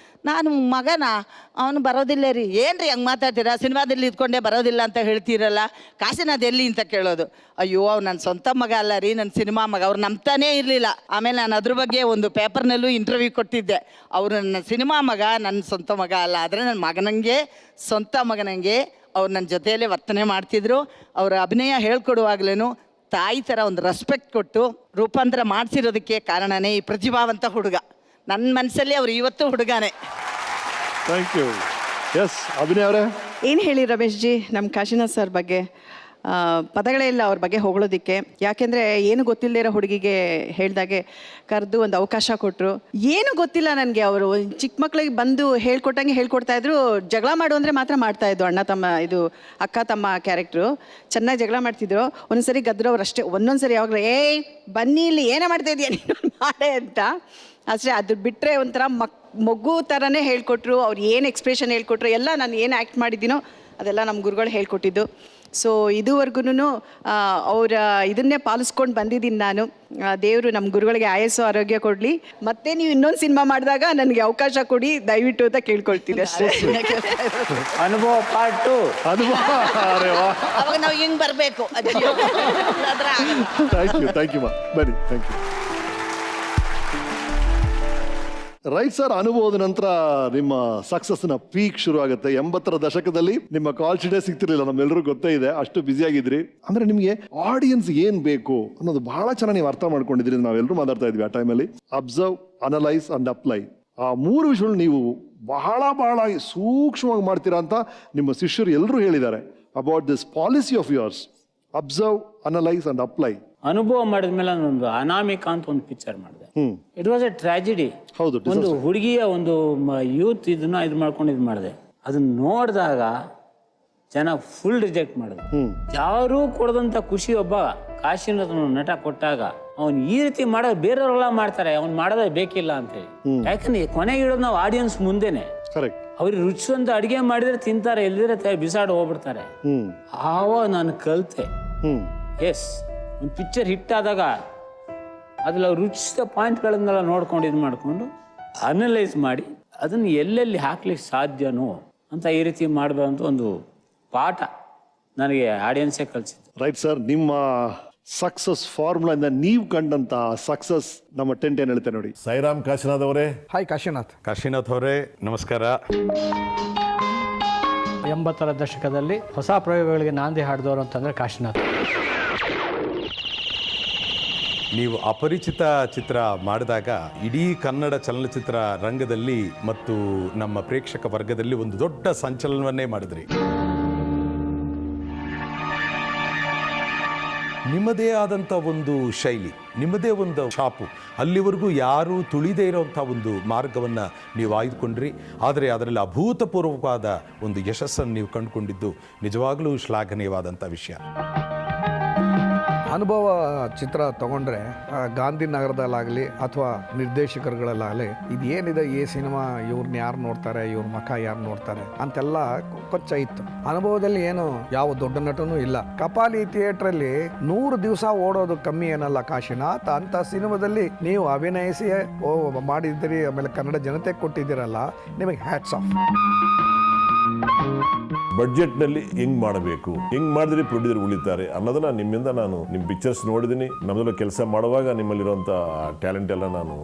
Speaker 12: ನಾನು ಮಗನ ಅವನು ಬರೋದಿಲ್ಲ ರೀ. ಏನ್ರಿ ಹಂಗೆ ಮಾತಾಡ್ತೀರಾ, ಸಿನಿಮಾದಲ್ಲಿ ಇದ್ಕೊಂಡೇ ಬರೋದಿಲ್ಲ ಅಂತ ಹೇಳ್ತೀರಲ್ಲ, ಕಾಶಿನಾಥ್ ಎಲ್ಲಿ ಅಂತ ಕೇಳೋದು. ಅಯ್ಯೋ ಅವ್ನು ನನ್ನ ಸ್ವಂತ ಮಗ ಅಲ್ಲ ರೀ, ನನ್ನ ಸಿನಿಮಾ ಮಗ. ಅವ್ರು ನಂಬ್ತಾನೇ ಇರಲಿಲ್ಲ. ಆಮೇಲೆ ನಾನು ಅದ್ರ ಬಗ್ಗೆ ಒಂದು ಪೇಪರ್ನಲ್ಲೂ ಇಂಟರ್ವ್ಯೂ ಕೊಟ್ಟಿದ್ದೆ. ಅವರು ನನ್ನ ಸಿನಿಮಾ ಮಗ, ನನ್ನ ಸ್ವಂತ ಮಗ ಅಲ್ಲ, ಆದರೆ ನನ್ನ ಮಗನಂಗೆ, ಸ್ವಂತ ಮಗನಂಗೆ ಅವ್ರು ನನ್ನ ಜೊತೆಯಲ್ಲೇ ವರ್ತನೆ ಮಾಡ್ತಿದ್ರು. ಅವರ ಅಭಿನಯ ಹೇಳ್ಕೊಡುವಾಗ್ಲೂ ತಾಯಿ ಥರ ಒಂದು ರೆಸ್ಪೆಕ್ಟ್ ಕೊಟ್ಟು ರೂಪಾಂತರ ಮಾಡಿಸಿರೋದಕ್ಕೆ ಕಾರಣನೇ ಈ ಪ್ರತಿಭಾವಂತ ಹುಡುಗ. ನನ್ನ ಮನಸ್ಸಲ್ಲಿ ಅವ್ರು ಇವತ್ತು ಹುಡುಗಾನೆ.
Speaker 2: Thank you. ಎಸ್ ಅಭಿನಯ ಅವರೇ,
Speaker 7: ಏನು ಹೇಳಿ ರಮೇಶ್ ಜಿ ನಮ್ಮ ಕಾಶಿನಾಥ್ ಸರ್ ಬಗ್ಗೆ? ಪದಗಳೇ ಇಲ್ಲ ಅವ್ರ ಬಗ್ಗೆ ಹೊಗಳೋದಕ್ಕೆ. ಯಾಕೆಂದರೆ ಏನು ಗೊತ್ತಿಲ್ಲದೆ ಇರೋ ಹುಡುಗಿಗೆ ಹೇಳ್ದಾಗೆ ಕರೆದು ಒಂದು ಅವಕಾಶ ಕೊಟ್ಟರು. ಏನು ಗೊತ್ತಿಲ್ಲ ನನಗೆ. ಅವರು ಚಿಕ್ಕ ಮಕ್ಳಿಗೆ ಬಂದು ಹೇಳ್ಕೊಟ್ಟಂಗೆ ಹೇಳ್ಕೊಡ್ತಾ ಇದ್ರು. ಜಗಳ ಮಾಡು ಅಂದರೆ ಮಾತ್ರ ಮಾಡ್ತಾಯಿದ್ದು. ಅಣ್ಣ ತಮ್ಮ, ಇದು ಅಕ್ಕ ತಮ್ಮ ಕ್ಯಾರೆಕ್ಟ್ರು ಚೆನ್ನಾಗಿ ಜಗಳ ಮಾಡ್ತಿದ್ರು. ಒಂದೊಂದ್ಸರಿ ಗದ್ರವ್ರು ಅಷ್ಟೇ. ಒಂದೊಂದ್ಸರಿ ಯಾವಾಗಲೂ ಏಯ್ ಬನ್ನಿ ಇಲ್ಲಿ ಏನೇ ಮಾಡ್ತಾ ಇದೆಯಾ ನೀನು ಮಾಡೇ ಅಂತ ಅಷ್ಟೇ. ಅದು ಬಿಟ್ಟರೆ ಒಂಥರ ಮಗು ಥರನೇ ಹೇಳ್ಕೊಟ್ರು. ಅವ್ರು ಏನು ಎಕ್ಸ್ಪ್ರೆಷನ್ ಹೇಳ್ಕೊಟ್ರು, ಎಲ್ಲ ನಾನು ಏನು ಆ್ಯಕ್ಟ್ ಮಾಡಿದ್ದೀನೋ ಅದೆಲ್ಲ ನಮ್ಮ ಗುರುಗಳು ಹೇಳ್ಕೊಟ್ಟಿದ್ದು. ಸೊ ಇದುವರೆಗೂ ಅವರ ಇದನ್ನೇ ಪಾಲಿಸ್ಕೊಂಡು ಬಂದಿದ್ದೀನಿ ನಾನು. ದೇವರು ನಮ್ಮ ಗುರುಗಳಿಗೆ ಆಯಸ್ಸು ಆರೋಗ್ಯ ಕೊಡಲಿ. ಮತ್ತೆ ನೀವು ಇನ್ನೊಂದು ಸಿನಿಮಾ ಮಾಡಿದಾಗ ನನಗೆ ಅವಕಾಶ ಕೊಡಿ ದಯವಿಟ್ಟು ಅಂತ ಕೇಳ್ಕೊಳ್ತೀನಿ ಅಷ್ಟೇ.
Speaker 3: ಅನುಭವ ಪಾರ್ಟ್ 2.
Speaker 2: ಅನುಭವ.
Speaker 12: ಅವಾಗ ನಾವು ಹಿಂಗೆ ಬರಬೇಕು.
Speaker 2: ಥ್ಯಾಂಕ್ ಯು ಮಾ. ಬನ್ನಿ. Thank you. ರೈಟ್ ಸರ್, ಅನುಭವದ ನಂತರ ನಿಮ್ಮ ಸಕ್ಸಸ್ ನ ಪೀಕ್ ಶುರು ಆಗುತ್ತೆ. 80ರ ದಶಕದಲ್ಲಿ ನಿಮ್ಮ ಕಾಲ್ ಶೀಟೇ ಸಿಗ್ತಿರ್ಲಿಲ್ಲ, ನಮ್ಮೆಲ್ಲರೂ ಗೊತ್ತೇ ಇದೆ, ಅಷ್ಟು ಬ್ಯುಸಿ ಆಗಿದ್ರಿ. ಅಂದ್ರೆ ನಿಮಗೆ ಆಡಿಯನ್ಸ್ ಏನ್ ಬೇಕು ಅನ್ನೋದು ಬಹಳ ಚೆನ್ನಾಗಿ ನೀವು ಅರ್ಥ ಮಾಡ್ಕೊಂಡಿದ್ರಿ. ನಾವೆಲ್ಲರೂ ಮಾತಾಡ್ತಾ ಇದ್ವಿ ಆ ಟೈಮಲ್ಲಿ. ಅಬ್ಸರ್ವ್, ಅನಲೈಸ್ ಅಂಡ್ ಅಪ್ಲೈ, ಆ 3 ವಿಷಯಗಳು ನೀವು ಬಹಳ ಬಹಳ ಸೂಕ್ಷ್ಮವಾಗಿ ಮಾಡ್ತೀರಾ ಅಂತ ನಿಮ್ಮ ಶಿಷ್ಯರು ಎಲ್ಲರೂ ಹೇಳಿದ್ದಾರೆ. About this policy of yours, observe, analyse and apply.
Speaker 3: ಅನುಭವ ಮಾಡಿದ ಮೇಲೆ ಒಂದು ಅನಾಮಿಕ ಅಂತ ಒಂದು ಪಿಕ್ಚರ್ ಮಾಡಿದೆ. It was A tragedy.
Speaker 2: ಹೌದು,
Speaker 3: ಒಂದು ಹುಡುಗಿಯ ಒಂದು ಯೂತ್ ಇದನ್ನ ಇದು ಮಾಡ್ಕೊಂಡು ಇದು ಮಾಡಿದೆ. ಅದನ್ನ ನೋಡಿದಾಗ ಜನ ಫುಲ್ ರಿಜೆಕ್ಟ್ ಮಾಡಿದ್ರು. ಯಾರೂ ಕೊಡದಂತ ಖುಷಿ ಒಬ್ಬ ಕಾಶಿನಾಥ್ ನಟ ಕೊಟ್ಟಾಗ ಅವ್ನು ಈ ರೀತಿ ಮಾಡೋದು ಬೇರೆಯವರೆಲ್ಲ ಮಾಡ್ತಾರೆ, ಅವ್ನು ಮಾಡೋದೇ ಬೇಕಿಲ್ಲ ಅಂತೇಳಿ. ಯಾಕಂದ್ರೆ ಕೊನೆಗೆ ಇಡೋದು ನಾವು ಆಡಿಯನ್ಸ್ ಮುಂದೆನೆ. ಅವ್ರಿಗೆ ರುಚಿಸುವಂತ ಅಡಿಗೆ ಮಾಡಿದ್ರೆ ತಿಂತಾರೆ, ಎಲ್ಲಿದ್ರೆ ಬಿಸಾಡಿ ಹೋಗ್ಬಿಡ್ತಾರೆ. ಆವಾಗ ನಾನು ಕಲ್ತೆ. ಎಸ್, ಒಂದು ಪಿಕ್ಚರ್ ಹಿಟ್ ಆದಾಗ ಅದ್ರಲ್ಲಿ ಅವ್ರು ರುಚಿಸಿದ ಪಾಯಿಂಟ್ಗಳನ್ನೆಲ್ಲ ನೋಡ್ಕೊಂಡು ಇದು ಮಾಡಿಕೊಂಡು ಅನಲೈಸ್ ಮಾಡಿ ಅದನ್ನು ಎಲ್ಲೆಲ್ಲಿ ಹಾಕ್ಲಿಕ್ಕೆ ಸಾಧ್ಯನೋ ಅಂತ ಈ ರೀತಿ ಮಾಡಬೇಕಂತ ಒಂದು ಪಾಠ ನನಗೆ ಆಡಿಯನ್ಸೇ ಕಲಿಸಿದ್ದು.
Speaker 2: ರೈಟ್ ಸರ್, ನಿಮ್ಮ ಸಕ್ಸಸ್ ಫಾರ್ಮುಲಾ ಇಂದ ನೀವು ಕಂಡಂತ ಸಕ್ಸಸ್ ನಮ್ಮ ಟೆಂಟ್ ಏನ್ ಹೇಳ್ತೇನೆ ನೋಡಿ.
Speaker 17: ಸಾಯಿರಾಮ್ ಕಾಶಿನಾಥ್ ಅವರೇ.
Speaker 18: ಹಾಯ್ ಕಾಶಿನಾಥ್.
Speaker 17: ಕಾಶಿನಾಥ್ ಅವರೇ ನಮಸ್ಕಾರ.
Speaker 18: 80ರ ದಶಕದಲ್ಲಿ ಹೊಸ ಪ್ರಯೋಗಗಳಿಗೆ ನಾಂದಿ ಹಾಡಿದವರು ಅಂತಂದ್ರೆ ಕಾಶಿನಾಥ್.
Speaker 17: ನೀವು ಅಪರಿಚಿತ ಚಿತ್ರ ಮಾಡಿದಾಗ ಇಡೀ ಕನ್ನಡ ಚಲನಚಿತ್ರ ರಂಗದಲ್ಲಿ ಮತ್ತು ನಮ್ಮ ಪ್ರೇಕ್ಷಕ ವರ್ಗದಲ್ಲಿ ಒಂದು ದೊಡ್ಡ ಸಂಚಲನವನ್ನೇ ಮಾಡಿದ್ರಿ. ನಿಮ್ಮದೇ ಆದಂಥ ಒಂದು ಶೈಲಿ, ನಿಮ್ಮದೇ ಒಂದು ಛಾಪು, ಅಲ್ಲಿವರೆಗೂ ಯಾರೂ ತುಳಿದೇ ಇರೋವಂಥ ಒಂದು ಮಾರ್ಗವನ್ನು ನೀವು ಆಯ್ದುಕೊಂಡ್ರಿ. ಆದರೆ ಅದರಲ್ಲಿ ಅಭೂತಪೂರ್ವವಾದ ಒಂದು ಯಶಸ್ಸನ್ನು ನೀವು ಕಂಡುಕೊಂಡಿದ್ದು ನಿಜವಾಗಲೂ ಶ್ಲಾಘನೀಯವಾದಂಥ ವಿಷಯ.
Speaker 18: ಅನುಭವ ಚಿತ್ರ ತಗೊಂಡ್ರೆ ಗಾಂಧಿನಗರದಲ್ಲಾಗಲಿ ಅಥವಾ ನಿರ್ದೇಶಕರುಗಳಲ್ಲಾಗಲಿ ಇದೇನಿದೆ ಈ ಸಿನಿಮಾ, ಇವ್ರನ್ನ ಯಾರು ನೋಡ್ತಾರೆ, ಇವ್ರ ಮುಖ ಯಾರು ನೋಡ್ತಾರೆ ಅಂತೆಲ್ಲ ಕೊಂಚ ಇತ್ತು. ಅನುಭವದಲ್ಲಿ ಏನು ಯಾವ ದೊಡ್ಡ ನಟನೂ ಇಲ್ಲ. ಕಪಾಲಿ ಥಿಯೇಟ್ರಲ್ಲಿ 100 ದಿವಸ ಓಡೋದು ಕಮ್ಮಿ ಏನಲ್ಲ ಕಾಶಿನಾಥ್. ಅಂತ ಸಿನಿಮಾದಲ್ಲಿ ನೀವು ಅಭಿನಯಿಸಿ ಮಾಡಿದ್ದೀರಿ, ಆಮೇಲೆ ಕನ್ನಡ ಜನತೆ ಕೊಟ್ಟಿದ್ದೀರಲ್ಲ, ನಿಮಗೆ ಹ್ಯಾಟ್ಸ್ ಆಫ್.
Speaker 17: ಬಡ್ಜೆಟ್ನಲ್ಲಿ ಹೆಂಗ್ ಮಾಡಬೇಕು, ಹೆಂಗ್ ಮಾಡಿದ್ರೆ ಪ್ರೊಡ್ಯೂಸರ್ ಉಳಿತಾರೆ ಅನ್ನೋದನ್ನ ನಿಮ್ಮಿಂದ ನಾನು ನಿಮ್ಮ ಪಿಕ್ಚರ್ಸ್ ನೋಡಿದ್ದೀನಿ. ನಮ್ಮದೆಲ್ಲ ಕೆಲಸ ಮಾಡುವಾಗ ನಿಮ್ಮಲ್ಲಿರುವಂಥ ಟ್ಯಾಲೆಂಟ್ ಎಲ್ಲ ನಾನು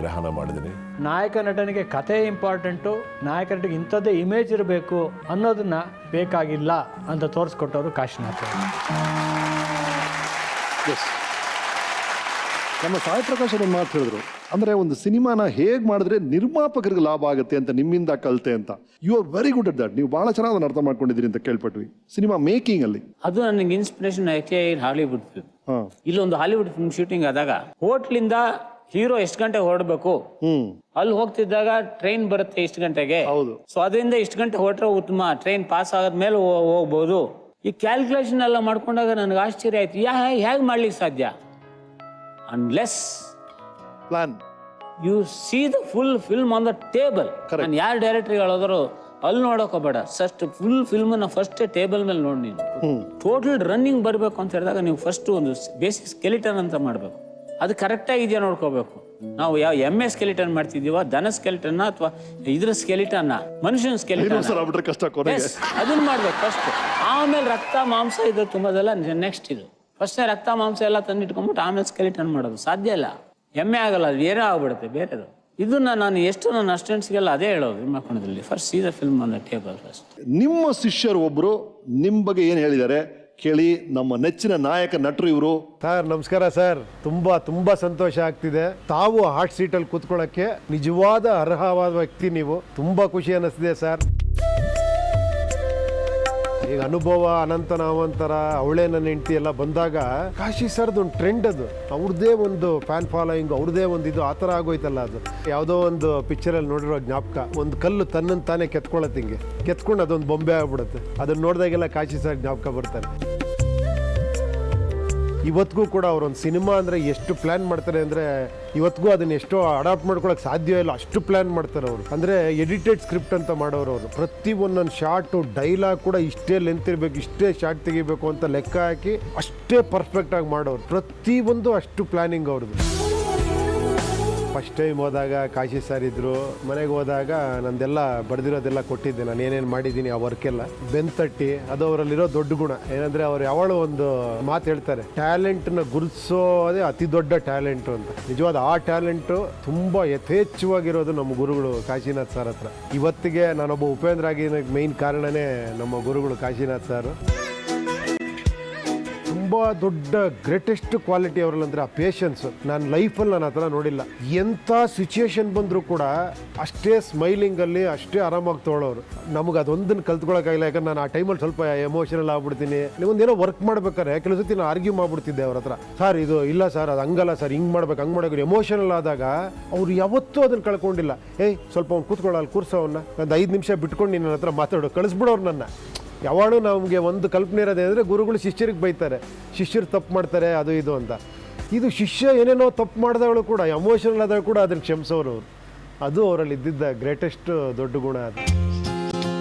Speaker 17: ಗ್ರಹಣ ಮಾಡಿದ್ದೀನಿ.
Speaker 18: ನಾಯಕ ನಟನಿಗೆ ಕಥೆ ಇಂಪಾರ್ಟೆಂಟು, ನಾಯಕ ನಟಿಗೆ ಇಂಥದ್ದೇ ಇಮೇಜ್ ಇರಬೇಕು ಅನ್ನೋದನ್ನ ಬೇಕಾಗಿಲ್ಲ ಅಂತ ತೋರಿಸ್ಕೊಟ್ಟವರು ಕಾಶಿನಾಥ್.
Speaker 2: ನಮ್ಮ ಸಾಯಿ ಪ್ರಕಾಶ್ ಅವ್ರು ಮಾತು ಹೇಳಿದ್ರು, ಅಂದ್ರೆ ಒಂದು ಸಿನಿಮಾನ ಹೇಗ್ ಮಾಡಿದ್ರೆ ನಿರ್ಮಾಪಕರಿಗೆ ಲಾಭ ಆಗುತ್ತೆ ಅಂತ ನಿಮ್ಮಿಂದ ಕಲಿತೆ ಅಂತ. You are very good at that. ನೀವು ಬಹಳ ಚೆನ್ನಾಗಿ ಅರ್ಥ ಮಾಡ್ಕೊಂಡಿದ್ದೀರಿ ಅಂತ ಕೇಳ್ಪಟ್ವಿ. ಸಿನಿಮಾ ಮೇಕಿಂಗ್ ಅಲ್ಲಿ
Speaker 3: ಅದು ನನಗೆ ಇನ್ಸ್ಪಿರೇಷನ್ ಯಾಕೆ ಹಾಲಿವುಡ್ ಫಿಲ್ಮ್. ಇಲ್ಲೊಂದು ಹಾಲಿವುಡ್ ಫಿಲ್ಮ್ ಶೂಟಿಂಗ್ ಆದಾಗ ಹೋಟ್ಲಿಂದ ಹೀರೋ ಎಷ್ಟು ಗಂಟೆ ಹೊರಡಬೇಕು, ಅಲ್ಲಿ ಹೋಗ್ತಿದ್ದಾಗ ಟ್ರೈನ್ ಬರುತ್ತೆ ಇಷ್ಟು ಗಂಟೆಗೆ, ಸೊ ಅದರಿಂದ ಇಷ್ಟು ಗಂಟೆ ಹೊರಟ್ರೆ ಉತ್ತಮ, ಟ್ರೈನ್ ಪಾಸ್ ಆದ್ಮೇಲೆ ಹೋಗ್ಬೋದು. ಈ ಕ್ಯಾಲ್ಕುಲೇಷನ್ ಎಲ್ಲ ಮಾಡ್ಕೊಂಡಾಗ ನನಗೆ ಆಶ್ಚರ್ಯ ಆಯ್ತು, ಹೇಗೆ ಮಾಡ್ಲಿಕ್ಕೆ ಸಾಧ್ಯ? Unless
Speaker 2: plan
Speaker 3: U C the full film on the table. ನಾನು ಯಾರು ಡೈರೆಕ್ಟರ್ ಹೇಳೋದ್ರು ಅಲ್ಲಿ ನೋಡೋಕ್ ಹೋಗ್ಬೇಡ, ಫಸ್ಟ್ ಫುಲ್ ಫಿಲ್ಮ್ ನ ಫಸ್ಟ್ ಟೇಬಲ್ ಮೇಲೆ ನೋಡಿ. ನೀನು ಟೋಟಲ್ ರನ್ನಿಂಗ್ ಬರಬೇಕು ಅಂತ ಹೇಳಿದಾಗ ನೀವು ಫಸ್ಟ್ ಒಂದು ಬೇಸಿಕ್ ಸ್ಕೆಲಿಟನ್ ಅಂತ ಮಾಡಬೇಕು. ಅದು ಕರೆಕ್ಟ್ ಆಗಿದೆಯಾ ನೋಡ್ಕೋಬೇಕು. ನಾವು ಯಾವ ಎಮ್ಮೆ ಸ್ಕೆಲಿಟನ್ ಮಾಡ್ತಿದೀವ, ದನ ಸ್ಕೆಲಿಟನ್ ಅಥವಾ ಇದ್ರ ಸ್ಕೆಲಿಟನ್, ಮನುಷ್ಯನ ಸ್ಕೆಲಿಟನ್, ಅದನ್ನ ಮಾಡ್ಬೇಕು ಫಸ್ಟ್. ಆಮೇಲೆ ರಕ್ತ ಮಾಂಸ ಇದು ತುಂಬದೆಲ್ಲ ನೆಕ್ಸ್ಟ್. ಇದು ಫಸ್ಟ್ ರಕ್ತ ಮಾಂಸ ಎಲ್ಲ ತಂದಿಟ್ಕೊಂಡ್ಬಿಟ್ಟು ಆಮೇಲೆ ಸ್ಕೆಲಿಟನ್ ಮಾಡೋದು ಸಾಧ್ಯ ಇಲ್ಲ. ಎಮ್ಮೆ ಆಗಲ್ಲ, ಅದು ಬೇರೆ ಆಗ್ಬಿಡುತ್ತೆ ಬೇರೆದು. ಇದನ್ನ ನಾನು ಎಷ್ಟು ನನ್ನ ಅಸ್ಟೆಂಟ್ಸ್ಗೆಲ್ಲ ಅದೇ ಹೇಳೋದು ಮಾಡ್ಕೊಂಡಿದ್ರಲ್ಲಿ, first see the film on the table first.
Speaker 2: ನಿಮ್ಮ ಶಿಷ್ಯರು ಒಬ್ರು ನಿಮ್ಮ ಬಗ್ಗೆ ಏನು ಹೇಳಿದ್ದಾರೆ ಕೇಳಿ. ನಮ್ಮ ನೆಚ್ಚಿನ ನಾಯಕ ನಟರು ಇವರು.
Speaker 8: ಸರ್ ನಮಸ್ಕಾರ ಸರ್. ತುಂಬಾ ಸಂತೋಷ ಆಗ್ತಿದೆ. ತಾವು ಹಾಟ್ ಸೀಟಲ್ಲಿ ಕೂತ್ಕೊಳ್ಳೋಕ್ಕೆ ನಿಜವಾದ ಅರ್ಹವಾದ ವ್ಯಕ್ತಿ ನೀವು. ತುಂಬಾ ಖುಷಿ ಅನ್ನಿಸ್ತಿದೆ ಸರ್. ಈಗ ಅನುಭವ, ಅನಂತ ನಾವಂತರ, ಅವಳೇ ನನ್ನ ಹೆಂಡತಿ ಎಲ್ಲ ಬಂದಾಗ ಕಾಶಿ ಸರ್ದು ಒಂದು ಟ್ರೆಂಡ್, ಅದು ಅವ್ರದ್ದೇ ಒಂದು ಫ್ಯಾನ್ ಫಾಲೋಯಿಂಗ್, ಅವ್ರದ್ದೇ ಒಂದು ಇದು ಆ ಥರ ಆಗೋಯ್ತಲ್ಲ. ಅದು ಯಾವುದೋ ಒಂದು ಪಿಕ್ಚರಲ್ಲಿ ನೋಡಿರೋ ಜ್ಞಾಪಕ. ಒಂದು ಕಲ್ಲು ತನ್ನನ್ನು ತಾನೇ ಕೆತ್ಕೊಳ್ಳುತ್ತೆ, ಹಿಂಗೆ ಕೆತ್ಕೊಂಡು ಅದೊಂದು ಬೊಂಬೆ ಆಗ್ಬಿಡುತ್ತೆ. ಅದನ್ನ ನೋಡಿದಾಗೆಲ್ಲ ಕಾಶಿ ಸರ್ ಜ್ಞಾಪಕ ಬರ್ತಾರೆ. ಇವತ್ತಿಗೂ ಕೂಡ ಅವರೊಂದು ಸಿನಿಮಾ ಅಂದರೆ ಎಷ್ಟು ಪ್ಲ್ಯಾನ್ ಮಾಡ್ತಾರೆ ಅಂದರೆ ಇವತ್ತಿಗೂ ಅದನ್ನ ಎಷ್ಟೋ ಅಡಾಪ್ಟ್ ಮಾಡ್ಕೊಳಕ್ಕೆ ಸಾಧ್ಯ ಇಲ್ಲ, ಅಷ್ಟು ಪ್ಲ್ಯಾನ್ ಮಾಡ್ತಾರೆ ಅವರು. ಅಂದರೆ ಎಡಿಟೆಡ್ ಸ್ಕ್ರಿಪ್ಟ್ ಅಂತ ಮಾಡೋರು ಅವರು. ಪ್ರತಿ ಒಂದೊಂದು ಶಾರ್ಟು ಡೈಲಾಗ್ ಕೂಡ ಇಷ್ಟೇ ಲೆಂತ್ ಇರಬೇಕು, ಇಷ್ಟೇ ಶಾರ್ಟ್ ತೆಗಿಬೇಕು ಅಂತ ಲೆಕ್ಕ ಹಾಕಿ ಅಷ್ಟೇ ಪರ್ಫೆಕ್ಟಾಗಿ ಮಾಡೋರು. ಪ್ರತಿಯೊಂದು ಅಷ್ಟು ಪ್ಲ್ಯಾನಿಂಗ್ ಅವ್ರದ್ದು. ಫಸ್ಟ್ ಟೈಮ್ ಹೋದಾಗ ಕಾಶಿ ಸರ್ ಇದ್ರು, ಮನೆಗೆ ಹೋದಾಗ ನಂದೆಲ್ಲ ಬರೆದಿರೋದೆಲ್ಲ ಕೊಟ್ಟಿದ್ದೆ, ನಾನು ಏನೇನು ಮಾಡಿದ್ದೀನಿ ಆ ವರ್ಕೆಲ್ಲ ಬೆಂತಟ್ಟಿ. ಅದು ಅವರಲ್ಲಿರೋ ದೊಡ್ಡ ಗುಣ ಏನಂದರೆ ಅವ್ರು ಯಾವಾಗಲೂ ಒಂದು ಮಾತು ಹೇಳ್ತಾರೆ, ಟ್ಯಾಲೆಂಟ್ನ ಗುರುತಿಸೋದೇ ಅತಿ ದೊಡ್ಡ ಟ್ಯಾಲೆಂಟು ಅಂತ. ನಿಜವಾದ ಆ ಟ್ಯಾಲೆಂಟು ತುಂಬ ಯಥೇಚ್ಛವಾಗಿರೋದು ನಮ್ಮ ಗುರುಗಳು ಕಾಶಿನಾಥ್ ಸರ್ ಹತ್ರ. ಇವತ್ತಿಗೆ ನಾನೊಬ್ಬ ಉಪೇಂದ್ರ ಆಗಿ ಮೇಯ್ನ್ ಕಾರಣನೇ ನಮ್ಮ ಗುರುಗಳು ಕಾಶಿನಾಥ್ ಸರ್. ತುಂಬ ದೊಡ್ಡ ಗ್ರೇಟೆಸ್ಟ್ ಕ್ವಾಲಿಟಿ ಅವರಲ್ಲಂದ್ರೆ ಆ ಪೇಷನ್ಸು. ನಾನು ಲೈಫಲ್ಲಿ ನಾನು ಆ ಥರ ನೋಡಿಲ್ಲ. ಎಂಥ ಸಿಚುಯೇಷನ್ ಬಂದರೂ ಕೂಡ ಅಷ್ಟೇ ಸ್ಮೈಲಿಂಗಲ್ಲಿ ಅಷ್ಟೇ ಆರಾಮಾಗಿ ತೊಗೊಳೋರು. ನಮಗೆ ಅದೊಂದನ್ನು ಕಲ್ತ್ಕೊಳ್ಳೋಕ್ಕಾಗಿಲ್ಲ, ಯಾಕಂದ್ರೆ ನಾನು ಆ ಟೈಮಲ್ಲಿ ಸ್ವಲ್ಪ ಎಮೋಷನಲ್ ಆಗ್ಬಿಡ್ತೀನಿ. ನೀವೊಂದೇನೋ ವರ್ಕ್ ಮಾಡ್ಬೇಕಾದ್ರೆ ಕೆಲವು ಸತಿ ನಾನು ಆರ್ಗ್ಯೂ ಮಾಡ್ಬಿಡ್ತಿದ್ದೆ ಅವ್ರ ಹತ್ರ, ಸರ್ ಇದು ಇಲ್ಲ ಸರ್, ಅದು ಹಂಗಲ್ಲ ಸರ್, ಹಿಂಗೆ ಮಾಡ್ಬೇಕು ಹಂಗೆ ಮಾಡಬೇಕು. ಎಮೋಷನಲ್ ಆದಾಗ ಅವ್ರು ಯಾವತ್ತೂ ಅದನ್ನು ಕಳ್ಕೊಂಡಿಲ್ಲ. ಸ್ವಲ್ಪ ಅವ್ನು ಕೂತ್ಕೊಳ್ಳಲ್ಲ, ಕೂರ್ಸೋವನ್ನ ಒಂದು 5 ನಿಮಿಷ ಬಿಟ್ಕೊಂಡು ನಿನ್ನ ಹತ್ರ ಮಾತಾಡೋ, ಕಳಿಸ್ಬಿಡೋರು ನನ್ನ. ಯಾವಾಗಲೂ ನಮಗೆ ಒಂದು ಕಲ್ಪನೆ ಇರೋದೇನೆಂದರೆ ಗುರುಗಳು ಶಿಷ್ಯರಿಗೆ ಬೈತಾರೆ, ಶಿಷ್ಯರು ತಪ್ಪು ಮಾಡ್ತಾರೆ ಅದು ಇದು ಅಂತ. ಇದು ಶಿಷ್ಯ ಏನೇನೋ ತಪ್ಪು ಮಾಡಿದವಳು ಕೂಡ ಎಮೋಷನಲ್ ಆದಾಗ ಕೂಡ ಅದನ್ನು ಕ್ಷಮಿಸೋರು ಅವರು. ಅದು ಅವರಲ್ಲಿ ಇದ್ದಿದ್ದ ಗ್ರೇಟೆಸ್ಟ್ ದೊಡ್ಡ ಗುಣ ಅದು.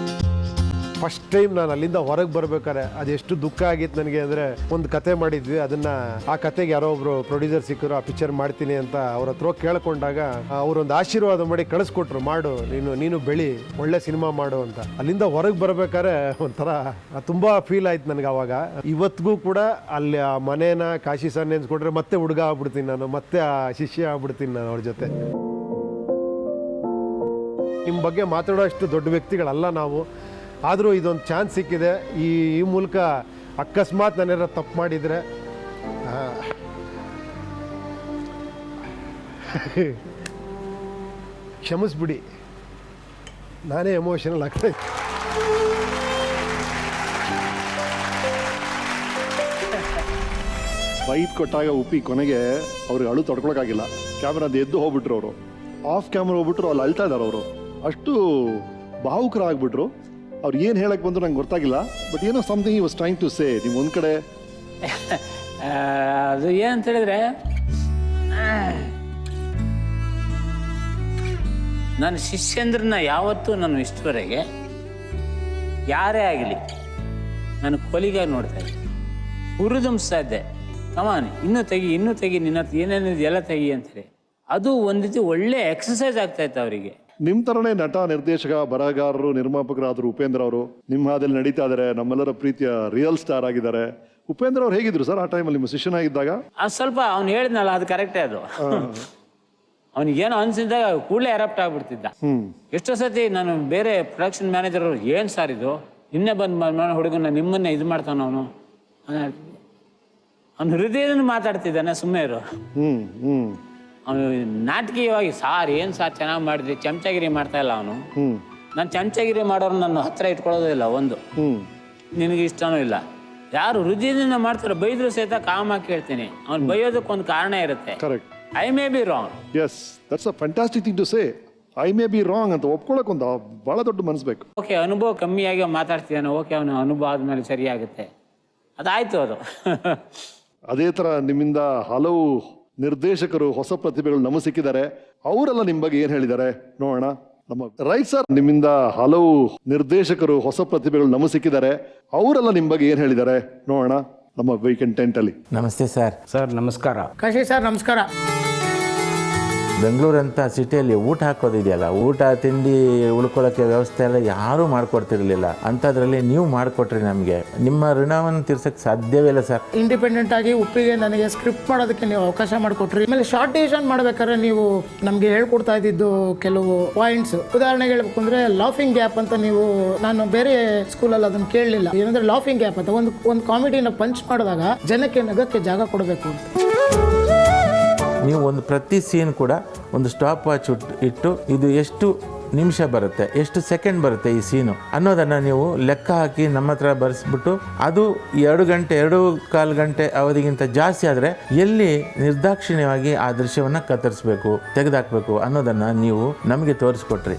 Speaker 8: ಫಸ್ಟ್ ಟೈಮ್ ನಾನು ಅಲ್ಲಿಂದ ಹೊರಗೆ ಬರ್ಬೇಕಾರೆ ಅದೆಷ್ಟು ದುಃಖ ಆಗಿತ್ತು ನನಗೆ ಅಂದರೆ, ಒಂದು ಕತೆ ಮಾಡಿದ್ವಿ, ಅದನ್ನು ಆ ಕತೆಗೆ ಯಾರೋ ಒಬ್ಬರು ಪ್ರೊಡ್ಯೂಸರ್ ಸಿಕ್ಕರು, ಆ ಪಿಕ್ಚರ್ ಮಾಡ್ತೀನಿ ಅಂತ ಅವ್ರ ಹತ್ರ ಕೇಳ್ಕೊಂಡಾಗ ಅವರೊಂದು ಆಶೀರ್ವಾದ ಮಾಡಿ ಕಳಿಸ್ಕೊಟ್ರು, ಮಾಡು ನೀನು ಬೆಳಿ, ಒಳ್ಳೆ ಸಿನಿಮಾ ಮಾಡು ಅಂತ. ಅಲ್ಲಿಂದ ಹೊರಗೆ ಬರ್ಬೇಕಾದ್ರೆ ಒಂಥರ ತುಂಬ ಫೀಲ್ ಆಯ್ತು ನನಗೆ ಆವಾಗ. ಇವತ್ತಿಗೂ ಕೂಡ ಅಲ್ಲಿ ಆ ಮನೇನ ಕಾಶಿ ಸರ್ ನೆನ್ಸ್ಕೊಂಡ್ರೆ ಮತ್ತೆ ಹುಡುಗ ಆಗ್ಬಿಡ್ತೀನಿ ನಾನು, ಮತ್ತೆ ಆ ಶಿಷ್ಯ ಆಗ್ಬಿಡ್ತೀನಿ ನಾನು ಅವ್ರ ಜೊತೆ. ನಿಮ್ಮ ಬಗ್ಗೆ ಮಾತಾಡೋ ಅಷ್ಟು ದೊಡ್ಡ ವ್ಯಕ್ತಿಗಳಲ್ಲ ನಾವು, ಆದರೂ ಇದೊಂದು ಚಾನ್ಸ್ ಸಿಕ್ಕಿದೆ. ಈ ಮೂಲಕ ಅಕಸ್ಮಾತ್ ನಾನೇನಾರು ತಪ್ಪು ಮಾಡಿದರೆ ಕ್ಷಮಿಸ್ಬಿಡಿ, ನಾನೇ ಎಮೋಷನಲ್ ಆಗ್ತಾ ಇದ್ದೆ.
Speaker 2: ಫೈಟ್ ಕೊಟ್ಟಾಗ ಉಪ್ಪಿ ಕೊನೆಗೆ ಅವ್ರಿಗೆ ಅಳು ತಡ್ಕೊಳಕ್ಕಾಗಿಲ್ಲ. ಕ್ಯಾಮ್ರಾದ ಎದ್ದು ಹೋಗ್ಬಿಟ್ರು ಅವರು, ಆಫ್ ಕ್ಯಾಮ್ರಾ ಹೋಗ್ಬಿಟ್ರು, ಅಲ್ಲಿ ಅಳ್ತಾ ಇದ್ದಾರೆ ಅವರು. ಅಷ್ಟು ಭಾವುಕರಾಗ್ಬಿಟ್ರು. ಅವ್ರು ಏನು ಹೇಳಕ್ಕೆ ಬಂದ್ರು ನಂಗೆ ಗೊತ್ತಾಗಿಲ್ಲ, ಬಟ್ ಏನೋ something he was trying to say. ನೀವು ಒಂದು ಕಡೆ
Speaker 3: ಅದು ಏನಂತ ಹೇಳಿದ್ರೆ, ನನ್ನ ಶಿಷ್ಯಂದ್ರನ್ನ ಯಾವತ್ತೂ ನಾನು ಇಷ್ಟವರೆಗೆ ಯಾರೇ ಆಗಲಿ ನಾನು ಕೊಲಿಗಾಗಿ ನೋಡ್ತಾ ಇದ್ದೆ, ಹುರಿದುಂಬಿಸ್ತಾ ಇದ್ದೆ. ಕಮಾನ್ ಇನ್ನೂ ತೆಗಿ ನಿನ್ನ ಏನೇನಿದೆ ಎಲ್ಲ ತೆಗಿ ಅಂತೇಳಿ. ಅದು ಒಂದು ರೀತಿ ಒಳ್ಳೆ ಎಕ್ಸಸೈಸ್ ಆಗ್ತಾ ಇತ್ತು ಅವರಿಗೆ.
Speaker 2: ನಿಮ್ಮ ಥರನೇ ನಟ, ನಿರ್ದೇಶಕ, ಬರಹಗಾರರು, ನಿರ್ಮಾಪಕರಾದರು ಉಪೇಂದ್ರ ಅವರು ನಿಮ್ಮ ಹಾದಲ್ಲಿ ನಡೀತಾ ಇದ್ದಾರೆ, ನಮ್ಮೆಲ್ಲರ ಪ್ರೀತಿಯ ರಿಯಲ್ ಸ್ಟಾರ್ ಆಗಿದ್ದಾರೆ. ಉಪೇಂದ್ರ ಅವ್ರು ಹೇಗಿದ್ರು ಸರ್ ಆ ಟೈಮಲ್ಲಿ ನಿಮ್ಮ ಶಿಷ್ಯನಾಗಿದ್ದಾಗ?
Speaker 3: ಸ್ವಲ್ಪ ಅವ್ನು ಹೇಳಿದ್ನಲ್ಲ ಅದು ಕರೆಕ್ಟೇ. ಅದು ಅವನಿಗೇನೋ ಅನ್ಸಿದ್ದಾಗ ಕೂಡಲೇ ಎರಪ್ಟ್ ಆಗ್ಬಿಡ್ತಿದ್ದ. ಎಷ್ಟೋ ಸತಿ ನಾನು ಬೇರೆ ಪ್ರೊಡಕ್ಷನ್ ಮ್ಯಾನೇಜರ್ ಅವ್ರು, ಏನು ಸರ್ ಇದು ಇನ್ನೇ ಬಂದು ಹುಡುಗನ ನಿಮ್ಮನ್ನೇ ಇದು ಮಾಡ್ತಾನ ಅವನು ಹೃದಯದಿಂದ ಮಾತಾಡ್ತಿದ್ದಾನೆ, ಸುಮ್ಮನೆ ಇರು. ಅವನು ನಾಟಕೀಯವಾಗಿ ಸಾರ್ ಏನು ಸಾರ್ ಚೆನ್ನಾಗಿ ಮಾಡಿದ್ರಿ, ಚಮಚಗಿರಿ ಮಾಡ್ತಾ ಇಲ್ಲ ಅವನು. ನಾನು ಚಮಚಗಿರಿ ಮಾಡೋರು ನನ್ನ ಹತ್ರ ಇಟ್ಕೊಳ್ಳೋದಿಲ್ಲ. ಒಂದು ನಿನಗೆ ಇಷ್ಟನೂ ಇಲ್ಲ. ಯಾರು ಹೃದಯದಿಂದ ಮಾಡ್ತಾರೆ ಬೈದ್ರು ಸಹಿತ ಕಾಮಾಗಿ ಕೇಳ್ತೀನಿ. ಅವ್ನು ಬೈಯೋದಕ್ಕೊಂದು ಕಾರಣ ಇರುತ್ತೆ. I may be wrong.
Speaker 2: Yes, that's a fantastic thing to say. I may be wrong ಅಂತ ಒಪ್ಕೊಳ್ಳೋಕೆ ಒಂದು ಭಾಳ ದೊಡ್ಡ ಮನಸ್ಸು ಬೇಕು.
Speaker 3: ಓಕೆ, ಅನುಭವ ಕಮ್ಮಿಯಾಗಿ ಮಾತಾಡ್ತಿದ್ದಾನೆ, ಓಕೆ, ಅವನು ಅನುಭವ ಆದ್ಮೇಲೆ ಸರಿಯಾಗುತ್ತೆ, ಅದಾಯ್ತು ಅದು.
Speaker 2: ಅದೇ ಥರ ನಿಮ್ಮಿಂದ ಹಲವು ನಿರ್ದೇಶಕರು, ಹೊಸ ಪ್ರತಿಭೆಗಳು ನಮಗೆ ಸಿಕ್ಕಿದ್ದಾರೆ. ಅವರೆಲ್ಲ ನಿಮ್ಮ ಬಗ್ಗೆ ಏನು ಹೇಳಿದ್ದಾರೆ ನೋಡೋಣ. ನಮ್ಮ ರೈಟ್ ಸರ್, ನಿಮ್ಮಿಂದ ಹಲವು ನಿರ್ದೇಶಕರು, ಹೊಸ ಪ್ರತಿಭೆಗಳು ನಮಗೆ ಸಿಕ್ಕಿದ್ದಾರೆ. ಅವರೆಲ್ಲ ನಿಮ್ಮ ಬಗ್ಗೆ ಏನು ಹೇಳಿದ್ದಾರೆ ನೋಡೋಣ ನಮ್ಮ ವೀಕೆಂಡ್ ಟೆಂಟಲ್ಲಿ.
Speaker 10: ನಮಸ್ತೆ ಸರ್.
Speaker 6: ಸರ್ ನಮಸ್ಕಾರ.
Speaker 19: ಕಾಶಿ ಸರ್ ನಮಸ್ಕಾರ.
Speaker 10: ಬೆಂಗಳೂರಂಥ ಸಿಟಿಯಲ್ಲಿ ಊಟ ಹಾಕೋದಿದೆಯಲ್ಲ, ಊಟ ತಿಂಡಿ ಉಳ್ಕೊಳ್ಳೋಕ್ಕೆ ವ್ಯವಸ್ಥೆ ಎಲ್ಲ ಯಾರೂ ಮಾಡಿಕೊಡ್ತಿರ್ಲಿಲ್ಲ. ಅಂಥದ್ರಲ್ಲಿ ನೀವು ಮಾಡಿಕೊಟ್ರಿ ನಮಗೆ. ನಿಮ್ಮ ಋಣವನ್ನು ತೀರ್ಸೋಕ್ಕೆ ಸಾಧ್ಯವೇ ಇಲ್ಲ ಸರ್.
Speaker 19: ಇಂಡಿಪೆಂಡೆಂಟ್ ಆಗಿ ಉಪ್ಪಿಗೆ ನನಗೆ ಸ್ಕ್ರಿಪ್ಟ್ ಮಾಡೋದಕ್ಕೆ ನೀವು ಅವಕಾಶ ಮಾಡಿಕೊಟ್ರಿ. ಆಮೇಲೆ ಶಾರ್ಟ್ ಡಿವಿಷನ್ ಮಾಡ್ಬೇಕಾದ್ರೆ ನೀವು ನಮಗೆ ಹೇಳ್ಕೊಡ್ತಾ ಇದ್ದಿದ್ದು ಕೆಲವು ಪಾಯಿಂಟ್ಸ್. ಉದಾಹರಣೆಗೆ ಹೇಳ್ಬೇಕು ಅಂದರೆ ಲಾಫಿಂಗ್ ಗ್ಯಾಪ್ ಅಂತ. ನೀವು ನಾನು ಬೇರೆ ಸ್ಕೂಲಲ್ಲಿ ಅದನ್ನು ಕೇಳಲಿಲ್ಲ. ಏನಂದ್ರೆ ಲಾಫಿಂಗ್ ಗ್ಯಾಪ್ ಅಂತ ಒಂದು ಕಾಮಿಡಿನ ಪಂಚ್ ಮಾಡಿದಾಗ ಜನಕ್ಕೆ ನಗಕ್ಕೆ ಜಾಗ ಕೊಡಬೇಕು ಅಂತ.
Speaker 10: ನೀವು ಒಂದು ಪ್ರತಿ ಸೀನ್ ಕೂಡ ಒಂದು ಸ್ಟಾಪ್ ವಾಚ್ ಇಟ್ಟು ಇದು ಎಷ್ಟು ನಿಮಿಷ ಬರುತ್ತೆ, ಎಷ್ಟು ಸೆಕೆಂಡ್ ಬರುತ್ತೆ ಈ ಸೀನು ಅನ್ನೋದನ್ನು ನೀವು ಲೆಕ್ಕ ಹಾಕಿ ನಮ್ಮ ಹತ್ರ ಬರೆಸ್ಬಿಟ್ಟು, ಅದು 2 ಗಂಟೆ 2.25 ಗಂಟೆ ಅವಧಿಗಿಂತ ಜಾಸ್ತಿ ಆದರೆ ಎಲ್ಲಿ ನಿರ್ದಾಕ್ಷಿಣ್ಯವಾಗಿ ಆ ದೃಶ್ಯವನ್ನು ಕತ್ತರಿಸಬೇಕು, ತೆಗೆದುಹಾಕಬೇಕು ಅನ್ನೋದನ್ನು ನೀವು ನಮಗೆ ತೋರಿಸ್ಕೊಟ್ರಿ.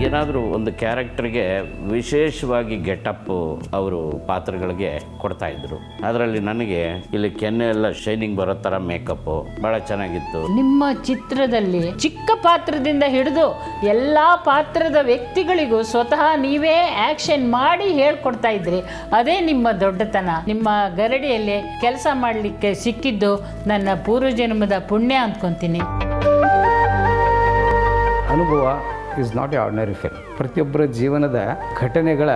Speaker 20: ಏನಾದರೂ ಒಂದು ಕ್ಯಾರೆಕ್ಟರ್ಗೆ ವಿಶೇಷವಾಗಿ ಗೆಟಪ್ ಅವರು ಪಾತ್ರಗಳಿಗೆ ಕೊಡ್ತಾ ಇದ್ರು. ಅದರಲ್ಲಿ ನನಗೆ ಇಲ್ಲಿ ಕೆನ್ನೆ ಎಲ್ಲ ಶೈನಿಂಗ್ ಬರೋ ಥರ ಮೇಕಪ್ಪು ಭಾಳ ಚೆನ್ನಾಗಿತ್ತು.
Speaker 21: ನಿಮ್ಮ ಚಿತ್ರದಲ್ಲಿ ಚಿಕ್ಕ ಪಾತ್ರದಿಂದ ಹಿಡಿದು ಎಲ್ಲ ಪಾತ್ರದ ವ್ಯಕ್ತಿಗಳಿಗೂ ಸ್ವತಃ ನೀವೇ ಆಕ್ಷನ್ ಮಾಡಿ ಹೇಳ್ಕೊಡ್ತಾ ಇದ್ರಿ. ಅದೇ ನಿಮ್ಮ ದೊಡ್ಡತನ. ನಿಮ್ಮ ಗರಡಿಯಲ್ಲಿ ಕೆಲಸ ಮಾಡಲಿಕ್ಕೆ ಸಿಕ್ಕಿದ್ದು ನನ್ನ ಪೂರ್ವಜನ್ಮದ ಪುಣ್ಯ ಅಂದ್ಕೊತೀನಿ.
Speaker 22: ಅನುಭವ is not A ordinary film. ಪ್ರತಿಯೊಬ್ಬರ ಜೀವನದ ಘಟನೆಗಳ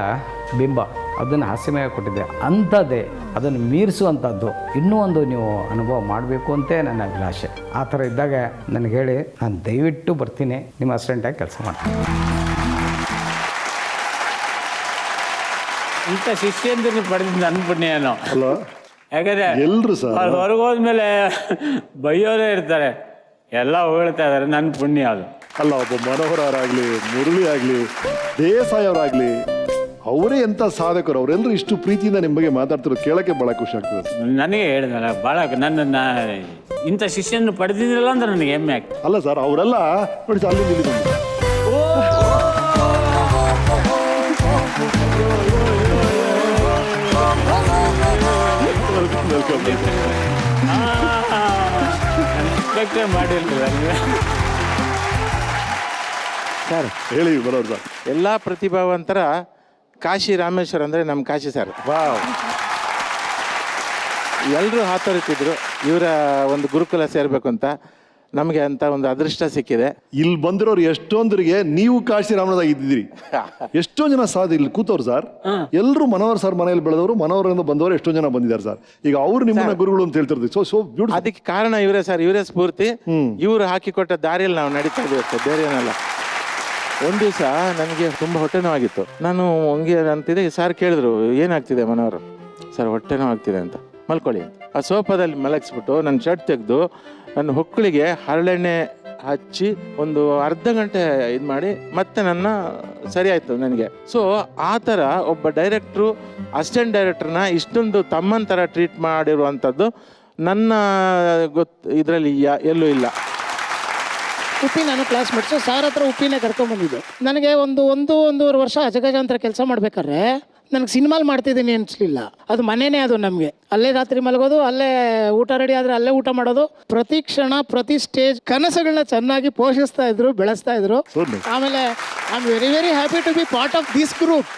Speaker 22: ಬಿಂಬ, ಅದನ್ನು ಹಾಸ್ಯಮಯ ಕೊಟ್ಟಿದೆ. ಅಂಥದ್ದೇ ಅದನ್ನು ಮೀರಿಸುವಂಥದ್ದು ಇನ್ನೂ ಒಂದು ನೀವು ಅನುಭವ ಮಾಡಬೇಕು ಅಂತೇ ನನ್ನ ಅಭಿಲಾಷೆ. ಆ ಥರ ಇದ್ದಾಗ ನನಗೆ ಹೇಳಿ, ನಾನು ದಯವಿಟ್ಟು ಬರ್ತೀನಿ, ನಿಮ್ಮ ಅಸಿಸ್ಟೆಂಟಾಗಿ ಕೆಲಸ ಮಾಡ್ತೀನಿ.
Speaker 3: ಇಂಥ ಶಿಷ್ಯಂದಿರನ್ನು ಪಡೆದಿದ್ದು ನನ್ನ ಪುಣ್ಯ ಏನೋ
Speaker 2: ಅಲ್ಲ.
Speaker 3: ಯಾಕಂದರೆ
Speaker 2: ಎಲ್ಲರೂ ಸರ್
Speaker 3: ಅವ್ರು ಹೊರಗೆ ಹೋದ್ಮೇಲೆ ಬೈಯೋದೇ ಇರ್ತಾರೆ, ಎಲ್ಲ ಹೊಗಳ್ತಾ ಇದ್ದಾರೆ. ನನ್ನ ಪುಣ್ಯ ಅದು
Speaker 2: ಅಲ್ಲ. ಒಬ್ಬ ಮನೋಹರ್ ಅವರಾಗಲಿ, ಮುರಳಿ ಆಗಲಿ, ದೇಸಾಯಿ ಅವರಾಗಲಿ, ಅವರೇ ಎಂಥ ಸಾಧಕರು. ಅವರೆಲ್ಲರೂ ಇಷ್ಟು ಪ್ರೀತಿಯಿಂದ ನಿಮ್ಮ ಬಗ್ಗೆ ಮಾತಾಡ್ತಿರೋದು ಕೇಳೋಕ್ಕೆ ಭಾಳ ಖುಷಿ ಆಗ್ತದೆ.
Speaker 3: ನನಗೆ ಹೇಳಿದ್ನಲ್ಲ, ಭಾಳ ನನ್ನನ್ನು ಇಂಥ ಶಿಷ್ಯನ ಪಡೆದಿದ್ದಿಲ್ಲ ಅಂದ್ರೆ ನನಗೆ ಹೆಮ್ಮೆ ಆಗ್ತದೆ.
Speaker 2: ಅಲ್ಲ ಸರ್, ಅವರೆಲ್ಲ ನೋಡಿ ಅಲ್ಲಿ ನಿಲ್ಲಿದ್ರು.
Speaker 3: ಮಾಡಿರಲಿಲ್ಲ
Speaker 10: ಸರ್.
Speaker 2: ಹೇಳಿ ಬರೋರು ಸರ್.
Speaker 10: ಎಲ್ಲ ಪ್ರತಿಭಾವಂತರ ಕಾಶಿ ರಾಮೇಶ್ವರ್ ಅಂದರೆ ನಮ್ಮ ಕಾಶಿ ಸರ್. ವಾವ್. ಎಲ್ಲರೂ ಹಾತೊರಿತಿದ್ರು ಇವರ ಒಂದು ಗುರುಕುಲ ಸೇರಬೇಕು ಅಂತ. ನಮಗೆ ಅಂತ ಒಂದು ಅದೃಷ್ಟ ಸಿಕ್ಕಿದೆ.
Speaker 2: ಇಲ್ಲಿ ಬಂದಿರೋರು ಎಷ್ಟೊಂದರಿಗೆ ನೀವು ಕಾಶಿ ರಾಮನಾಥ್ ಇದ್ದಿದ್ರಿ. ಎಷ್ಟೊಂದು ಜನ ಸಾಧು ಇಲ್ಲಿ ಕೂತವ್ರು ಸರ್. ಎಲ್ಲರೂ ಮನೋಹರ್ ಸರ್ ಮನೆಯಲ್ಲಿ ಬೆಳೆದವರು, ಮನೋಹರಿಂದ ಬಂದವರು ಎಷ್ಟೊಂದು ಜನ ಬಂದಿದ್ದಾರೆ ಸರ್. ಈಗ ಅವ್ರು ನಿಮ್ಮನ್ನ ಗುರುಗಳು ಅಂತ ಹೇಳ್ತಿರ್ತೀವಿ. So beautiful.
Speaker 10: ಅದಕ್ಕೆ ಕಾರಣ ಇವರೇ ಸರ್, ಇವರೇ ಸ್ಫೂರ್ತಿ. ಇವರು ಹಾಕಿಕೊಟ್ಟ ದಾರಿಯಲ್ಲಿ ನಾವು ನಡೀತಾ ಇದ್ದೀವಿ ಅಷ್ಟೇ, ಬೇರೆ ಏನಲ್ಲ. ಒಂದು ದಿವಸ ನನಗೆ ತುಂಬ ಹೊಟ್ಟೆ ನೋವಾಗಿತ್ತು. ನಾನು ಹಂಗೆ ಅಂತಿದ್ದೆ. ಸರ್ ಕೇಳಿದ್ರು, ಏನಾಗ್ತಿದೆ ಮನೋಹರ್? ಸರ್ ಹೊಟ್ಟೆ ನೋವಾಗ್ತಿದೆ ಅಂತ. ಮಲ್ಕೊಳ್ಳಿ ಅಂತ. ಆ ಸೋಫಾದಲ್ಲಿ ಮಲಗಿಸ್ಬಿಟ್ಟು ನನ್ನ ಶರ್ಟ್ ತೆಗೆದು ನನ್ನ ಹೊಕ್ಕಳಿಗೆ ಹರಳೆಣ್ಣೆ ಹಚ್ಚಿ ಒಂದು ಅರ್ಧ ಗಂಟೆ ಇದು ಮಾಡಿ ಮತ್ತೆ ನನ್ನ ಸರಿ ಆಯಿತು ನನಗೆ. ಸೊ ಆ ಥರ ಒಬ್ಬ ಡೈರೆಕ್ಟ್ರು ಅಸಿಸ್ಟೆಂಟ್ ಡೈರೆಕ್ಟ್ರನ್ನ ಇಷ್ಟೊಂದು ತಮ್ಮನ ಥರ ಟ್ರೀಟ್ ಮಾಡಿರುವಂಥದ್ದು ನನ್ನ ಇದರಲ್ಲಿ ಎಲ್ಲೂ ಇಲ್ಲ.
Speaker 19: ಉಪ್ಪಿ ನಾನು ಕ್ಲಾಸ್ಮೇಟ್ಸು ಸಾರ್ ಹತ್ರ ಉಪ್ಪಿನೇ ಕರ್ಕೊಂಡ್ಬಂದಿದ್ದು. ನನಗೆ ಒಂದೂವರೆ ವರ್ಷ ಅಜಗಜಾಂತರ ಕೆಲಸ ಮಾಡ್ಬೇಕಾದ್ರೆ ನನಗೆ ಸಿನಿಮಾಲ್ ಮಾಡ್ತಿದ್ದೀನಿ ಅನಿಸ್ಲಿಲ್ಲ. ಅದು ಮನೆಯೇ ಅದು ನಮಗೆ. ಅಲ್ಲೇ ರಾತ್ರಿ ಮಲಗೋದು, ಅಲ್ಲೇ ಊಟ ರೆಡಿ ಆದರೆ ಅಲ್ಲೇ ಊಟ ಮಾಡೋದು. ಪ್ರತಿ ಕ್ಷಣ ಪ್ರತಿ ಸ್ಟೇಜ್ ಕನಸುಗಳನ್ನ ಚೆನ್ನಾಗಿ ಪೋಷಿಸ್ತಾ ಇದ್ರು, ಬೆಳೆಸ್ತಾ ಇದ್ರು. ಆಮೇಲೆ I am very very happy to be part of this group.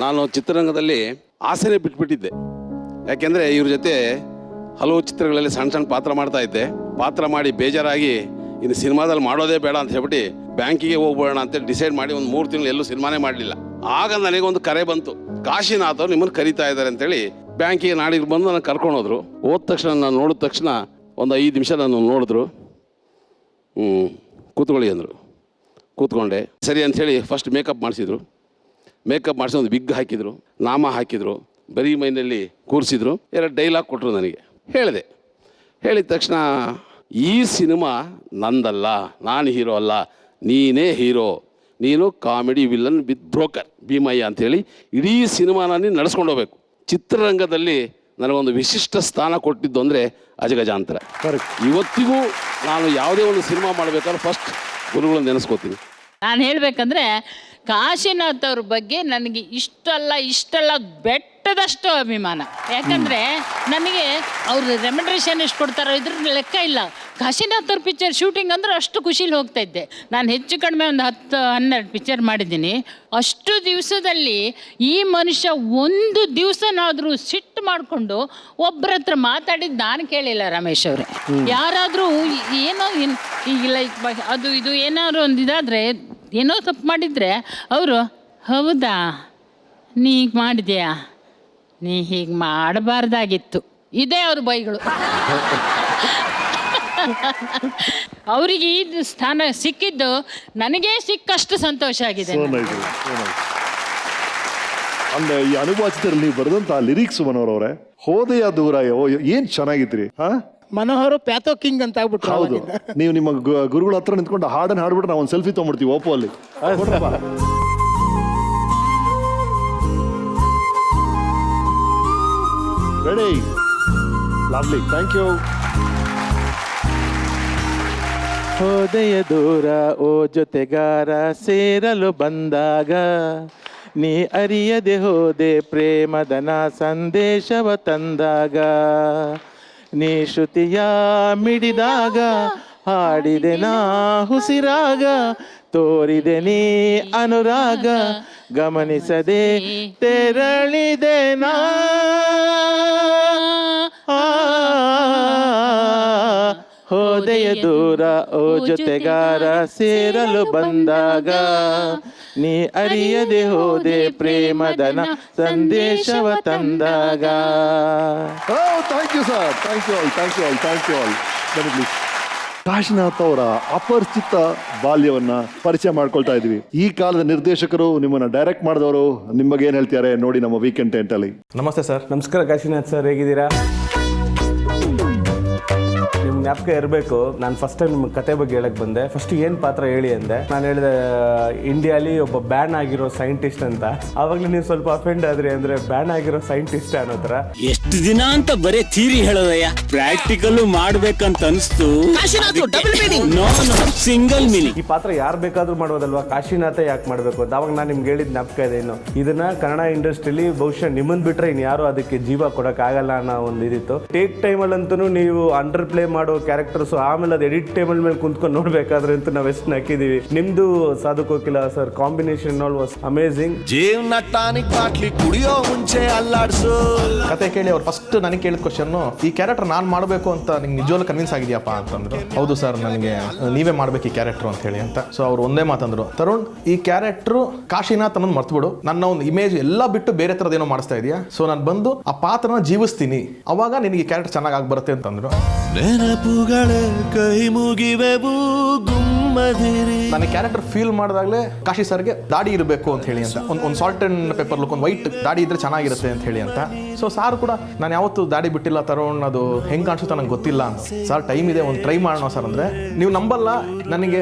Speaker 23: ನಾನು ಚಿತ್ರರಂಗದಲ್ಲಿ ಆಸೆನೇ ಬಿಟ್ಬಿಟ್ಟಿದ್ದೆ. ಯಾಕೆಂದರೆ ಇವ್ರ ಜೊತೆ ಹಲವು ಚಿತ್ರಗಳಲ್ಲಿ ಸಣ್ಣ ಸಣ್ಣ ಪಾತ್ರ ಮಾಡ್ತಾ ಇದ್ದೆ. ಪಾತ್ರ ಮಾಡಿ ಬೇಜಾರಾಗಿ ಇನ್ನು ಸಿನಿಮಾದಲ್ಲಿ ಮಾಡೋದೇ ಬೇಡ ಅಂತ ಹೇಳ್ಬಿಟ್ಟು ಬ್ಯಾಂಕಿಗೆ ಹೋಗ್ಬೋಣ ಅಂತೇಳಿ ಡಿಸೈಡ್ ಮಾಡಿ ಒಂದು 3 ತಿಂಗಳು ಎಲ್ಲೂ ಸಿನಿಮಾನೇ ಮಾಡಲಿಲ್ಲ. ಆಗ ನನಗೊಂದು ಕರೆ ಬಂತು, ಕಾಶಿನಾಥ್ ಅವ್ರು ನಿಮ್ಮನ್ನು ಕರೀತಾ ಇದ್ದಾರೆ ಅಂತೇಳಿ. ಬ್ಯಾಂಕಿಗೆ ನಾಡಿಗೆ ಬಂದು ನನಗೆ ಕರ್ಕೊಂಡು ಹೋದ್ರು. ಹೋದ ತಕ್ಷಣ ನಾನು ನೋಡಿದ ತಕ್ಷಣ ಒಂದು 5 ನಿಮಿಷ ನಾನು ನೋಡಿದ್ರು. ಕೂತ್ಕೊಳ್ಳಿ ಅಂದರು. ಕೂತ್ಕೊಂಡೆ. ಸರಿ ಅಂಥೇಳಿ ಫಸ್ಟ್ ಮೇಕಪ್ ಮಾಡಿಸಿದ್ರು. ಮೇಕಪ್ ಮಾಡಿಸಿ ಒಂದು ವಿಗ್ ಹಾಕಿದರು, ನಾಮ ಹಾಕಿದರು, ಬರೀ ಮೈನಲ್ಲಿ ಕೂರಿಸಿದ್ರು. 2 ಡೈಲಾಗ್ ಕೊಟ್ಟರು ನನಗೆ. ಹೇಳಿದೆ. ಹೇಳಿದ ತಕ್ಷಣ, ಈ ಸಿನಿಮಾ ನಂದಲ್ಲ, ನಾನು ಹೀರೋ ಅಲ್ಲ, ನೀನೇ ಹೀರೋ, ನೀನು comedy villain with broker Bhimaiah ಅಂಥೇಳಿ ಇಡೀ ಸಿನಿಮಾನ ನೀನು ನಡೆಸ್ಕೊಂಡು ಹೋಗ್ಬೇಕು. ಚಿತ್ರರಂಗದಲ್ಲಿ ನನಗೊಂದು ವಿಶಿಷ್ಟ ಸ್ಥಾನ ಕೊಟ್ಟಿದ್ದು ಅಂದರೆ ಅಜಗಜಾಂತರ. ಇವತ್ತಿಗೂ ನಾನು ಯಾವುದೇ ಒಂದು ಸಿನಿಮಾ ಮಾಡಬೇಕಾದ್ರೆ ಫಸ್ಟ್ ಗುರುಗಳನ್ನು ನೆನೆಸ್ಕೋತೀನಿ.
Speaker 21: ನಾನು ಹೇಳಬೇಕಂದ್ರೆ ಕಾಶಿನಾಥ್ ಅವ್ರ ಬಗ್ಗೆ ನನಗೆ ಇಷ್ಟಲ್ಲ ಬೆಟ್ಟದಷ್ಟು ಅಭಿಮಾನ. ಯಾಕಂದರೆ ನನಗೆ ಅವರು ರೆಮ್ಯುನರೇಷನ್ ಎಷ್ಟು ಕೊಡ್ತಾರೋ ಇದ್ರ ಲೆಕ್ಕ ಇಲ್ಲ. ಕಾಶಿನಾಥ್ ಅವ್ರ ಪಿಕ್ಚರ್ ಶೂಟಿಂಗ್ ಅಂದ್ರೆ ಅಷ್ಟು ಖುಷಿಲಿ ಹೋಗ್ತಾ ಇದ್ದೆ. ನಾನು ಹೆಚ್ಚು ಕಡಿಮೆ ಒಂದು 10-12 ಪಿಕ್ಚರ್ ಮಾಡಿದ್ದೀನಿ. ಅಷ್ಟು ದಿವಸದಲ್ಲಿ ಈ ಮನುಷ್ಯ ಒಂದು ದಿವಸನಾದರೂ ಸಿಟ್ಟು ಮಾಡಿಕೊಂಡು ಒಬ್ಬರ ಹತ್ರ ಮಾತಾಡಿದ್ದು ನಾನು ಕೇಳಿಲ್ಲ. ರಮೇಶ್ ಅವರೇ ಯಾರಾದರೂ ಏನೋ ಈಗ ಲೈಕ್ ಅದು ಇದು ಏನಾದ್ರು ಒಂದಿದಾದರೆ, ಏನೋ ತಪ್ಪು ಮಾಡಿದರೆ ಅವರು, ಹೌದಾ ನೀ ಹೀಗೆ ಮಾಡಿದ್ಯಾ, ನೀ ಹೀಗೆ ಮಾಡಬಾರ್ದಾಗಿತ್ತು, ಇದೇ ಅವ್ರ ಬೈಗಳು. ಅವರಿಗೆ ಈ ಸ್ಥಾನ ಸಿಕ್ಕಿದ್ದು ನನಗೇ ಸಿಕ್ಕಷ್ಟು ಸಂತೋಷ ಆಗಿದೆ.
Speaker 2: ಅಂದ್ರೆ ಈ ಅನುಭವ ಚಿತ್ರದಲ್ಲಿ ಬರೆದಂತ ಲಿರಿಕ್ಸ್ ಮನೋಹರ್ ಅವರೇ, ಹೋದೆಯ ದೂರ ಏನ್ ಚೆನ್ನಾಗಿದ್ರಿ.
Speaker 19: ಮನೋಹರ್ ಪ್ಯಾಥೋ ಕಿಂಗ್ ಅಂತ ಆಗ್ಬಿಟ್ರು.
Speaker 2: ಹೌದು, ನೀವು ನಿಮ್ಮ ಗುರುಗಳ ಹತ್ರ ನಿಂತ್ಕೊಂಡು ಹಾಡನ್ನು ಹಾಡ್ಬಿಟ್ರೆ ನಾವು ಒಂದು ಸೆಲ್ಫಿ ತೊಗೊಂಡ್ಬಿಡ್ತೀವಿ ಓಪೋ ಅಲ್ಲಿ. Ready, lovely, thank you.
Speaker 10: ಹೋದೆಯ ದೂರ ಓ ಜೊತೆಗಾರ ಸೇರಲು ಬಂದಾಗ ನೀ ಅರಿಯದೆ ಹೋದೆ ಪ್ರೇಮದನ ಸಂದೇಶವ ತಂದಾಗ ನೀ ಶ್ರುತಿಯ ಮಿಡಿದಾಗ ಹಾಡಿದೆ ನಾ ಹುಸಿರಾಗ ತೋರಿದೆ ನೀ ಅನುರಾಗ ಗಮನಿಸದೆ ತೆರಳಿದೆ ನಾ ಹೋದೆಯ ದೂರ ಓ ಜೊತೆಗಾರ ಸೇರಲು ಬಂದಾಗ ನೀ ಅರಿಯದೆ ಹೋದೆ ಪ್ರೇಮದನ ಸಂದೇಶವ ತಂದಾಗ.
Speaker 2: Thank you sir, thank you all. Kashinath ಅವರ ಅಪರಿಚಿತ ಬಾಲ್ಯವನ್ನ ಪರಿಚಯ ಮಾಡ್ಕೊಳ್ತಾ ಇದ್ವಿ. ಈ ಕಾಲದ ನಿರ್ದೇಶಕರು, ನಿಮ್ಮನ್ನ ಡೈರೆಕ್ಟ್ ಮಾಡಿದವರು ನಿಮ್ಮ ಬಗ್ಗೆ ಏನ್ ಹೇಳ್ತಾರೆ ನೋಡಿ ನಮ್ಮ ವೀಕೆಂಡ್ ಟೆಂಟ್ ಅಲ್ಲಿ.
Speaker 1: ನಮಸ್ತೆ ಸರ್. ನಮಸ್ಕಾರ ಕಾಶಿನಾಥ್ ಸರ್, ಹೇಗಿದ್ದೀರಾ? ನಿಮ್ಮ ಜ್ಞಾಪಕ ಇರಬೇಕು, ನಾನು ಫಸ್ಟ್ ಟೈಮ್ ನಿಮ್ಮ ಕತೆ ಬಗ್ಗೆ ಹೇಳಕ್ಕೆ ಬಂದೆ. ಫಸ್ಟ್ ಏನು ಪಾತ್ರ ಹೇಳಿ ಅಂದೆ. ನಾನು ಹೇಳಿದೆ ಇಂಡಿಯಾಲಿ ಒಬ್ಬ ಬ್ಯಾನ್ ಆಗಿರೋ ಸೈಂಟಿಸ್ಟ್ ಅಂತ. ಆವಾಗಲೇ ನೀವು ಸ್ವಲ್ಪ ಅಫೆಂಡ್ ಆದ್ರಿ, ಅಂದರೆ ಬ್ಯಾನ್ ಆಗಿರೋ ಸೈಂಟಿಸ್ಟ್ ಅನ್ನೋ ಥರ.
Speaker 4: ಎಷ್ಟು ದಿನ ಅಂತ ಬರೀ ಥಿಯರಿ ಹೇಳೋದಯ್ಯ, ಪ್ರಾಕ್ಟಿಕಲ್ ಮಾಡ್ಬೇಕಂತ ಅನಿಸ್ತು. Single meaning.
Speaker 1: ಈ ಪಾತ್ರ ಯಾರು ಬೇಕಾದ್ರೂ ಮಾಡ್ಬೋದಲ್ವಾ, ಕಾಶಿನಾಥ ಯಾಕೆ ಮಾಡಬೇಕು ಅಂತ ಅವಾಗ ನಾನು ನಿಮ್ಗೆ ಹೇಳಿದ ಜ್ಞಾಪಕ ಇದೆ. ಇನ್ನು ಇದನ್ನ ಕನ್ನಡ ಇಂಡಸ್ಟ್ರಿಲಿ ಬಹುಶಃ ನಿಮ್ಮನ್ನು ಬಿಟ್ರೆ ಇನ್ಯಾರು ಅದಕ್ಕೆ ಜೀವ ಕೊಡೋಕ್ಕಾಗಲ್ಲ ಅನ್ನೋ ಒಂದು ಇದಿತ್ತು. ಟೇಕ್ ಟೈಮಲ್ಲಂತೂ ನೀವು ಅಂಡರ್ ಪ್ಲೇ ಮಾಡೋ ಕ್ಯಾರೆಕ್ಟರ್ಸ್, ಆಮೇಲೆ ಅದು ಎಡಿಟ್ ಟೇಬಲ್ ಮೇಲೆ ಕುಂತ್ಕೊಂಡು ನೋಡ್ಬೇಕಾದ್ರೆ ಅಂತೂ ನಾವು ಎಷ್ಟು ಹಾಕಿದೀವಿ. ನಿಮ್ದು Sadhu Kokila sir combination all was amazing.
Speaker 5: ಜೀವನ ಟಾನಿಕ್ ಬಾಟ್ಲಿ ಕುಡಿಯೋ ಮುಂಚೆ ಅಲ್ಲಾಡ್ಸು.
Speaker 24: ಕತೆ ಕೇಳಿ ಅವ್ರು ಫಸ್ಟ್ ನನಗೆ ಕೇಳಿದ ಕ್ವಶನ್, ಈ ಕ್ಯಾರೆಕ್ಟರ್ ನಾನು ಮಾಡಬೇಕು ಅಂತ ನಿಂಗೆ ನಿಜವಾಗ್ಲೂ ಕನ್ವಿನ್ಸ್ ಆಗಿದೆಯಪ್ಪ ಅಂತಂದ್ರು. ಹೌದು ಸರ್, ನನಗೆ ನೀವೇ ಮಾಡ್ಬೇಕು ಈ ಕ್ಯಾರೆಕ್ಟರ್ ಅಂತ ಹೇಳಿ ಅಂತ. ಸೊ ಅವ್ರು ಒಂದೇ ಮಾತಂದ್ರು, ತರುಣ್ ಈ ಕ್ಯಾರೆಕ್ಟರ್ ಕಾಶಿನಾಥ್ ಅನ್ನೋದು ಮರ್ತ್ಬಿಡು, ನನ್ನ ಒಂದು ಇಮೇಜ್ ಎಲ್ಲ ಬಿಟ್ಟು ಬೇರೆ ಥರದ್ದೇನೋ ಮಾಡಿಸ್ತಾ ಇದೆಯಾ, ಸೊ ನಾನು ಬಂದು ಆ ಪಾತ್ರನ ಜೀವಿಸ್ತೀನಿ, ಅವಾಗ ನಿನಗೆ ಈ ಕ್ಯಾರೆಕ್ಟರ್ ಚೆನ್ನಾಗಿ ಆಗಿ ಬರುತ್ತೆ ಅಂತಂದ್ರು.
Speaker 5: ನೆನಪುಗಳೇ ಕೈ ಮುಗಿವೆವು ಗುಮ್ಮದಿರಿ.
Speaker 24: ನನಗೆ ಕ್ಯಾರೆಕ್ಟರ್ ಫೀಲ್ ಮಾಡಿದಾಗಲೇ ಕಾಶಿ ಸರ್ಗೆ ದಾಡಿ ಇರಬೇಕು ಅಂತ ಹೇಳಿ ಅಂತ, ಒಂದು ಸಾಲ್ಟ್ ಅಂಡ್ ಪೆಪ್ಪರ್ ಲುಕ್, ಒಂದು ವೈಟ್ ದಾಡಿ ಇದ್ರೆ ಚೆನ್ನಾಗಿರುತ್ತೆ ಅಂತ ಹೇಳಿ ಅಂತ. ಸೊ ಸಾರ್ ಕೂಡ ನಾನು ಯಾವತ್ತೂ ದಾಡಿ ಬಿಟ್ಟಿಲ್ಲ ತರೋಣ, ಅದು ಹೆಂಗೆ ಕಾಣಿಸುತ್ತೆ ನಂಗೆ ಗೊತ್ತಿಲ್ಲ ಅಂತ. ಸರ್ ಟೈಮ್ ಇದೆ, ಒಂದು ಟ್ರೈ ಮಾಡೋಣ ಸರ್ ಅಂದರೆ. ನೀವು ನಂಬಲ್ಲ, ನನಗೆ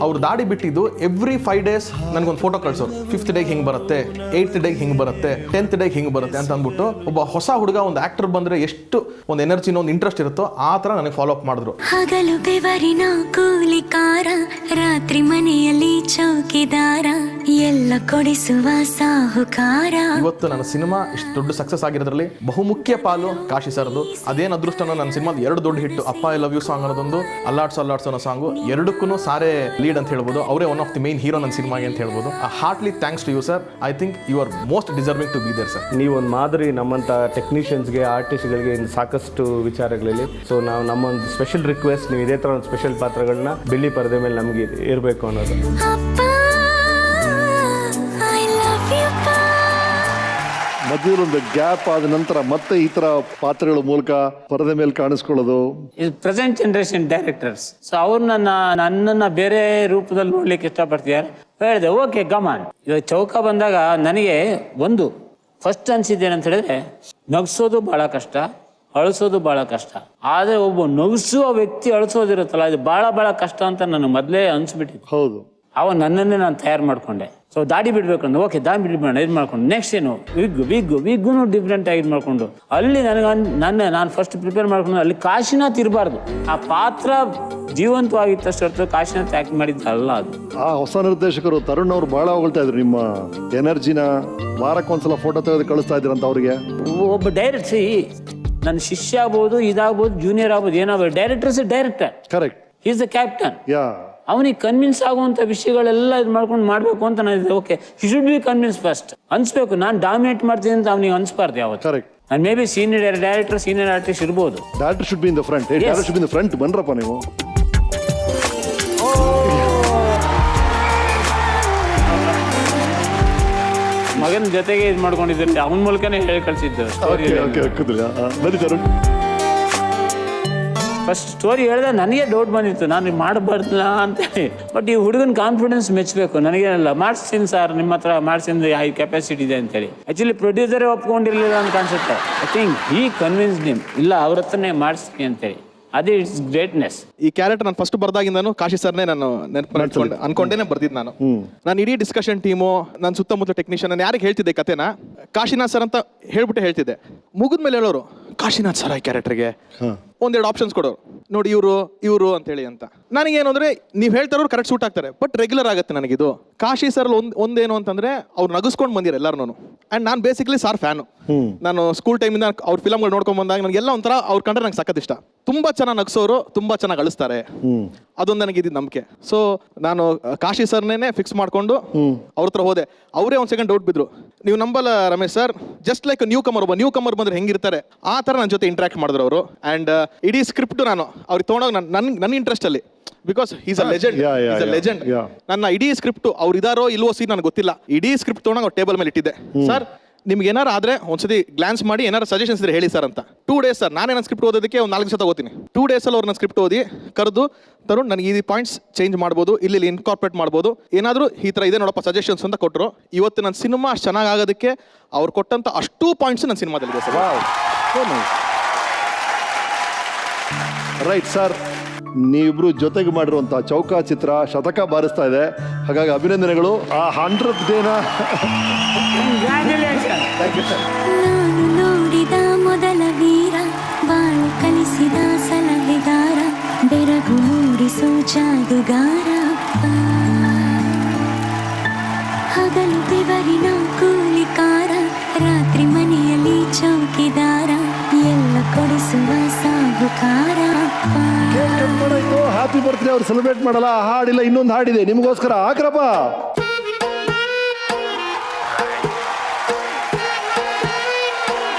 Speaker 24: ಅವ್ರು ದಾಡಿ ಬಿಟ್ಟಿದ್ದು ಎವ್ರಿ 5 days ನನಗೊಂದು ಫೋಟೋ ಕಳ್ಸೋರು. 5th ಡೇಗೆ ಹಿಂಗೆ ಬರುತ್ತೆ, 8th ಡೇಗೆ ಹಿಂಗೆ ಬರುತ್ತೆ, 10th ಡೇಗೆ ಹಿಂಗೆ ಬರುತ್ತೆ ಅಂತ ಅಂದ್ಬಿಟ್ಟು, ಒಬ್ಬ ಹೊಸ ಹುಡುಗ ಒಂದು ಆ್ಯಕ್ಟರ್ ಬಂದರೆ ಎಷ್ಟು ಒಂದು ಎನರ್ಜಿನೋ ಒಂದು ಇಂಟ್ರೆಸ್ಟ್ ಇರುತ್ತೋ ಆ ಥರ ನನಗೆ ಫಾಲೋ ಅಪ್ ಮಾಡಿದ್ರು.
Speaker 25: ಹಗಲು ಬೆವರಿನ ಕೂಲಿಕಾರ, ರಾತ್ರಿ ಮನೆಯಲ್ಲಿ ಚೌಕಿದಾರ, ಎಲ್ಲ ಕೊಡಿಸುವ ಸಾಹುಕಾರ.
Speaker 24: ಇವತ್ತು ನನ್ನ ಸಿನಿಮಾ ಇಷ್ಟು ದೊಡ್ಡ ಸಕ್ಸಸ್ ಆಗಿರೋದ್ರಲ್ಲಿ ಬಹುಮುಖ್ಯ ಪಾಲು ಕಾಶಿ ಸರ್ದು. ಅದೇನು ಅದೃಷ್ಟನೋ, ನನ್ನ ಸಿನಿಮಾದ 2 ದೊಡ್ಡ ಹಿಟ್ಟು, ಅಪ್ಪ ಐ ಲವ್ ಯು ಸಾಂಗ್ ಅನ್ನೋದೊಂದು, ಅಲ್ಲಾಡ್ಸೋ ಅನ್ನೋ ಸಾಂಗು, ಎರಡಕ್ಕೂ ಸಾರೇ ಲೀಡ್ ಅಂತ ಹೇಳ್ಬೋದು. ಅವರೇ one of the main hero ನನ್ನ ಸಿನಿಮಾಗೆ ಅಂತ ಹೇಳ್ಬೋದು. Heartly thanks to you sir. I think you are most deserving to be there sir.
Speaker 1: ನೀವೊಂದು ಮಾದರಿ ನಮ್ಮಂಥ ಟೆಕ್ನಿಷಿಯನ್ಸ್ಗೆ, ಆರ್ಟಿಸ್ಟ್ಗಳಿಗೆ ಸಾಕಷ್ಟು ವಿಚಾರಗಳಲ್ಲಿ. ಸೊ ನಾವು ನಮ್ಮೊಂದು ಸ್ಪೆಷಲ್ ರಿಕ್ವೆಸ್ಟ್, ನೀವು ಇದೇ ಥರ ಒಂದು ಸ್ಪೆಷಲ್ ಪಾತ್ರಗಳನ್ನ ಬೆಳ್ಳಿ ಪರದೆ ಮೇಲೆ ನಮಗೆ ಇರಬೇಕು ಅನ್ನೋದು.
Speaker 2: ಮಧ್ಯದಲ್ಲೊಂದು ಗ್ಯಾಪ್ ಆದ ನಂತರ ಮತ್ತೆ ಈ ತರ ಪಾತ್ರಗಳ ಮೂಲಕ ಪರದೆ ಮೇಲೆ ಕಾಣಿಸ್ಕೊಳ್ಳೋದು.
Speaker 3: ಪ್ರೆಸೆಂಟ್ ಜನರೇಷನ್ ಡೈರೆಕ್ಟರ್ಸ್, ಸೊ ಅವ್ರು ನನ್ನನ್ನ ಬೇರೆ ರೂಪದಲ್ಲಿ ನೋಡ್ಲಿಕ್ಕೆ ಇಷ್ಟಪಡ್ತಿದ್ದಾರೆ. ಹೇಳಿದೆ ಓಕೆ ಗಮನ್. ಇವಾಗ ಚೌಕ ಬಂದಾಗ ನನಗೆ ಒಂದು ಫಸ್ಟ್ ಅನ್ಸಿದ್ದೇನಂತ ಹೇಳಿದ್ರೆ, ನಗಿಸೋದು ಬಹಳ ಕಷ್ಟ, ಅಳಿಸೋದು ಬಹಳ ಕಷ್ಟ. ಆದ್ರೆ ಒಬ್ಬ ನಗಿಸುವ ವ್ಯಕ್ತಿ ಅಳಿಸೋದಿರುತ್ತಲ್ಲ, ಇದು ಬಹಳ ಕಷ್ಟ ಅಂತ ನನಗೆ ಮೊದಲೇ ಅನ್ಸ್ಬಿಟ್ಟಿತ್ತು.
Speaker 2: ಹೌದು,
Speaker 3: ಅವಾಗ ನನ್ನನ್ನೇ ನಾನು ತಯಾರು ಮಾಡ್ಕೊಂಡೆ. ಸೊ ದಾಡಿ ಬಿಡ್ಬೇಕಂದ್ರೆ ಓಕೆ ದಾಡಿ ಬಿಡ್ಬೇಡ ಇದು ಮಾಡ್ಕೊಂಡು, ನೆಕ್ಸ್ಟ್ ಏನು ವಿಗ್ಗುನು ಡಿಫ್ರೆಂಟ್ ಆಗಿ ಇದು ಮಾಡ್ಕೊಂಡು, ಅಲ್ಲಿ ನಾನು ಫಸ್ಟ್ ಪ್ರಿಪೇರ್ ಮಾಡ್ಕೊಂಡು ಅಲ್ಲಿ ಕಾಶಿನಾಥ್ ಇರಬಾರ್ದು. ಆ ಪಾತ್ರ ಜೀವಂತವಾಗಿತ್ತಷ್ಟು ಹೊರತು ಕಾಶಿನಾಥ್ ಆಕ್ಟ್ ಮಾಡಿದ್ದಲ್ಲ ಅದು.
Speaker 2: ಆ ಹೊಸ ನಿರ್ದೇಶಕರು ತರುಣ್ ಅವರು ಬಹಳ ಹೊಗಳ್ತಾ ಇದ್ರು ನಿಮ್ಮ ಎನರ್ಜಿನ. ವಾರಕ್ಕೊಂದ್ಸಲ ಫೋಟೋ ತೆಗೆದು ಕಳಿಸ್ತಾ ಇದ್ರಂತ ಅವ್ರಿಗೆ.
Speaker 3: ಒಬ್ಬ ಡೈರೆಕ್ಟ್ ನನ್ನ ಶಿಷ್ಯ ಆಗ್ಬೋದು, ಇದಾಗ್ಬೋದು, ಜೂನಿಯರ್ ಆಗ್ಬೋದು, ಏನಾಗ್ಬೋದು, director is director.
Speaker 2: Correct.
Speaker 3: Is the captain.
Speaker 2: Yeah,
Speaker 3: ಅವನಿಗೆ ಕನ್ವಿನ್ಸ್ ಆಗುವಂಥ ವಿಷಯಗಳೆಲ್ಲ ಇದು ಮಾಡ್ಕೊಂಡು ಮಾಡಬೇಕು ಅಂತ ನಾನು okay he should be convince first ಅನ್ಸ್ಬೇಕು. ನಾನು ಡಾಮಿನೇಟ್ ಮಾಡ್ತೀನಿ ಅಂತ ಅವನಿಗೆ ಅನ್ಸ್ಬಾರ್ದು ಯಾವತ್ತು.
Speaker 2: ಕರೆಕ್ಟ್.
Speaker 3: ನಾನು may be senior director, senior artist ಇರ್ಬೋದು.
Speaker 2: Director should be in the front. Director should be in the front. ಬನ್ರಪ್ಪ ನೀವು.
Speaker 3: ಮಗನ ಜೊತೆಗೆ ಇದು ಮಾಡ್ಕೊಂಡಿದ್ದೆ, ಅವನ ಮೂಲಕನೇ ಹೇಳಿ ಕಳ್ಸಿದ್ದು ಫಸ್ಟ್ ಸ್ಟೋರಿ ಹೇಳಿದ ನನಗೆ ಡೌಟ್ ಬಂದಿತ್ತು, ನಾನು ಮಾಡಬಾರ್ದಿಲ್ಲ ಅಂತೇಳಿ. ಬಟ್ ಈ ಹುಡುಗನ ಕಾನ್ಫಿಡೆನ್ಸ್ ಮೆಚ್ಚಬೇಕು. ನನಗೇನಲ್ಲ, ಮಾಡಿಸ್ತೀನಿ ಸರ್ ನಿಮ್ಮ ಹತ್ರ, ಮಾಡಿಸಿದ ಹೈ ಕೆಪಾಸಿಟಿ ಇದೆ ಅಂತೇಳಿ. ಆ್ಯಕ್ಚುಲಿ ಪ್ರೊಡ್ಯೂಸರೇ ಒಪ್ಕೊಂಡಿರಲಿಲ್ಲ ಅಂತ ಅನ್ಸುತ್ತೆ. ಐ ಥಿಂಕ್ ಈ ಕನ್ವಿನ್ಸ್ ನಿಮ್ ಇಲ್ಲ ಅವ್ರ ಹತ್ರನೇ ಮಾಡಿಸ್ತೀನಿ ಅಂತೇಳಿ. ಅದೇ ಇಟ್ಸ್ ಗ್ರೇಟ್ನೆಸ್.
Speaker 24: ಈ ಕ್ಯಾರೆಕ್ಟರ್ ನಾನು ಫಸ್ಟ್ ಬರ್ದಾಗಿಂದಾನು ಕಾಶಿ ಸರ್ನೇ ನಾನು ಅನ್ಕೊಂಡೇನೆ ಬರ್ದಿದ್ದು. ನಾನು ಇಡೀ ಡಿಸ್ಕಷನ್ ಟೀಮು, ನನ್ನ ಸುತ್ತಮುತ್ತ ಟೆಕ್ನಿಷಿಯನ್, ನಾನು ಯಾರಿಗೆ ಹೇಳ್ತಿದ್ದೆ ಕತೆನ, ಕಾಶಿನಾಥ್ ಸರ್ ಅಂತ ಹೇಳ್ಬಿಟ್ಟು ಹೇಳ್ತಿದ್ದೆ. ಮುಗಿದ್ಮೇಲೆ ಹೇಳೋರು ಕಾಶಿನಾಥ್ ಸರ್ ಈ ಕ್ಯಾರೆಕ್ಟರ್ಗೆ 1-2 ಆಪ್ಷನ್ಸ್ ಕೊಡೋರು. ನೋಡಿ ಇವರು ಅಂತೇಳಿ ಅಂತ. ನನಗೇನು ಅಂದರೆ ನೀವು ಹೇಳ್ತಾರೋರು ಕರೆಕ್ಟ್ ಸೂಟ್ ಆಗ್ತಾರೆ, ಬಟ್ ರೆಗ್ಯುಲರ್ ಆಗುತ್ತೆ ನನಗಿದು. ಕಾಶಿ ಸರ್ ಒಂದೇನು ಅಂತಂದರೆ ಅವ್ರು ನಗಿಸ್ಕೊಂಡು ಬಂದಿರ ಎಲ್ಲರೂ. ಆ್ಯಂಡ್ ನಾನು ಬೇಸಿಕ್ಲಿ ಸಾರ್ ಫ್ಯಾನು. ನಾನು ಸ್ಕೂಲ್ ಟೈಮಿಂದ ಅವ್ರ ಫಿಲಮ್ಗಳು ನೋಡ್ಕೊಂಡು ಬಂದಾಗ ನನಗೆಲ್ಲ ಒಂಥರ ಅವ್ರು ಕಂಡ್ರೆ ನಂಗೆ ಸಖತ್ ಇಷ್ಟ. ತುಂಬ ಚೆನ್ನಾಗಿ ನಗಿಸೋರು, ತುಂಬ ಚೆನ್ನಾಗಿ ಅಳಿಸ್ತಾರೆ, ಅದೊಂದು ನನಗೆ ಇದ್ದಿದ್ದು ನಂಬಿಕೆ. ಸೊ ನಾನು ಕಾಶಿ ಸರ್ನೇ ಫಿಕ್ಸ್ ಮಾಡಿಕೊಂಡು ಅವ್ರ ಹತ್ರ ಹೋದೆ. ಅವರೇ ಒಂದು ಸೆಕೆಂಡ್ ಡೌಟ್ ಬಿದ್ರು, ನೀವು ನಂಬಲ್ಲ Ramesh sir, just like newcomer ಬಂದ್ರೆ ಹೆಂಗಿರ್ತಾರೆ ಆ ಥರ ನನ್ನ ಜೊತೆ ಇಂಟ್ರಾಕ್ಟ್ ಮಾಡಿದ್ರು ಅವರು. ಆ್ಯಂಡ್ ಇಡೀ ಸ್ಕ್ರಿಪ್ಟ್ ನಾನು ಅವ್ರಿಗೆ ತೊಗೊಂಡೋಗಿ ನನ್ನ ಇಂಟ್ರೆಸ್ಟಲ್ಲಿ, ಬಿಕಾಸ್ ಈಸ್ ಅ ಲೆಜೆಂಡ್. ನನ್ನ ಇಡೀ ಸ್ಕ್ರಿಪ್ಟ್ ಅವ್ರು ಇದಾರೋ ಇಲ್ವೋ ಸೀನ್ ನನಗೆ ಗೊತ್ತಿಲ್ಲ, ಇಡೀ ಸ್ಕ್ರಿಪ್ಟ್ ತೊಗೊಂಡು ಅವ್ರು ಟೇಬಲ್ ಮೇಲೆ ಇಟ್ಟಿದ್ದೆ. ಸರ್ ನಿಮ್ಗೆ ಏನಾರು ಆದರೆ ಒಂದ್ಸತಿ ಗ್ಲಾನ್ಸ್ ಮಾಡಿ ಏನಾರು ಸಜೆಷನ್ಸ್ ಇದ್ರೆ ಹೇಳಿ ಸರ್ ಅಂತ. 2 days ಸರ್, ನಾನೇ ನನ್ನ ಸ್ಕ್ರಿಪ್ಟ್ ಓದೋದಕ್ಕೆ ಒಂದು 4 ದಿವಸ ತಗೋತೀನಿ. 2 days ಅವ್ರು ನನ್ನ ಸ್ಕ್ರಿಪ್ಟ್ ಓದಿ ಕರೆದು, ತರುಣ್ ನನಗೆ ಈ ಪಾಯಿಂಟ್ಸ್ ಚೇಂಜ್ ಮಾಡ್ಬೋದು, ಇಲ್ಲಿ ಇನ್ಕಾರ್ಪೊರೇಟ್ ಮಾಡ್ಬೋದು, ಏನಾದರೂ ಈ ಥರ ಇದೆ ನೋಡಪ್ಪ ಸಜೆಷನ್ಸ್ ಅಂತ ಕೊಟ್ಟರು. ಇವತ್ತು ನನ್ನ ಸಿನಿಮಾ ಅಷ್ಟು ಚೆನ್ನಾಗಿ ಆಗೋದಕ್ಕೆ ಅವ್ರು ಕೊಟ್ಟಂಥ ಅಷ್ಟೂ ಪಾಯಿಂಟ್ಸ್ ನನ್ನ ಸಿನಿಮಾದಲ್ಲಿದೆ ಸರ್.
Speaker 2: ರೈಟ್ ಸರ್, ನೀವಿಬ್ರು ಜೊತೆಗೆ ಮಾಡಿರುವಂಥ ಚೌಕ ಚಿತ್ರ ಶತಕ ಬಾರಿಸ್ತಾ ಇದೆ. ಹಾಗಾಗಿ ಅಭಿನಂದನೆಗಳು. ಆ 100th ಡೇನ
Speaker 25: ನಾನು ನೋಡಿದ ಮೊದಲ ವೀರ, ಬಾಳು ಕಲಿಸಿದ ಸಲಹೆಗಾರ, ಬೆರಗು ಮೂಡಿಸೋ ಜಾದುಗಾರ, ಹಗಲು ಬೆವರಿನ ಕೂಲಿಕಾರ, ರಾತ್ರಿ ಮನೆಯಲ್ಲಿ ಚೌಕಿದಾರ, ಎಲ್ಲ ಕೊಡಿಸುವ ಸಾಹುಕಾರ.
Speaker 2: ಹ್ಯಾಪಿ ಬರ್ತ್ಡೇ ಅವ್ರು ಸೆಲೆಬ್ರೇಟ್ ಮಾಡಲ್ಲ, ಹಾಡಿಲ್ಲ, ಇನ್ನೊಂದು ಹಾಡಿದೆ ನಿಮಗೋಸ್ಕರ, ಹಾಕ್ರಪ್ಪ.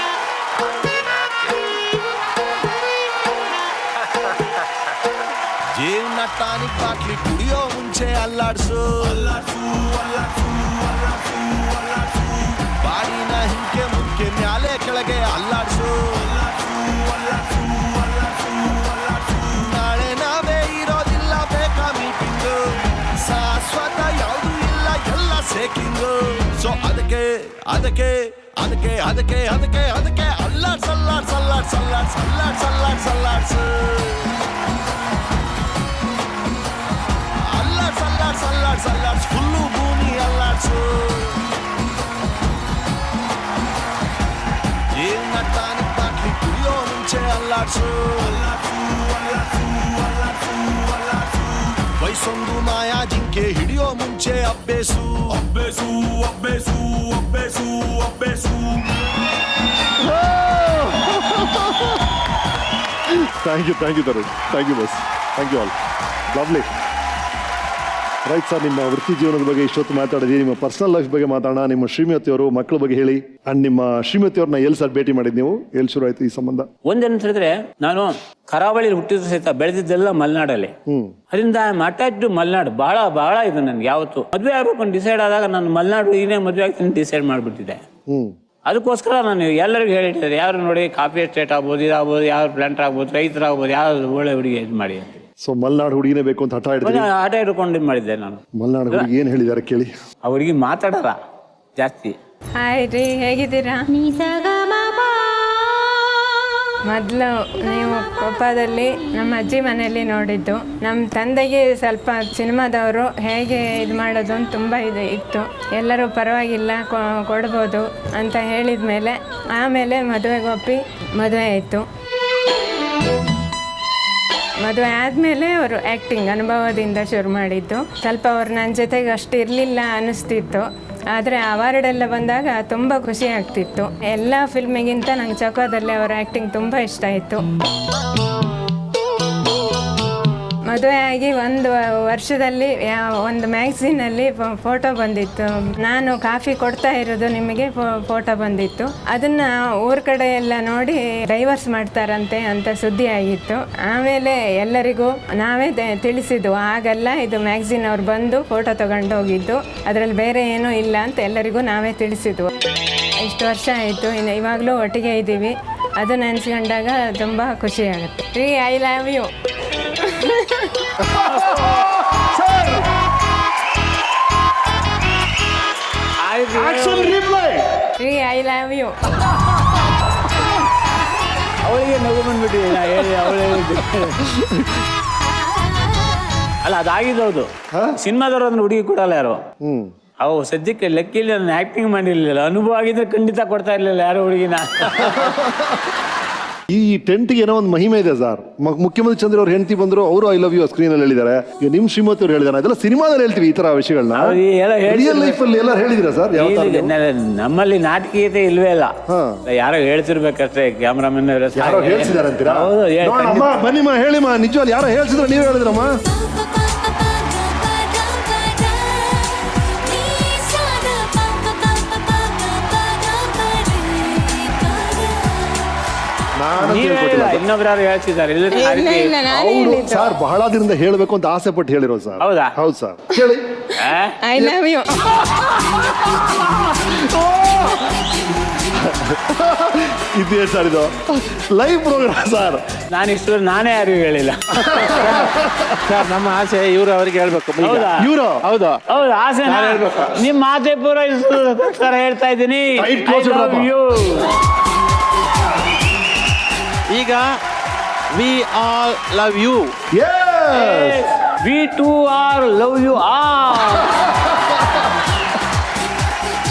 Speaker 5: ಜೀವನ ಟಾನಿಕ್ ಬಾಟ್ಲಿ ಕುಡಿಯೋ ಮುಂಚೆ ಅಲ್ಲಾಡ್ಸು, ಬಾಡಿನ ಹಿಂಕೆ ಮುಂಕೆ ಮ್ಯಾಲೆ ಕೆಳಗೆ ಅಲ್ಲಾಡ್ಸು, ನಾಳೆ ನಾವೇ ಇರೋದಿಲ್ಲ ಬೇಕಾ ಮೀಟಿಂಗು, ಶಾಶ್ವತ ಯಾವುದು ಇಲ್ಲ ಎಲ್ಲ ಸೇಕಿಂಗು. ಸೊ ಅದಕ್ಕೆ ಅದಕ್ಕೆ ಅದಕ್ಕೆ ಅದಕ್ಕೆ ಅದಕ್ಕೆ ಅದಕ್ಕೆ ಅಲ್ಲಾಡ್ಸ್ ಅಲ್ಲಾಡ್ಸ್ ಅಲ್ಲಾಡ್ಸ್ ಅಲ್ಲಾಡ್ಸ್ ಅಲ್ಲಾಡ್ಸ್ ಅಲ್ಲಾಡ್ಸ್ ಅಲ್ಲಾಡ್ಸು, ಅಲ್ಲಾಡ್ಸ್ ಅಲ್ಲಾಡ್ಸ್ ಅಲ್ಲಾಡ್ಸ್ ಅಲ್ಲಾಡ್ಸ್ ಫುಲ್ಲು ಭೂಮಿ ಅಲ್ಲಾಡ್ಸು. ಜೀವನ ಟಾನಿಕ್ ಬಾಟ್ಲಿ ಕುಡಿಯೋ ಮುಂಚೆ ಅಲ್ಲಾಡ್ಸು, ವಯಸ್ಸೊಂದು ಮಾಯಾ ಜಿಂಕೆ ಹಿಡಿಯೋ ಮುಂಚೆ ಅಬ್ಬೇಸು, ಅಬ್ಬೇಸು ಅಬ್ಬೇಸು ಅಬ್ಬೇಸು ಅಬ್ಬೇಸು.
Speaker 2: Thank you Tarun, thank you boss, thank you all, lovely. Right sir, ನಿಮ್ಮ ವೃತ್ತಿ ಜೀವನದ ಬಗ್ಗೆ ಇಷ್ಟೊತ್ತು ಮಾತಾಡಿದ್ವಿ. ನಿಮ್ಮ ಪರ್ಸನಲ್ ಲೈಫ್ ಬಗ್ಗೆ ಮಾತಾಡೋಣ. ನಿಮ್ಮ ಶ್ರೀಮತಿಯವರು, ಮಕ್ಕಳ ಬಗ್ಗೆ ಹೇಳಿ. ಅಂಡ್ ನಿಮ್ಮ ಶ್ರೀಮತಿಯವ್ರನ್ನ ಎಲ್ಲಿ ಸರ್ ಭೇಟಿ ಮಾಡಿದ್ ನೀವು? ಎಲ್ಲಿ ಶುರು ಆಯ್ತು ಈ ಸಂಬಂಧ?
Speaker 3: ಒಂದೇನು ಹೇಳಿದ್ರೆ, ನಾನು ಕರಾವಳಿಯಲ್ಲಿ ಹುಟ್ಟಿದ್ರು ಸಹಿತ ಬೆಳೆದಿದ್ದೆಲ್ಲ ಮಲೆನಾಡಲ್ಲಿ. ಅದರಿಂದ ಅಟ್ಯಾಚ್ ಟು ಮಲೆನಾಡು ಬಹಳ ಬಹಳ ಇದು ನನಗೆ. ಯಾವತ್ತು ಮದುವೆ ಆಗ್ಬೇಕು ಅಂತ ಡಿಸೈಡ್ ಆದಾಗ ನಾನು ಮಲೆನಾಡು ಏನೇ ಮದುವೆ ಆಗ್ತೀನಿ ಡಿಸೈಡ್ ಮಾಡಿಬಿಟ್ಟಿದ್ದೆ. ಅದಕ್ಕೋಸ್ಕರ ನಾನು ಎಲ್ಲರಿಗೂ ಹೇಳಿಟ್ಟಿದ್ದೆ, ಯಾರು ನೋಡಿ ಕಾಫಿ ಎಸ್ಟೇಟ್ ಆಗ್ಬೋದು, ಇದಾಗ್ಬೋದು, ಯಾರು ಪ್ಲಾಂಟರ್ ಆಗ್ಬೋದು, ರೈತರಾಗ್ಬೋದು, ಯಾವ್ದು ಒಳ್ಳೆ ಹುಡುಗಿ ಇದು ಮಾಡಿ ಅಂತ.
Speaker 2: ಸೊ ಮಲೆನಾಡು ಹುಡುಗಿನೇ ಬೇಕು ಅಂತ ಹಠ
Speaker 3: ಹಿಡ್ಕೊಂಡು ಮಾಡಿದ್ದೆ ನಾನು.
Speaker 2: ಮಲೆನಾಡು ಹುಡುಗಿ ಏನು ಹೇಳಿದ್ದಾರೆ ಕೇಳಿ.
Speaker 3: ಆ ಹುಡುಗಿ ಮಾತಾಡಲ್ಲ ಜಾಸ್ತಿ.
Speaker 9: ಹಾಯ್ ರೀ, ಹೇಗಿದ್ದೀರಾ? ಮೊದಲು ನೀವು ಕೊಪ್ಪದಲ್ಲಿ ನಮ್ಮ ಅಜ್ಜಿ ಮನೆಯಲ್ಲಿ ನೋಡಿದ್ದು. ನಮ್ಮ ತಂದೆಗೆ ಸ್ವಲ್ಪ ಸಿನಿಮಾದವರು ಹೇಗೆ ಇದು ಮಾಡೋದು ಅಂತ ತುಂಬ ಇದು ಇತ್ತು. ಎಲ್ಲರೂ ಪರವಾಗಿಲ್ಲ ಕೊಡ್ಬೋದು ಅಂತ ಹೇಳಿದ ಮೇಲೆ ಆಮೇಲೆ ಮದುವೆಗೆ ಒಪ್ಪಿ ಮದುವೆ ಆಯಿತು. ಮದುವೆ ಆದಮೇಲೆ ಅವರು ಆ್ಯಕ್ಟಿಂಗ್ ಅನುಭವದಿಂದ ಶುರು ಮಾಡಿದ್ದು. ಸ್ವಲ್ಪ ಅವ್ರು ನನ್ನ ಜೊತೆಗೆ ಅಷ್ಟು ಇರಲಿಲ್ಲ ಅನ್ನಿಸ್ತಿತ್ತು. ಆದರೆ ಅವಾರ್ಡೆಲ್ಲ ಬಂದಾಗ ತುಂಬ ಖುಷಿ ಆಗ್ತಿತ್ತು. ಎಲ್ಲ ಫಿಲ್ಮಿಗಿಂತ ನಂಗೆ ಚೌಕದಲ್ಲಿ ಅವರ ಆ್ಯಕ್ಟಿಂಗ್ ತುಂಬ ಇಷ್ಟ ಆಯಿತು. ಮದುವೆ ಆಗಿ 1 ವರ್ಷದಲ್ಲಿ ಒಂದು ಮ್ಯಾಗ್ಝಿನಲ್ಲಿ ಫೋಟೋ ಬಂದಿತ್ತು. ನಾನು ಕಾಫಿ ಕೊಡ್ತಾ ಇರೋದು ನಿಮಗೆ ಫೋಟೋ ಬಂದಿತ್ತು. ಅದನ್ನು ಊರ ಕಡೆ ಎಲ್ಲ ನೋಡಿ ಡೈವರ್ಸ್ ಮಾಡ್ತಾರಂತೆ ಅಂತ ಸುದ್ದಿ ಆಗಿತ್ತು. ಆಮೇಲೆ ಎಲ್ಲರಿಗೂ ನಾವೇ ತಿಳಿಸಿದ್ದು, ಹಾಗಲ್ಲ ಇದು ಮ್ಯಾಗ್ಝಿನ್ ಅವ್ರು ಬಂದು ಫೋಟೋ ತಗೊಂಡು ಹೋಗಿದ್ದು, ಅದರಲ್ಲಿ ಬೇರೆ ಏನೂ ಇಲ್ಲ ಅಂತ ಎಲ್ಲರಿಗೂ ನಾವೇ ತಿಳಿಸಿದ್ವು. ಇಷ್ಟು ವರ್ಷ ಆಯಿತು, ಇನ್ನು ಇವಾಗಲೂ ಒಟ್ಟಿಗೆ ಇದ್ದೀವಿ. ಅದು ನೆನೆಸ್ಕೊಂಡಾಗ ತುಂಬ ಖುಷಿ ಆಗುತ್ತೆ. ರೀ, I love you. I love you.
Speaker 3: ಅವಳಿಗೆ ನಗು ಬಂದ್ಬಿಟ್ಟಿದೆ ನಾ ಹೇಳಿ. ಅವಳು ಅಲ್ಲ, ಅದಾಗಿದ್ದು ಸಿನಿಮಾದವ್ರು ಅದನ್ನ ಹುಡುಗಿ ಕೊಡಲ್ಲ ಯಾರು. ಅವು ಸದ್ಯಕ್ಕೆ ಲೆಕ್ಕಿಲ್ಲ, ನಾನು ಆ್ಯಕ್ಟಿಂಗ್ ಮಾಡಿರಲಿಲ್ಲ. ಅನುಭವ ಆಗಿದ್ರೆ ಖಂಡಿತ ಕೊಡ್ತಾ ಇರಲಿಲ್ಲ ಯಾರು ಹುಡುಗಿನ.
Speaker 2: ಈ ಟೆಂಟ್ಗೆ ಏನೋ ಒಂದು ಮಹಿಮೆ ಇದೆ ಸರ್. ಮುಖ್ಯಮಂತ್ರಿ ಚಂದ್ರ ಅವ್ರ ಹೆಂಡತಿ ಬಂದ್ರು, ಅವರು ಐ ಲವ್ ಯು ಸ್ಕ್ರೀನ್ ಅಲ್ಲಿ ಹೇಳಿದ್ದಾರೆ. ಈಗ ನಿಮ್ ಶ್ರೀಮತಿ ಅವ್ರು ಹೇಳಿದಾರೆ. ಅದೆಲ್ಲ ಸಿನಿಮಾದಲ್ಲಿ ಹೇಳ್ತೀವಿ ಈ ತರ ವಿಷಯಗಳನ್ನ. ರಿಯಲ್ ಲೈಫ್ ಅಲ್ಲಿ ಎಲ್ಲ ಹೇಳಿದಿರಾ ಸರ್?
Speaker 3: ನಮ್ಮಲ್ಲಿ ನಾಟಕೀಯತೆ ಇಲ್ವೇ ಇಲ್ಲ. ಯಾರೋ ಹೇಳ್ತಿರ್ಬೇಕಷ್ಟೇ, ಕ್ಯಾಮ್ರಾಮನ್
Speaker 2: ಯಾರೋ ಹೇಳ್ತಿದಾರೆ ಅಂತೀರಾ? ಬನ್ನಿಮ್ಮ ಹೇಳಿಮ್ಮ, ನಿಜವಾಗ್ಲು ಯಾರೋ ಹೇಳ್ತಿದ್ರೆ ನೀವೇ ಹೇಳಿದ್ರಮ್ಮ.
Speaker 3: ಇನ್ನೊಬ್ರು ಹೇಳ್ತಿದ್ದಾರೆ
Speaker 2: ಸರ್. ಬಹಳ ದಿನದಿಂದ ಹೇಳಬೇಕು ಅಂತ ಆಸೆ ಪಟ್ಟು ಹೇಳಿರೋ ಸರ್.
Speaker 3: ಹೌದಾ?
Speaker 2: ಹೌದು ಸರ್, ಹೇಳಿ.
Speaker 9: I love you.
Speaker 2: ಇದೇ ಸರ್, ಇದು ಲೈವ್ ಪ್ರೋಗ್ರಾಮ್ ಸರ್.
Speaker 3: ನಾನೇ ಯಾರಿಗೂ ಹೇಳಿಲ್ಲ
Speaker 6: ಸರ್. ನಮ್ಮ ಆಸೆ ಇವರು ಅವ್ರಿಗೆ ಹೇಳ್ಬೇಕು.
Speaker 2: ಇವರು
Speaker 6: ಹೌದು
Speaker 3: ಹೌದು ಆಸೆ ನಿಮ್ ಮಾತೆ ಪೂರ ಹೇಳ್ತಾ ಇದ್ದೀನಿ.
Speaker 6: ಈಗ we all love you.
Speaker 3: We too are love you are.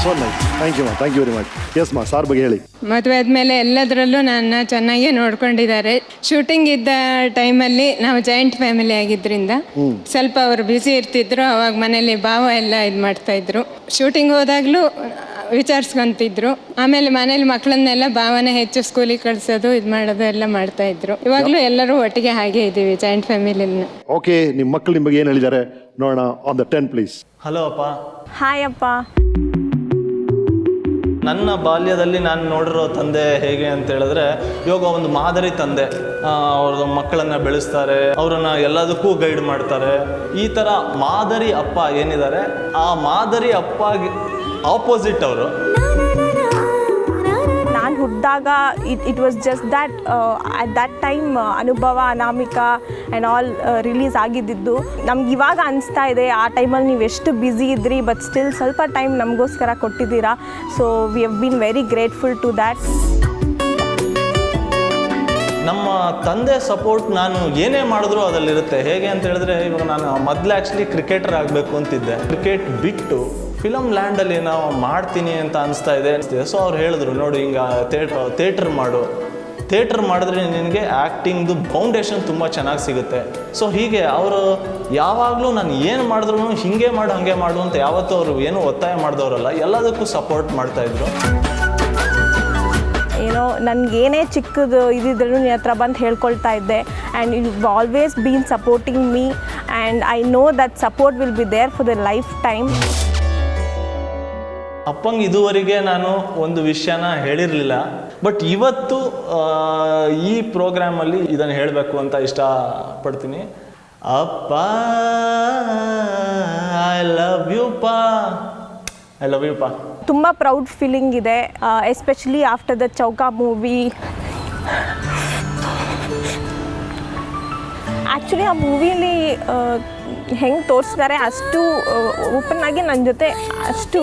Speaker 2: So nice. Thank you very much. Yes ma'am, sir ಬಗ್ಗೆ ಹೇಳಿ.
Speaker 9: ಮದುವೆ ಆದಮೇಲೆ ಎಲ್ಲದರಲ್ಲೂ ನನ್ನ ಚೆನ್ನಾಗೇ ನೋಡ್ಕೊಂಡಿದ್ದಾರೆ. ಶೂಟಿಂಗ್ ಇದ್ದ ಟೈಮಲ್ಲಿ ನಾವು ಜಾಯಿಂಟ್ ಫ್ಯಾಮಿಲಿ ಆಗಿದ್ದರಿಂದ ಸ್ವಲ್ಪ ಅವರು ಬ್ಯುಸಿ ಇರ್ತಿದ್ರು. ಅವಾಗ ಮನೇಲಿ ಭಾವ ಎಲ್ಲ ಇದು ಮಾಡ್ತಾಯಿದ್ರು. ಶೂಟಿಂಗ್ ಹೋದಾಗಲೂ ವಿಚಾರಿಸ್ಕೊಂತಿದ್ರು. ಆಮೇಲೆ ಮನೇಲಿ ಮಕ್ಕಳನ್ನೆಲ್ಲ ಭಾವನೆ ಹೆಚ್ಚು ಸ್ಕೂಲಿಗೆ ಕಳಿಸೋದು, ಇದು ಮಾಡೋದು ಎಲ್ಲ ಮಾಡ್ತಾಯಿದ್ರು. ಇವಾಗಲೂ ಎಲ್ಲರೂ ಒಟ್ಟಿಗೆ ಹಾಗೆ ಇದ್ದೀವಿ ಜಾಯಿಂಟ್ ಫ್ಯಾಮಿಲಿನ.
Speaker 2: ಓಕೆ, ನಿಮ್ಮ ಮಕ್ಕಳು ನಿಮ್ಮ ಬಗ್ಗೆ ಏನು ಹೇಳಿದ್ದಾರೆ ನೋಡೋಣ. On the 10 please.
Speaker 11: ಹಲೋ ಅಪ್ಪ.
Speaker 7: ಹಾಯ್ ಅಪ್ಪ.
Speaker 11: ನನ್ನ ಬಾಲ್ಯದಲ್ಲಿ ನಾನು ನೋಡಿರೋ ತಂದೆ ಹೇಗೆ ಅಂತ ಹೇಳಿದ್ರೆ, ಇವಾಗ ಒಂದು ಮಾದರಿ ತಂದೆ. ಅವ್ರ ಮಕ್ಕಳನ್ನು ಬೆಳೆಸ್ತಾರೆ, ಅವರನ್ನು ಎಲ್ಲದಕ್ಕೂ ಗೈಡ್ ಮಾಡ್ತಾರೆ. ಈ ಥರ ಮಾದರಿ ಅಪ್ಪ ಏನಿದ್ದಾರೆ, ಆ ಮಾದರಿ ಅಪ್ಪ ಆಪೋಸಿಟ್ ಅವರು.
Speaker 13: ನಾನು ಹುಟ್ಟಿದಾಗ it was just that at that time ಅನುಭವ, ಅನಾಮಿಕಾ ಆ್ಯಂಡ್ ಆಲ್ ರಿಲೀಸ್ ಆಗಿದ್ದಿದ್ದು. ನಮ್ಗೆ ಇವಾಗ ಅನಿಸ್ತಾ ಇದೆ, ಆ ಟೈಮಲ್ಲಿ ನೀವು ಎಷ್ಟು ಬ್ಯುಸಿ ಇದ್ರಿ, ಬಟ್ ಸ್ಟಿಲ್ ಸ್ವಲ್ಪ ಟೈಮ್ ನಮಗೋಸ್ಕರ ಕೊಟ್ಟಿದ್ದೀರಾ. So we have been very grateful to that.
Speaker 11: ನಮ್ಮ ತಂದೆ ಸಪೋರ್ಟ್ ನಾನು ಏನೇ ಮಾಡಿದ್ರು ಅದರಲ್ಲಿರುತ್ತೆ. ಹೇಗೆ ಅಂತ ಹೇಳಿದ್ರೆ, ಇವಾಗ ನಾನು ಮೊದಲು ಆ್ಯಕ್ಚುಲಿ ಕ್ರಿಕೆಟರ್ ಆಗಬೇಕು ಅಂತಿದ್ದೆ. ಕ್ರಿಕೆಟ್ ಬಿಟ್ಟು ಫಿಲಮ್ ಲ್ಯಾಂಡಲ್ಲಿ ನಾವು ಮಾಡ್ತೀನಿ ಅಂತ ಅನಿಸ್ತಾ ಇದೆ. ಸೊ ಅವ್ರು ಹೇಳಿದ್ರು, ನೋಡಿ ಹಿಂಗೆ ಥಿಯೇಟ್ರ್ ಮಾಡು, ಥಿಯೇಟ್ರ್ ಮಾಡಿದ್ರೆ ನಿನಗೆ ಆ್ಯಕ್ಟಿಂಗ್ದು ಫೌಂಡೇಶನ್ ತುಂಬ ಚೆನ್ನಾಗಿ ಸಿಗುತ್ತೆ. ಸೊ ಹೀಗೆ ಅವರು ಯಾವಾಗಲೂ ನಾನು ಏನು ಮಾಡಿದ್ರು ಹಿಂಗೆ ಮಾಡು ಹಾಗೆ ಮಾಡು ಅಂತ ಯಾವತ್ತೂ ಅವರು ಏನೂ ಒತ್ತಾಯ ಮಾಡಿದವರಲ್ಲ, ಎಲ್ಲದಕ್ಕೂ ಸಪೋರ್ಟ್ ಮಾಡ್ತಾಯಿದ್ರು.
Speaker 13: ಏನೋ ನನಗೇನೇ ಚಿಕ್ಕದು ಇದಿದ್ರು ನಿನ್ನ ಹತ್ರ ಬಂದು ಹೇಳ್ಕೊಳ್ತಾ ಇದ್ದೆ. And you always been supporting me and I know that support will be there for the life time.
Speaker 11: ಅಪ್ಪಂಗೆ ಇದುವರೆಗೆ ನಾನು ಒಂದು ವಿಷಯನ ಹೇಳಿರಲಿಲ್ಲ, ಬಟ್ ಇವತ್ತು ಈ ಪ್ರೋಗ್ರಾಮಲ್ಲಿ ಇದನ್ನು ಹೇಳಬೇಕು ಅಂತ ಇಷ್ಟಪಡ್ತೀನಿ. ಅಪ್ಪ, ಐ ಲವ್ ಯು ಪಾ, ಐ ಲವ್ ಯು ಪಾ.
Speaker 13: ತುಂಬ ಪ್ರೌಡ್ ಫೀಲಿಂಗ್ ಇದೆ, especially after the Chowka movie. Actually ಆ ಮೂವಿಲಿ ಹೆಂಗೆ ತೋರಿಸಿದ್ದಾರೆ ಅಷ್ಟು ಓಪನ್ ಆಗಿ ನನ್ನ ಜೊತೆ ಅಷ್ಟು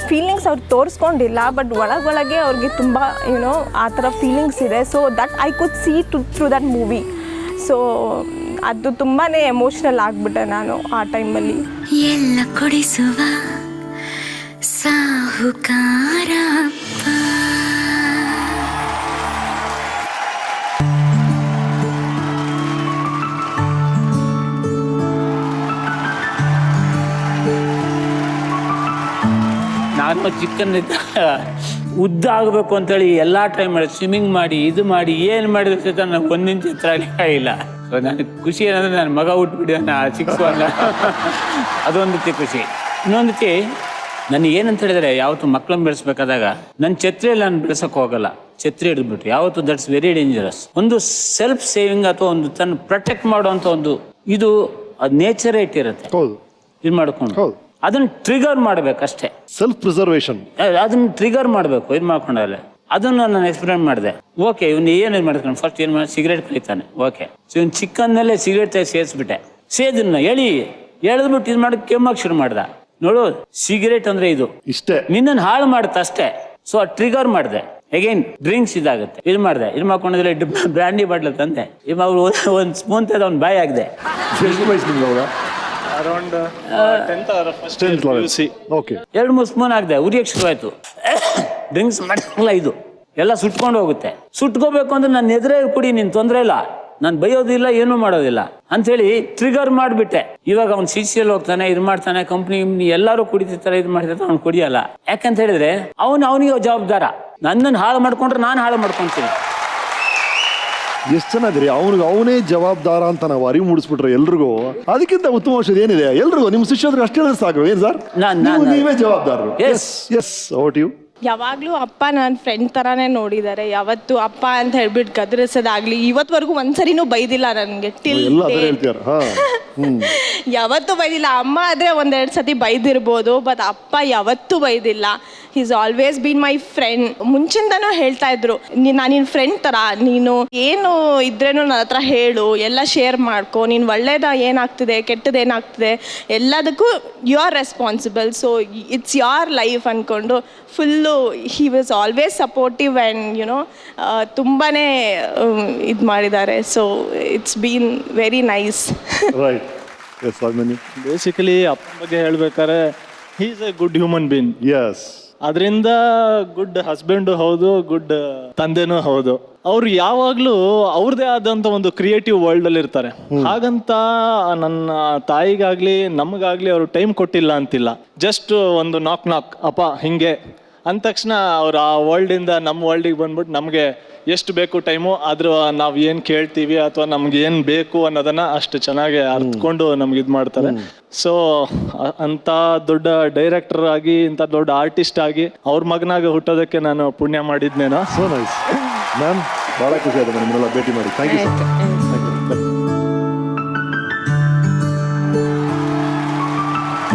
Speaker 13: ಫೀಲಿಂಗ್ಸ್ ಅವ್ರು ತೋರಿಸ್ಕೊಂಡಿಲ್ಲ, ಬಟ್ ಒಳಗೊಳಗೆ ಅವ್ರಿಗೆ ತುಂಬ ಏನೋ ಆ ಥರ ಫೀಲಿಂಗ್ಸ್ ಇದೆ. So that I could see through that movie. So ಅದು ತುಂಬಾ ಎಮೋಷ್ನಲ್ ಆಗಿಬಿಟ್ಟೆ ನಾನು ಆ ಟೈಮಲ್ಲಿ.
Speaker 25: ಎಲ್ಲ ಕೊಡಿಸುವ ಸಾಹುಕಾರ
Speaker 3: ನಾನು ಚಿಕ್ಕಂದಿದ್ದಾಗ ಉದ್ದ ಆಗಬೇಕು ಅಂತೇಳಿ ಎಲ್ಲ ಟ್ರೈ ಮಾಡಿ, ಸ್ವಿಮ್ಮಿಂಗ್ ಮಾಡಿ, ಇದು ಮಾಡಿ, ಏನು ಮಾಡಿದ್ರು ಸಹಿತ ನನಗೆ ಒಂದಿನ ಚಿತ್ರ ಇಲ್ಲ. ಸೊ ನನಗೆ ಖುಷಿ ಏನಂದರೆ ನನ್ನ ಮಗ ಹುಟ್ಬಿಟ್ಟಿದ್ದಾನೆ 6 ವರ್ಷ, ಅದೊಂದು ರೀತಿ ಖುಷಿ. ಇನ್ನೊಂದು ರೀತಿ ನನಗೆ ಏನಂತ ಹೇಳಿದರೆ, ಯಾವತ್ತು ಮಕ್ಕಳನ್ನ ಬೆಳೆಸ್ಬೇಕಾದಾಗ ನನ್ನ ಛತ್ರಿಯಲ್ಲಿ ನಾನು ಬೆಳೆಸೋಕೆ ಹೋಗಲ್ಲ. ಛತ್ರಿ ಹಿಡಿದ್ಬಿಟ್ಟು ಯಾವತ್ತು ದಟ್ಸ್ ವೆರಿ ಡೇಂಜರಸ್. ಒಂದು ಸೆಲ್ಫ್ ಸೇವಿಂಗ್ ಅಥವಾ ಒಂದು ತನ್ನ ಪ್ರೊಟೆಕ್ಟ್ ಮಾಡುವಂಥ ಒಂದು ಇದು ಅದು ನೇಚರೇ ಇಟ್ಟಿರುತ್ತೆ. ಇದು ಮಾಡ್ಕೊಂಡು ಅದನ್ನ ಟ್ರಿಗರ್ ಮಾಡ್ಬೇಕಷ್ಟೇ.
Speaker 2: ಸೆಲ್ಫ್ ಪ್ರಿಸರ್ವೇಷನ್
Speaker 3: ಅದನ್ನ ಟ್ರಿಗರ್ ಮಾಡಬೇಕು. ಇದು ಮಾಡ್ಕೊಂಡಾಗಲೇ ಅದನ್ನು ನಾನು ಎಕ್ಸ್ಪೆರಿಮೆಂಟ್ ಮಾಡಿದೆ. ಓಕೆ, ಇವ್ನು ಏನೇನು ಮಾಡ್ತಾನೆ, ಫಸ್ಟ್ ಏನು ಮಾಡಿ ಸಿಗರೇಟ್ ಕಲಿತಾನೆ. ಓಕೆ, ಸೊ ಇವ್ನು ಚಿಕ್ಕಂದಲ್ಲೇ ಸಿಗರೇಟ್ ತೆಗೆದು ಸೇರಿಸ್ಬಿಟ್ಟೆ. ಸೇದನ್ನ ಎಳೆದ್ಬಿಟ್ಟು ಇದು ಮಾಡೋಕೆ ಕೆಮ್ಮಕ್ಕೆ ಶುರು ಮಾಡ್ದ. ನೋಡು, ಸಿಗರೇಟ್ ಅಂದ್ರೆ ಇದು
Speaker 2: ಇಷ್ಟೇ,
Speaker 3: ನಿನ್ನನ್ನು ಹಾಳು ಮಾಡುತ್ತೆ ಅಷ್ಟೇ. ಸೊ ಟ್ರಿಗರ್ ಮಾಡಿದೆ. ಅಗೇನ್ ಡ್ರಿಂಕ್ಸ್ ಇದಾಗುತ್ತೆ. ಇದು ಮಾಡಿದೆ. ಇದು ಮಾಡ್ಕೊಂಡ್ರೆ ಬ್ರ್ಯಾಂಡಿ ಬಾಟ್ಲ್ ತಂದೆ. ಇವಾಗ ಒಂದು ಸ್ಪೂನ್ ತೆಗೆದು ಅವ್ನು ಬಾಯಿ ಆಗಿದೆ.
Speaker 11: ಅರೌಂಡ್
Speaker 2: 10th ಓಕೆ
Speaker 3: 2-3 ಸ್ಪೂನ್ ಆಗಿದೆ. ಉರಿಯಕ್ಕೆ ಶುರುವಾಯಿತು. ಡ್ರಿಂಕ್ಸ್ ಮಾಡಿಲ್ಲ ಇದು. ಎಲ್ಲ ಸುಟ್ಕೊಂಡು ಹೋಗುತ್ತೆ. ಸುಟ್ಕೋಬೇಕು ಅಂದ್ರೆ ನನ್ನ ಎದುರೇ ಕುಡಿ, ನೀನು ತೊಂದರೆ ಇಲ್ಲ, ನಾನು ಬೈಯೋದಿಲ್ಲ, ಏನೂ ಮಾಡೋದಿಲ್ಲ ಅಂಥೇಳಿ ಟ್ರಿಗರ್ ಮಾಡಿಬಿಟ್ಟೆ. ಇವಾಗ ಅವ್ನು CCL ಹೋಗ್ತಾನೆ, ಇದು ಮಾಡ್ತಾನೆ, ಕಂಪ್ನಿ ಎಲ್ಲರೂ ಕುಡಿತಿರ್ತಾರೆ, ಇದು ಮಾಡ್ತಿರ್ತಾರೆ, ಅವ್ನು ಕುಡಿಯಲ್ಲ. ಯಾಕಂತ ಹೇಳಿದ್ರೆ ಅವನಿಗೆ ಜವಾಬ್ದಾರ. ನನ್ನನ್ನು ಹಾಳು ಮಾಡ್ಕೊಂಡ್ರೆ ನಾನು ಹಾಳು ಮಾಡ್ಕೊತೀನಿ.
Speaker 2: ಎಷ್ಟು ಚೆನ್ನಾಗಿರಿ, ಅವನೇ ಜವಾಬ್ದಾರ ಅಂತ ನಾವು ಅರಿವು ಮೂಡಿಸ್ಬಿಟ್ರೆ ಎಲ್ರಿಗೂ, ಅದಕ್ಕಿಂತ ಉತ್ತಮ ಔಷಧ ಏನಿದೆ? ಎಲ್ರಿಗೂ ನಿಮ್ಮ ಶಿಷ್ಯರು ಅಷ್ಟೇ ಹೇಳಿದ್ರೆ ಸಾಕು. ಏನು ಸರ್, ನೀವೇ ಜವಾಬ್ದಾರರು. S vote you.
Speaker 13: ಯಾವಾಗಲೂ ಅಪ್ಪ ನನ್ನ ಫ್ರೆಂಡ್ ಥರನೇ ನೋಡಿದ್ದಾರೆ. ಯಾವತ್ತು ಅಪ್ಪ ಅಂತ ಹೇಳ್ಬಿಟ್ಟು ಗದರಿಸೋದಾಗ್ಲಿ ಇವತ್ತವರೆಗೂ ಒಂದ್ಸರಿನೂ ಬೈದಿಲ್ಲ ನನಗೆ. ಯಾವತ್ತೂ ಬೈದಿಲ್ಲ. ಅಮ್ಮ ಆದರೆ ಒಂದೆರಡು ಸತಿ ಬೈದಿರ್ಬೋದು, ಬಟ್ ಅಪ್ಪ ಯಾವತ್ತೂ ಬೈದಿಲ್ಲ. Is always been my friend. ಮುಂಚಿಂದನೂ ಹೇಳ್ತಾ ಇದ್ರು, ನಾನು ನಿನ್ನ ಫ್ರೆಂಡ್ ಥರ, ನೀನು ಏನು ಇದ್ರೇನು ನನ್ನ ಹತ್ರ ಹೇಳು, ಎಲ್ಲ ಶೇರ್ ಮಾಡ್ಕೊ, ನೀನು ಒಳ್ಳೇದ ಏನಾಗ್ತಿದೆ ಕೆಟ್ಟದ್ದು ಏನಾಗ್ತಿದೆ ಎಲ್ಲದಕ್ಕೂ you are responsible, so it's your life ಅಂದ್ಕೊಂಡು full he was always supportive and you know ತುಂಬಾ ಇದು ಮಾಡಿದ್ದಾರೆ. So it's been very nice.
Speaker 11: Basically ಅಪ್ಪನ ಬಗ್ಗೆ ಹೇಳ್ಬೇಕಾದ್ರೆ he is a good human being.
Speaker 2: Yes,
Speaker 11: ಅದರಿಂದ ಗುಡ್ ಹಸ್ಬೆಂಡು ಹೌದು, ಗುಡ್ ತಂದೆನೂ ಹೌದು. ಅವ್ರು ಯಾವಾಗಲೂ ಅವ್ರದೇ ಆದಂಥ ಒಂದು ಕ್ರಿಯೇಟಿವ್ ವರ್ಲ್ಡಲ್ಲಿ ಇರ್ತಾರೆ. ಹಾಗಂತ ನನ್ನ ತಾಯಿಗಾಗಲಿ ನಮಗಾಗಲಿ ಅವರು ಟೈಮ್ ಕೊಟ್ಟಿಲ್ಲ ಅಂತಿಲ್ಲ. ಜಸ್ಟ್ ಒಂದು ನಾಕ್ ಅಪ್ಪ ಹಿಂಗೆ ಅಂದ ತಕ್ಷಣ ಅವ್ರು ಆ ವರ್ಲ್ಡಿಂದ ನಮ್ಮ ವರ್ಲ್ಡಿಗೆ ಬಂದ್ಬಿಟ್ಟು ನಮಗೆ ಎಷ್ಟು ಬೇಕು ಟೈಮು, ಆದರೂ ನಾವು ಏನು ಕೇಳ್ತೀವಿ ಅಥವಾ ನಮ್ಗೆ ಏನು ಬೇಕು ಅನ್ನೋದನ್ನು ಅಷ್ಟು ಚೆನ್ನಾಗಿ ಅರ್ಥಕೊಂಡು ನಮ್ಗೆ ಇದು ಮಾಡ್ತಾರೆ. ಸೊ ಅಂಥ ದೊಡ್ಡ ಡೈರೆಕ್ಟರ್ ಆಗಿ, ಇಂಥ ದೊಡ್ಡ ಆರ್ಟಿಸ್ಟ್ ಆಗಿ ಅವ್ರ ಮಗನಾಗ ಹುಟ್ಟೋದಕ್ಕೆ ನಾನು ಪುಣ್ಯ ಮಾಡಿದ್ನೇನೋ.
Speaker 2: ಸೋ ನೈಸ್ ಮ್ಯಾಮ್, ಭಾಳ ಖುಷಿ ಆಯ್ತು ನಿಮ್ಮನ್ನೆಲ್ಲ ಭೇಟಿ ಮಾಡಿ. Thank you sir.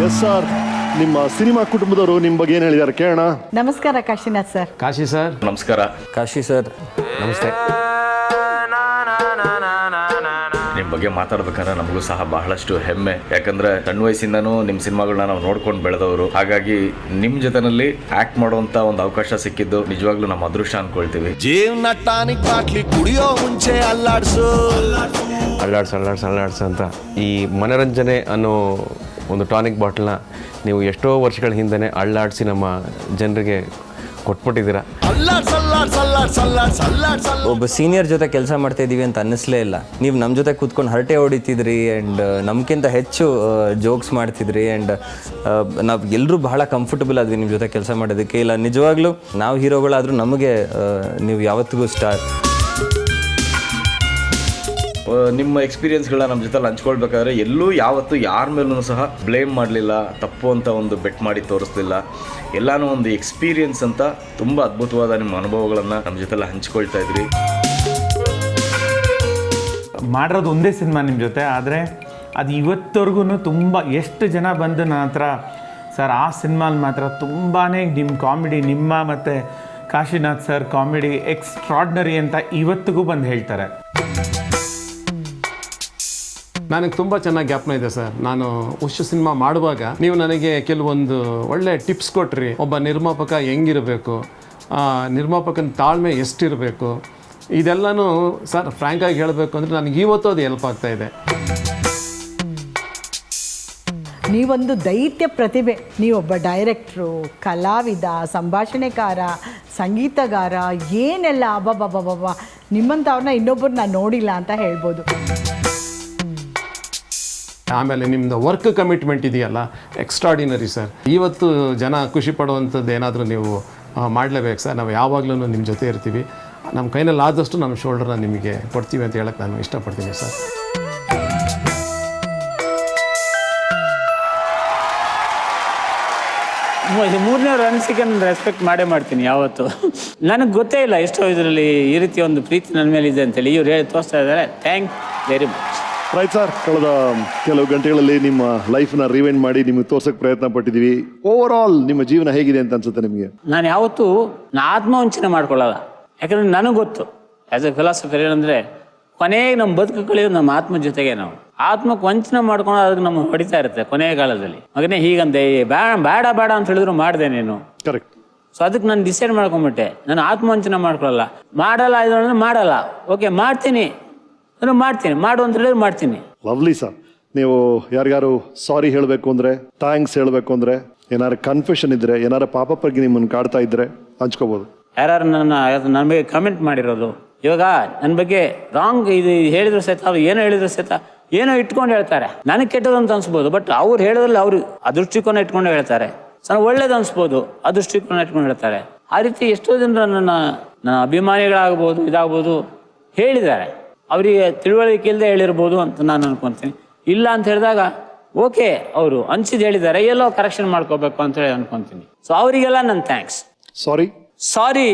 Speaker 2: Yes sir, ನಿಮ್ಮ ಸಿನಿಮಾ ಕುಟುಂಬದವರು ನಿಮ್ಮ ಬಗ್ಗೆ ಏನು ಹೇಳಿದ್ದಾರೆ ಕೇಳೋಣ.
Speaker 7: ನಮಸ್ಕಾರ ಕಾಶಿನಾಥ್ ಸರ್.
Speaker 6: ಕಾಶಿ ಸರ್
Speaker 12: ನಮಸ್ಕಾರ.
Speaker 14: ಕಾಶಿ ಸರ್ ನಮಸ್ತೆ.
Speaker 12: ನಿಮ್ಮ ಬಗ್ಗೆ ಮಾತಾಡ್ಬೇಕಾದ್ರೆ ನಮಗೂ ಸಹ ಬಹಳಷ್ಟು ಹೆಮ್ಮೆ. ಯಾಕಂದ್ರೆ ಸಣ್ಣ ವಯಸ್ಸಿಂದನೂ ನಿಮ್ಮ ಸಿನಿಮಾಗಳನ್ನ ನಾವು ನೋಡ್ಕೊಂಡು ಬೆಳೆದವರು. ಹಾಗಾಗಿ ನಿಮ್ಮ ಜೊತೆನಲ್ಲಿ ಆಕ್ಟ್ ಮಾಡುವಂತ ಒಂದು ಅವಕಾಶ ಸಿಕ್ಕಿದ್ದು ನಿಜವಾಗ್ಲೂ ನಮ್ಮ ಅದೃಷ್ಟ ಅನ್ಕೊಳ್ತೀವಿ.
Speaker 5: ಜೀವನ ಟಾನಿಕ್ ಬಾಟ್ಲಿ ಕುಡಿಯೋ ಮುಂಚೆ ಅಲ್ಲಾಡ್ಸು
Speaker 1: ಅಂತ ಈ ಮನರಂಜನೆ ಅನ್ನೋ ಒಂದು ಟಾನಿಕ್ ಬಾಟ್ಲನ್ನ ನೀವು ಎಷ್ಟೋ ವರ್ಷಗಳ ಹಿಂದೆ ಅಳ್ಳಾಡಿಸಿ ನಮ್ಮ ಜನರಿಗೆ ಕೊಟ್ಬಿಟ್ಟಿದ್ದೀರಾ.
Speaker 14: ಒಬ್ಬ ಸೀನಿಯರ್ ಜೊತೆ ಕೆಲಸ ಮಾಡ್ತಾ ಇದ್ದೀವಿ ಅಂತ ಅನ್ನಿಸ್ಲೇ ಇಲ್ಲ. ನೀವು ನಮ್ಮ ಜೊತೆ ಕೂತ್ಕೊಂಡು ಹರಟೆ ಹೊಡಿತಿದ್ರಿ ಆ್ಯಂಡ್ ನಮ್ಗಿಂತ ಹೆಚ್ಚು ಜೋಕ್ಸ್ ಮಾಡ್ತಿದ್ರಿ ಆ್ಯಂಡ್ ನಾವು ಎಲ್ಲರೂ ಬಹಳ ಕಂಫರ್ಟಬಲ್ ಆದ್ವಿ ನಿಮ್ಮ ಜೊತೆ ಕೆಲಸ ಮಾಡೋದಕ್ಕೆ. ಇಲ್ಲ ನಿಜವಾಗ್ಲೂ ನಾವು ಹೀರೋಗಳಾದರೂ ನಮಗೆ ನೀವು ಯಾವತ್ತಿಗೂ ಸ್ಟಾರ್.
Speaker 12: ನಿಮ್ಮ ಎಕ್ಸ್ಪೀರಿಯನ್ಸ್ಗಳನ್ನ ನಮ್ಮ ಜೊತೆ ಹಂಚ್ಕೊಳ್ಬೇಕಾದ್ರೆ ಎಲ್ಲೂ ಯಾವತ್ತೂ ಯಾರ ಮೇಲೂ ಸಹ ಬ್ಲೇಮ್ ಮಾಡಲಿಲ್ಲ, ತಪ್ಪು ಅಂತ ಒಂದು ಬೆಟ್ ಮಾಡಿ ತೋರಿಸ್ಲಿಲ್ಲ. ಎಲ್ಲಾನು ಒಂದು ಎಕ್ಸ್ಪೀರಿಯನ್ಸ್ ಅಂತ ತುಂಬ ಅದ್ಭುತವಾದ ನಿಮ್ಮ ಅನುಭವಗಳನ್ನು ನಮ್ಮ ಜೊತೆಲ್ಲ ಹಂಚ್ಕೊಳ್ತಾ ಇದ್ರಿ.
Speaker 10: ಮಾಡಿರೋದು ಒಂದೇ ಸಿನಿಮಾ ನಿಮ್ಮ ಜೊತೆ, ಆದರೆ ಅದು ಇವತ್ತವರೆಗೂ ತುಂಬ ಎಷ್ಟು ಜನ ಬಂದು ನನ್ನ ಹತ್ರ ಸರ್ ಆ ಸಿನಿಮಾಲಿ ಮಾತ್ರ ತುಂಬಾ ನಿಮ್ಮ ಕಾಮಿಡಿ, ನಿಮ್ಮ ಮತ್ತು ಕಾಶಿನಾಥ್ ಸರ್ ಕಾಮಿಡಿ ಎಕ್ಸ್ಟ್ರಾರ್ಡ್ನರಿ ಅಂತ ಇವತ್ತಿಗೂ ಬಂದು ಹೇಳ್ತಾರೆ.
Speaker 8: ನನಗೆ ತುಂಬ ಚೆನ್ನಾಗಿ ಜ್ಞಾಪನ ಇದೆ ಸರ್. ನಾನು ಉಷ್ ಸಿನಿಮಾ ಮಾಡುವಾಗ ನೀವು ನನಗೆ ಕೆಲವೊಂದು ಒಳ್ಳೆ ಟಿಪ್ಸ್ ಕೊಟ್ರಿ. ಒಬ್ಬ ನಿರ್ಮಾಪಕ ಹೆಂಗಿರಬೇಕು, ನಿರ್ಮಾಪಕನ ತಾಳ್ಮೆ ಎಷ್ಟಿರಬೇಕು, ಇದೆಲ್ಲನೂ ಸರ್ ಫ್ರ್ಯಾಂಕಾಗಿ ಹೇಳಬೇಕು ಅಂದರೆ ನನಗೆ ಇವತ್ತು ಅದು ಹೆಲ್ಪ್ ಆಗ್ತಾ ಇದೆ.
Speaker 7: ನೀವೊಂದು ದೈತ್ಯ ಪ್ರತಿಭೆ. ನೀವೊಬ್ಬ ಡೈರೆಕ್ಟ್ರು, ಕಲಾವಿದ, ಸಂಭಾಷಣೆಕಾರ, ಸಂಗೀತಗಾರ, ಏನೆಲ್ಲ ಅಬ್ಬಬ್ಬಬ್ಬಬ್ಬ. ನಿಮ್ಮಂಥವ್ರನ್ನ ಇನ್ನೊಬ್ಬರು ನಾನು ನೋಡಿಲ್ಲ ಅಂತ ಹೇಳ್ಬೋದು.
Speaker 8: ಆಮೇಲೆ ನಿಮ್ಮದು ವರ್ಕ್ ಕಮಿಟ್ಮೆಂಟ್ ಇದೆಯಲ್ಲ, ಎಕ್ಸ್ಟ್ರಾಡಿನರಿ ಸರ್. ಇವತ್ತು ಜನ ಖುಷಿ ಪಡುವಂಥದ್ದು ಏನಾದರೂ ನೀವು ಮಾಡಲೇಬೇಕು ಸರ್. ನಾವು ಯಾವಾಗಲೂ ನಿಮ್ಮ ಜೊತೆ ಇರ್ತೀವಿ. ನಮ್ಮ ಕೈನಲ್ಲಿ ಆದಷ್ಟು ನಮ್ಮ ಶೋಲ್ಡರ್ನ ನಿಮಗೆ ಕೊಡ್ತೀವಿ ಅಂತ ಹೇಳಕ್ಕೆ ನಾನು ಇಷ್ಟಪಡ್ತೀನಿ ಸರ್.
Speaker 3: ಮೂರನೇ ಅನಿಸಿಕೆ ನಾನು ರೆಸ್ಪೆಕ್ಟ್ ಮಾಡೇ ಮಾಡ್ತೀನಿ ಯಾವತ್ತು. ನನಗೆ ಗೊತ್ತೇ ಇಲ್ಲ ಎಷ್ಟೋ ಇದರಲ್ಲಿ ಈ ರೀತಿ ಒಂದು ಪ್ರೀತಿ ನನ್ನ ಮೇಲೆ ಇದೆ ಅಂತೇಳಿ ಇವ್ರು ಹೇಳಿ ತೋರಿಸ್ತಾ ಇದ್ದಾರೆ. Thank very much.
Speaker 2: Right sir, ಕಳೆದ ಕೆಲವು ಗಂಟೆಗಳಲ್ಲಿ ನಿಮ್ಮ ಲೈಫ್ನ ರಿವೈಂಡ್ ಮಾಡಿ ನಿಮಗೆ ತೋರ್ಸೋಕ್ಕೆ ಪ್ರಯತ್ನ ಪಟ್ಟಿದ್ದೀವಿ. ಓವರ್ ಆಲ್ ನಿಮ್ಮ ಜೀವನ ಹೇಗಿದೆ ಅಂತ ಅನ್ಸುತ್ತೆ ನಿಮಗೆ?
Speaker 3: ನಾನು ಯಾವತ್ತೂ ಆತ್ಮವಂಚನೆ ಮಾಡ್ಕೊಳ್ಳಲ್ಲ. ಯಾಕಂದರೆ ನನಗೆ ಗೊತ್ತು ಆ್ಯಸ್ ಎ ಫಿಲಾಸಫರ್ ಏನಂದರೆ ಕೊನೆಗೆ ನಮ್ಮ ಬದುಕು ಕಳೆಯೋದು ನಮ್ಮ ಆತ್ಮ ಜೊತೆಗೆ. ನಾವು ಆತ್ಮಕ್ಕೆ ವಂಚನೆ ಮಾಡ್ಕೊಂಡು ಅದಕ್ಕೆ ನಮಗೆ ಹೊಡಿತಾ ಇರುತ್ತೆ ಕೊನೆಯ ಕಾಲದಲ್ಲಿ. ಮಗನೇ ಹೀಗಂದೆ ಬೇಡ ಬೇಡ ಅಂತ ಹೇಳಿದ್ರು ಮಾಡಿದೆ ನೀನು.
Speaker 2: ಕರೆಕ್ಟ್.
Speaker 3: ಸೊ ಅದಕ್ಕೆ ನಾನು ಡಿಸೈಡ್ ಮಾಡ್ಕೊಂಬಿಟ್ಟೆ, ನಾನು ಆತ್ಮವಂಚನೆ ಮಾಡ್ಕೊಳ್ಳಲ್ಲ. ಮಾಡಲ್ಲ ಇದು ಅಂದರೆ ಮಾಡಲ್ಲ. ಓಕೆ ಮಾಡ್ತೀನಿ ಅಂದರೆ ಮಾಡ್ತೀನಿ, ಮಾಡು ಅಂತ ಹೇಳಿದ್ರೆ ಮಾಡ್ತೀನಿ.
Speaker 2: Lovely sir. ನೀವು ಯಾರಿಗಾರು ಸಾರಿ ಹೇಳಬೇಕು ಅಂದರೆ, ಥ್ಯಾಂಕ್ಸ್ ಹೇಳಬೇಕು ಅಂದರೆ, ಏನಾರು ಕನ್ಫೆಷನ್ ಇದ್ದರೆ, ಏನಾರು ಪಾಪ ಬಗ್ಗೆ ನಿಮ್ಮನ್ನು ಕಾಡ್ತಾ ಇದ್ದರೆ ಹಂಚ್ಕೋಬೋದು.
Speaker 3: ಯಾರು ನನ್ನ ಬಗ್ಗೆ ಕಮೆಂಟ್ ಮಾಡಿರೋದು, ಇವಾಗ ನನ್ನ ಬಗ್ಗೆ ರಾಂಗ್ ಇದು ಹೇಳಿದ್ರು ಸಹಿತ, ಅವ್ರು ಏನೋ ಹೇಳಿದ್ರು ಸಹಿತ ಏನೋ ಇಟ್ಕೊಂಡು ಹೇಳ್ತಾರೆ. ನನಗೆ ಕೆಟ್ಟದ್ದು ಅಂತ ಅನ್ಸ್ಬೋದು, ಬಟ್ ಅವ್ರು ಹೇಳೋದ್ರಲ್ಲಿ ಅವ್ರು ಅದೃಷ್ಟಿಕೋನ ಇಟ್ಕೊಂಡು ಹೇಳ್ತಾರೆ. ಒಳ್ಳೇದು ಅನ್ಸ್ಬೋದು, ಅದೃಷ್ಟಿಕೋನ ಇಟ್ಕೊಂಡು ಹೇಳ್ತಾರೆ. ಆ ರೀತಿ ಎಷ್ಟೋ ಜನರು ನನ್ನ ಅಭಿಮಾನಿಗಳಾಗ್ಬೋದು, ಇದಾಗ್ಬೋದು ಹೇಳಿದ್ದಾರೆ. ಅವರಿಗೆ ತಿಳುವಳಿಕೆ ಇಲ್ಲದೆ ಹೇಳಿರ್ಬೋದು ಅಂತ ನಾನು ಅನ್ಕೊತೀನಿ. ಇಲ್ಲ ಅಂತ ಹೇಳಿದಾಗ ಓಕೆ, ಅವರು ಅನ್ಸಿದ್ದು ಹೇಳಿದ್ದಾರೆ, ಎಲ್ಲೋ ಕರೆಕ್ಷನ್ ಮಾಡ್ಕೋಬೇಕು ಅಂತ ಹೇಳಿ ಅನ್ಕೊತೀನಿ. ಸೊ ಅವರಿಗೆಲ್ಲ ನನ್ನ thanks. Sorry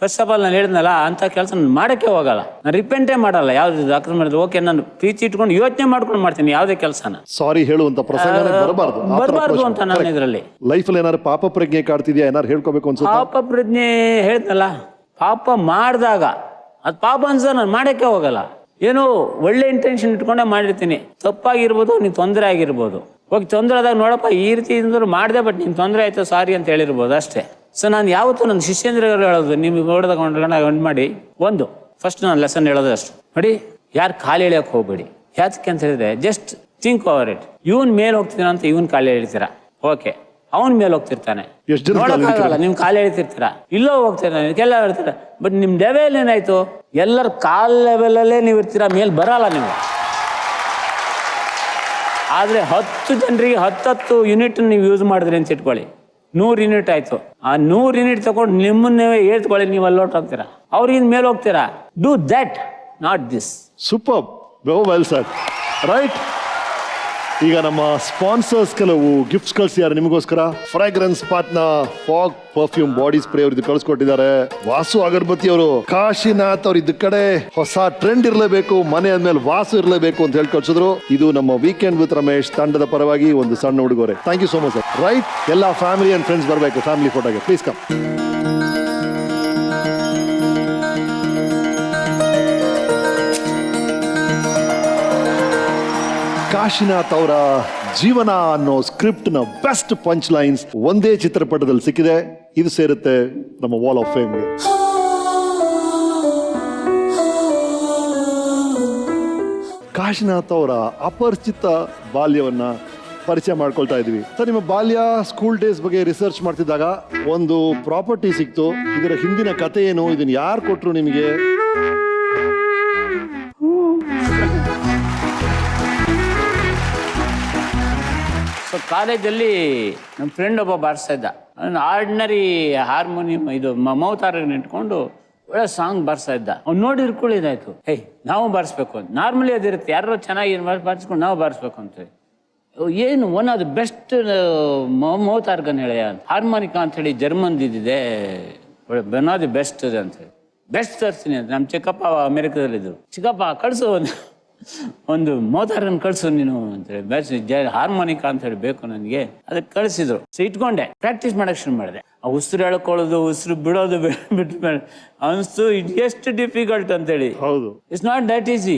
Speaker 3: first of all ನಾನು ಹೇಳಿದ್ನಲ್ಲ, ಅಂತ ಕೆಲಸ ನಾನು ಮಾಡೋಕ್ಕೆ ಹೋಗಲ್ಲ. ನಾನು ರಿಪೆಂಟೇ ಮಾಡಲ್ಲ. ಯಾವ್ದು ಅಕ್ರಮ ಮಾಡಿದ್ರು ಓಕೆ, ನಾನು ಪ್ರೀತಿ ಇಟ್ಕೊಂಡು ಯೋಚನೆ ಮಾಡ್ಕೊಂಡು ಮಾಡ್ತೀನಿ ಯಾವುದೇ ಕೆಲಸನ.
Speaker 2: ಸಾರಿ ಹೇಳುವಂತ ಪ್ರಸಂಗ
Speaker 3: ಬರಬಾರ್ದು ಅಂತ ನಾನು ಇದರಲ್ಲಿ.
Speaker 2: ಲೈಫಲ್ಲಿ ಏನಾದ್ರು ಪಾಪ ಪ್ರಜ್ಞೆ ಕಾಡ್ತಿದ್ಯಾ, ಏನಾರು ಹೇಳ್ಕೋಬೇಕು ಅನ್ಸುತ್ತೆ?
Speaker 3: ಪಾಪ ಪ್ರಜ್ಞೆ ಹೇಳಿದ್ನಲ್ಲ, ಪಾಪ ಮಾಡಿದಾಗ ಅದು ಪಾಪ ಅನ್ಸ ನಾನು ಮಾಡೋಕ್ಕೆ ಹೋಗಲ್ಲ. ಏನೋ ಒಳ್ಳೆ ಇಂಟೆನ್ಷನ್ ಇಟ್ಕೊಂಡೆ ಮಾಡಿರ್ತೀನಿ. ತಪ್ಪಾಗಿರ್ಬೋದು, ನೀನು ತೊಂದರೆ ಆಗಿರ್ಬೋದು. ಹೋಗಿ ತೊಂದರೆ ಆದಾಗ ನೋಡಪ್ಪ ಈ ರೀತಿ ಮಾಡಿದೆ, ಬಟ್ ನೀನು ತೊಂದರೆ ಆಯ್ತು ಸಾರಿ ಅಂತ ಹೇಳಿರ್ಬೋದು ಅಷ್ಟೇ. ಸೊ ನಾನು ಯಾವತ್ತೂ ನನ್ನ ಶಿಷ್ಯಂದ್ರಿಗಳು ಹೇಳೋದು, ನಿಮ್ಗೆ ನೋಡಿದಾಗ ಗಂಡು ಮಾಡಿ ಒಂದು ಫಸ್ಟ್ ನಾನು ಲೆಸನ್ ಹೇಳೋದು ಅಷ್ಟು ನೋಡಿ, ಯಾರು ಕಾಲು ಎಳಿಯೋಕೆ ಹೋಗ್ಬೇಡಿ. ಯಾತಕ್ಕೆ ಅಂತ ಹೇಳಿದ್ರೆ ಜಸ್ಟ್ ಥಿಂಕ್ ಓವರ್ ಇಟ್. ಇವನ್ ಮೇಲೆ ಹೋಗ್ತೀನ ಅಂತ ಇವನ್ ಕಾಲು ಎಳಿತೀರಾ, ಓಕೆ, ಅವನ ಮೇಲೆ ಹೋಗ್ತಿರ್ತಾನೆ, ನೋಡಕ್ಕಾಗಲ್ಲ. ನಿಮ್ ಕಾಲು ಎಳಿತಿರ್ತೀರಾ, ಇಲ್ಲೋ ಹೋಗ್ತೀರಾ, ಇದಕ್ಕೆಲ್ಲ ಹೇಳ್ತೀರಾ. ಬಟ್ ನಿಮ್ ಲೆವೆಲ್ ಏನಾಯ್ತು, ಎಲ್ಲರ ಕಾಲ್ ಲೆವೆಲಲ್ಲೇ ನೀವು ಇರ್ತೀರಾ, ಮೇಲೆ ಬರಲ್ಲ ನೀವು. ಆದ್ರೆ 10 ಜನರಿಗೆ 10 ಯೂನಿಟ್ ನೀವು ಯೂಸ್ ಮಾಡಿದ್ರಿ ಅಂತ ಇಟ್ಕೊಳ್ಳಿ, 100 ಯೂನಿಟ್ ಆಯ್ತು. ಆ 100 ಯೂನಿಟ್ ತಗೊಂಡು ನಿಮ್ಮನ್ನೇ ಹೇಳ್ಕೊಳ್ಳಿ, ನೀವು ಅಲ್ಲೋಟ್ ಹೋಗ್ತೀರಾ, ಅವ್ರಿಗಿಂದ ಮೇಲೆ ಹೋಗ್ತೀರಾ. Do that, not this.
Speaker 2: Super, well sir, right. ಈಗ ನಮ್ಮ ಸ್ಪಾನ್ಸರ್ಸ್ ಕೆಲವು ಗಿಫ್ಟ್ಸ್ ಕಳಿಸಿದ್ದಾರೆ ನಿಮಗೋಸ್ಕರ. Fragrance partner Fogg perfume body spray ಅವ್ರದ್ದು ಕಳಿಸ್ಕೊಟ್ಟಿದ್ದಾರೆ. ವಾಸು ಅಗರಬತ್ತಿ ಅವರು, ಕಾಶಿನಾಥ್ ಅವ್ರು ಇದ್ದ ಕಡೆ ಹೊಸ ಟ್ರೆಂಡ್ ಇರಲೇಬೇಕು, ಮನೆ ಅಂದ್ಮೇಲೆ ವಾಸು ಇರಲೇಬೇಕು ಅಂತ ಹೇಳಿ ಕಳ್ಸಿದ್ರು. ಇದು ನಮ್ಮ ವೀಕೆಂಡ್ ವಿತ್ ರಮೇಶ್ ತಂಡದ ಪರವಾಗಿ ಒಂದು ಸಣ್ಣ ಉಡುಗೊರೆ. Thank you so much sir. Right, ಎಲ್ಲ ಫ್ಯಾಮಿಲಿ ಅಂಡ್ ಫ್ರೆಂಡ್ಸ್ ಬರಬೇಕು ಫ್ಯಾಮಿಲಿ ಫೋಟೋಗೆ, ಪ್ಲೀಸ್ ಕಮ್. ಕಾಶಿನಾಥ್ ಅವರ ಜೀವನ ಅನ್ನೋ ಸ್ಕ್ರಿಪ್ಟ್ ನ ಬೆಸ್ಟ್ ಪಂಚ್ ಲೈನ್ಸ್ ಒಂದೇ ಚಿತ್ರಪಟದಲ್ಲಿ ಸಿಕ್ಕಿದೆ. ಇದು ಸೇರುತ್ತೆ ನಮ್ಮ ವಾಲ್ ಆಫ್ ಫೇಮ್ಗೆ. ಕಾಶಿನಾಥ್ ಅವರ ಅಪರಿಚಿತ ಬಾಲ್ಯವನ್ನ ಪರಿಚಯ ಮಾಡ್ಕೊಳ್ತಾ ಇದ್ವಿ. ಸರ್, ನಿಮ್ಮ ಬಾಲ್ಯ ಸ್ಕೂಲ್ ಡೇಸ್ ಬಗ್ಗೆ ರಿಸರ್ಚ್ ಮಾಡ್ತಿದ್ದಾಗ ಒಂದು ಪ್ರಾಪರ್ಟಿ ಸಿಕ್ತು. ಇದರ ಹಿಂದಿನ ಕಥೆ ಏನು, ಇದನ್ನ ಯಾರು ಕೊಟ್ರು ನಿಮಗೆ?
Speaker 3: ಸೊ ಕಾಲೇಜಲ್ಲಿ ನಮ್ಮ ಫ್ರೆಂಡ್ ಒಬ್ಬ ಬಾರಿಸ್ತಾ ಇದ್ದ. ಆರ್ಡಿನರಿ ಹಾರ್ಮೋನಿಯಂ ಇದು ಮೌತಾರ್ಗನ್ ಇಟ್ಕೊಂಡು ಒಳ್ಳೆ ಸಾಂಗ್ ಬಾರಿಸ್ತಾ ಇದ್ದ. ಅವ್ನು ನೋಡಿ ಇರ್ಕೊಳ್ಳಿದಾಯ್ತು, ಹೇಯ್ ನಾವು ಬಾರಿಸ್ಬೇಕು ಅಂತ. ನಾರ್ಮಲಿ ಅದಿರುತ್ತೆ, ಯಾರೋ ಚೆನ್ನಾಗಿ ಬಾರಿಸ್ಕೊಂಡು ನಾವು ಬಾರಿಸ್ಬೇಕು ಅಂತೇಳಿ. ಏನು one of the best mouth organ ಹೇಳಿ ಹಾರ್ಮೋನಿಕಾ ಅಂತ ಹೇಳಿ ಜರ್ಮನ್ದು ಇದಿದೆ, ಒನ್ ಆಫ್ ದಿ ಬೆಸ್ಟ್ ಅಂತೇಳಿ. ಬೆಸ್ಟ್ ತರಿಸ್ತೀನಿ ಅಂತ ನಮ್ಮ ಚಿಕ್ಕಪ್ಪ ಅಮೆರಿಕದಲ್ಲಿದ್ದರು. ಚಿಕ್ಕಪ್ಪ ಕಳಿಸು ಒಂದು ಮೋತಾರನ್ನು ಕಳಿಸು ನೀನು ಅಂತೇಳಿ, ಬೆಸ್ಟ್ ಹಾರ್ಮೋನಿಕಾ ಅಂತ ಹೇಳಿ ಬೇಕು ನನಗೆ. ಅದಕ್ಕೆ ಕಳಿಸಿದ್ರು. ಸೊ ಇಟ್ಕೊಂಡೆ ಪ್ರಾಕ್ಟೀಸ್ ಮಾಡಕ್ಕೆ ಶುರು ಮಾಡಿದೆ. ಆ ಉಸಿರು ಎಳ್ಕೊಳ್ಳೋದು, ಉಸಿರು ಬಿಡೋದು ಬಿಟ್ಟು ಅನಿಸ್ತು ಎಷ್ಟು ಡಿಫಿಕಲ್ಟ್ ಅಂತೇಳಿ. It's not that easy.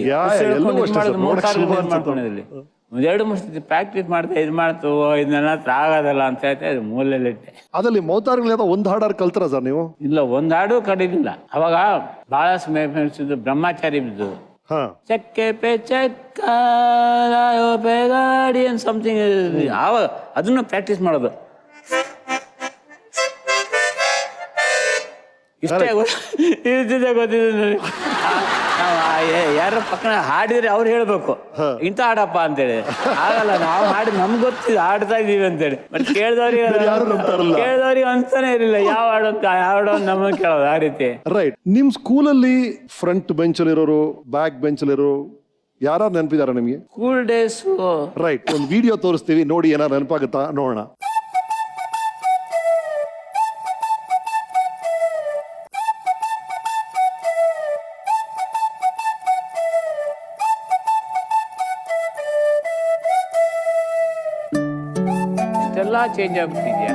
Speaker 3: ಮಾಡ್ಕೊಂಡಿದ್ರಲ್ಲಿ ಒಂದೆರಡು ಮೂರು ಪ್ರಾಕ್ಟೀಸ್ ಮಾಡ್ತಾ ಇದು ಮಾಡ್ತು, ಇದನ್ನೆಲ್ಲ ಆಗೋದಲ್ಲ ಅಂತ ಹೇಳ್ತಾ ಮೂಲೆಯಲ್ಲಿಟ್ಟೆ.
Speaker 2: ಅದ್ರಲ್ಲಿ ಮೌತಾರ್ಗಳೆಲ್ಲ ಒಂದು ಹಾಡಾರು ಕಲ್ತಾರ ಸರ್ ನೀವು?
Speaker 3: ಇಲ್ಲ, ಒಂದು ಹಾಡು ಕಡಿಲಿಲ್ಲ. ಅವಾಗ ಬಹಳ ಸಮಯ ಬ್ರಹ್ಮಚಾರಿ ಬಿದ್ದು ಚಕ್ಕೆ ಪೆ ಚಕ್ಕ ಪೆ ಗಾಡಿ ಅಂತ ಸಮಥಿಂಗ್, ಆವಾಗ ಅದನ್ನು ಪ್ರಾಕ್ಟೀಸ್ ಮಾಡೋದು. ಇಷ್ಟೇ ಗೊತ್ತಿದೆ. ಯಾರ ಪಕ್ಕನ ಹಾಡಿದ್ರೆ ಅವ್ರು ಹೇಳ್ಬೇಕು ಇಂಥ ಹಾಡಪ್ಪ ಅಂತೇಳಿ. ಆಗಲ್ಲ, ನಾವು ಹಾಡಿ ನಮ್ಗೆ ಗೊತ್ತಿದೆ ಹಾಡ್ತಾ ಇದೀವಿ ಅಂತೇಳಿ. ಬಟ್ ಕೇಳಿದವ್ರಿಗೆ ಅನ್ಸ್ತಾನೆ ಇರಲಿಲ್ಲ ಯಾವ ಹಾಡು ಅಂತ. ಯಾವ ಹಾಡು ನಮ್ಮನ್ನು ಕೇಳೋದು ಆ ರೀತಿ.
Speaker 2: ರೈಟ್. ನಿಮ್ ಸ್ಕೂಲಲ್ಲಿ ಫ್ರಂಟ್ ಬೆಂಚಲ್ಲಿರೋರು, ಬ್ಯಾಕ್ ಬೆಂಚಲ್ಲಿರೋರು ಯಾರು ನೆನಪಿದಾರ ನಿಮ್ಗೆ?
Speaker 3: School days.
Speaker 2: ರೈಟ್, ಒಂದು ವಿಡಿಯೋ ತೋರಿಸ್ತೀವಿ ನೋಡಿ, ಏನಾರು ನೆನಪಾಗುತ್ತಾ ನೋಡೋಣ.
Speaker 3: ಇಷ್ಟೆಲ್ಲ ಚೇಂಜ್ ಆಗ್ಬಿಟ್ಟಿದ್ಯಾ?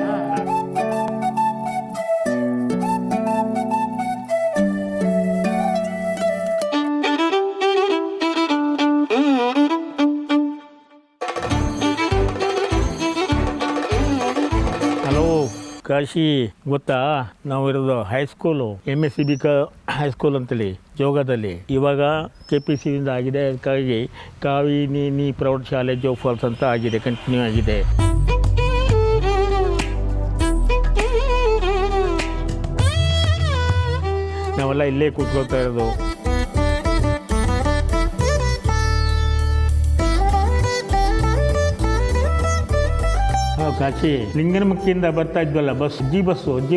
Speaker 15: ಹಲೋ ಕಾಶಿ, ಗೊತ್ತಾ ನಾವು ಇರೋದು ಹೈಸ್ಕೂಲು MSCB ಹೈಸ್ಕೂಲ್ ಅಂತೇಳಿ ಜೋಗದಲ್ಲಿ. ಇವಾಗ KPC ಇಂದ ಆಗಿದೆ, ಅದಕ್ಕಾಗಿ ಕಾವಿನಿ ಪ್ರೌಢಶಾಲೆ ಜೋಗ್ ಫಾಲ್ಸ್ ಅಂತ ಆಗಿದೆ, ಕಂಟಿನ್ಯೂ ಆಗಿದೆ. ನಾವೆಲ್ಲ ಇಲ್ಲೇ ಕೂತ್ಕೊಳ್ತಾ ಇರೋದು. ಕಾಶಿ ಲಿಂಗನಮಕ್ಕಿಯಿಂದ ಬರ್ತಾ ಇದ್ವಲ್ಲ ಬಸ್, ಅಜ್ಜಿ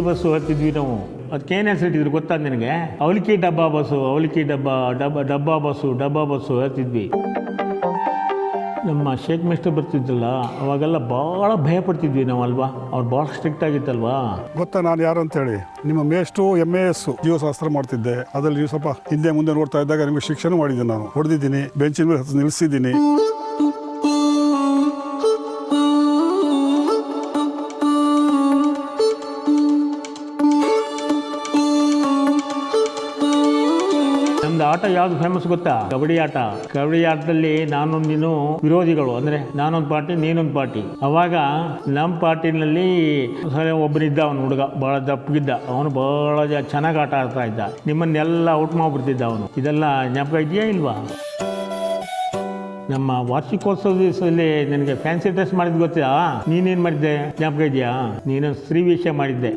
Speaker 15: ಬಸ್ಸು ಹತ್ತಿದ್ವಿ ನಾವು. ಅದಕ್ಕೇನು ಹೆಸರಿಟ್ಟಿದ್ರು ಗೊತ್ತಾ ನಿನಗೆ? ಅವಲಿಕ್ಕಿ ಡಬ್ಬಾ ಬಸ್ಸು ಹತ್ತಿದ್ವಿ. ನಮ್ಮ ಶೇಖ್ ಮಿಸ್ಟರ್ ಬರ್ತಿದ್ದಲ್ಲ, ಅವಾಗೆಲ್ಲ ಭಾಳ ಭಯ ಪಡ್ತಿದ್ವಿ ನಾವು ಅಲ್ವಾ. ಅವ್ರು ಭಾಳ ಸ್ಟ್ರಿಕ್ಟ್ ಆಗಿತ್ತಲ್ವಾ.
Speaker 16: ಗೊತ್ತಾ ನಾನು ಯಾರು ಅಂತೇಳಿ? ನಿಮ್ಮ ಮೇಷ್ಟು MAS ಜೀವಶಾಸ್ತ್ರ ಮಾಡ್ತಿದ್ದೆ. ಅದರಲ್ಲಿ ನೀವು ಸ್ವಲ್ಪ ಹಿಂದೆ ಮುಂದೆ ನೋಡ್ತಾ ಇದ್ದಾಗ ನಿಮಗೆ ಶಿಕ್ಷಣ ಮಾಡಿದ್ದೀನಿ, ನಾನು ಹೊಡೆದಿದ್ದೀನಿ, ಬೆಂಚಿನ ಮೇಲೆ ನಿಲ್ಲಿಸಿದ್ದೀನಿ.
Speaker 15: ನಮ್ದು ಆಟ ಯಾವ್ದು ಫೇಮಸ್ ಗೊತ್ತಾ? ಕಬಡ್ಡಿ ಆಟ. ಕಬಡ್ಡಿ ಆಟದಲ್ಲಿ ನಾನು ನೀನು ವಿರೋಧಿಗಳು, ಅಂದ್ರೆ ನಾನೊಂದು ಪಾರ್ಟಿ ನೀನೊಂದು ಪಾರ್ಟಿ. ಅವಾಗ ನಮ್ಮ ಪಾರ್ಟಿನಲ್ಲಿ ಒಬ್ಬನಿದ್ದ, ಅವನು ಹುಡುಗ ಭಾಳ ದಪ್ಪಗಿದ್ದ, ಅವನು ಭಾಳ ಚೆನ್ನಾಗಿ ಆಟ ಆಡ್ತಾ ಇದ್ದ. ನಿಮ್ಮನ್ನೆಲ್ಲ ಔಟ್ ಮಾಡ್ಬಿಡ್ತಿದ್ದ ಅವನು. ಇದೆಲ್ಲ ಜ್ಞಾಪಕ ಇದೆಯಾ ಇಲ್ವಾ? ನಮ್ಮ ವಾರ್ಷಿಕೋತ್ಸವ ದಿವಸದಲ್ಲಿ ನನಗೆ ಫ್ಯಾನ್ಸಿ ಡ್ರೆಸ್ ಮಾಡಿದ್ ಗೊತ್ತಾ? ನೀನೇನು ಮಾಡಿದ್ದೆ ಜ್ಞಾಪಕ ಇದೆಯಾ? ನೀನು ಸ್ತ್ರೀ ವೇಷ ಮಾಡಿದ್ದೆ.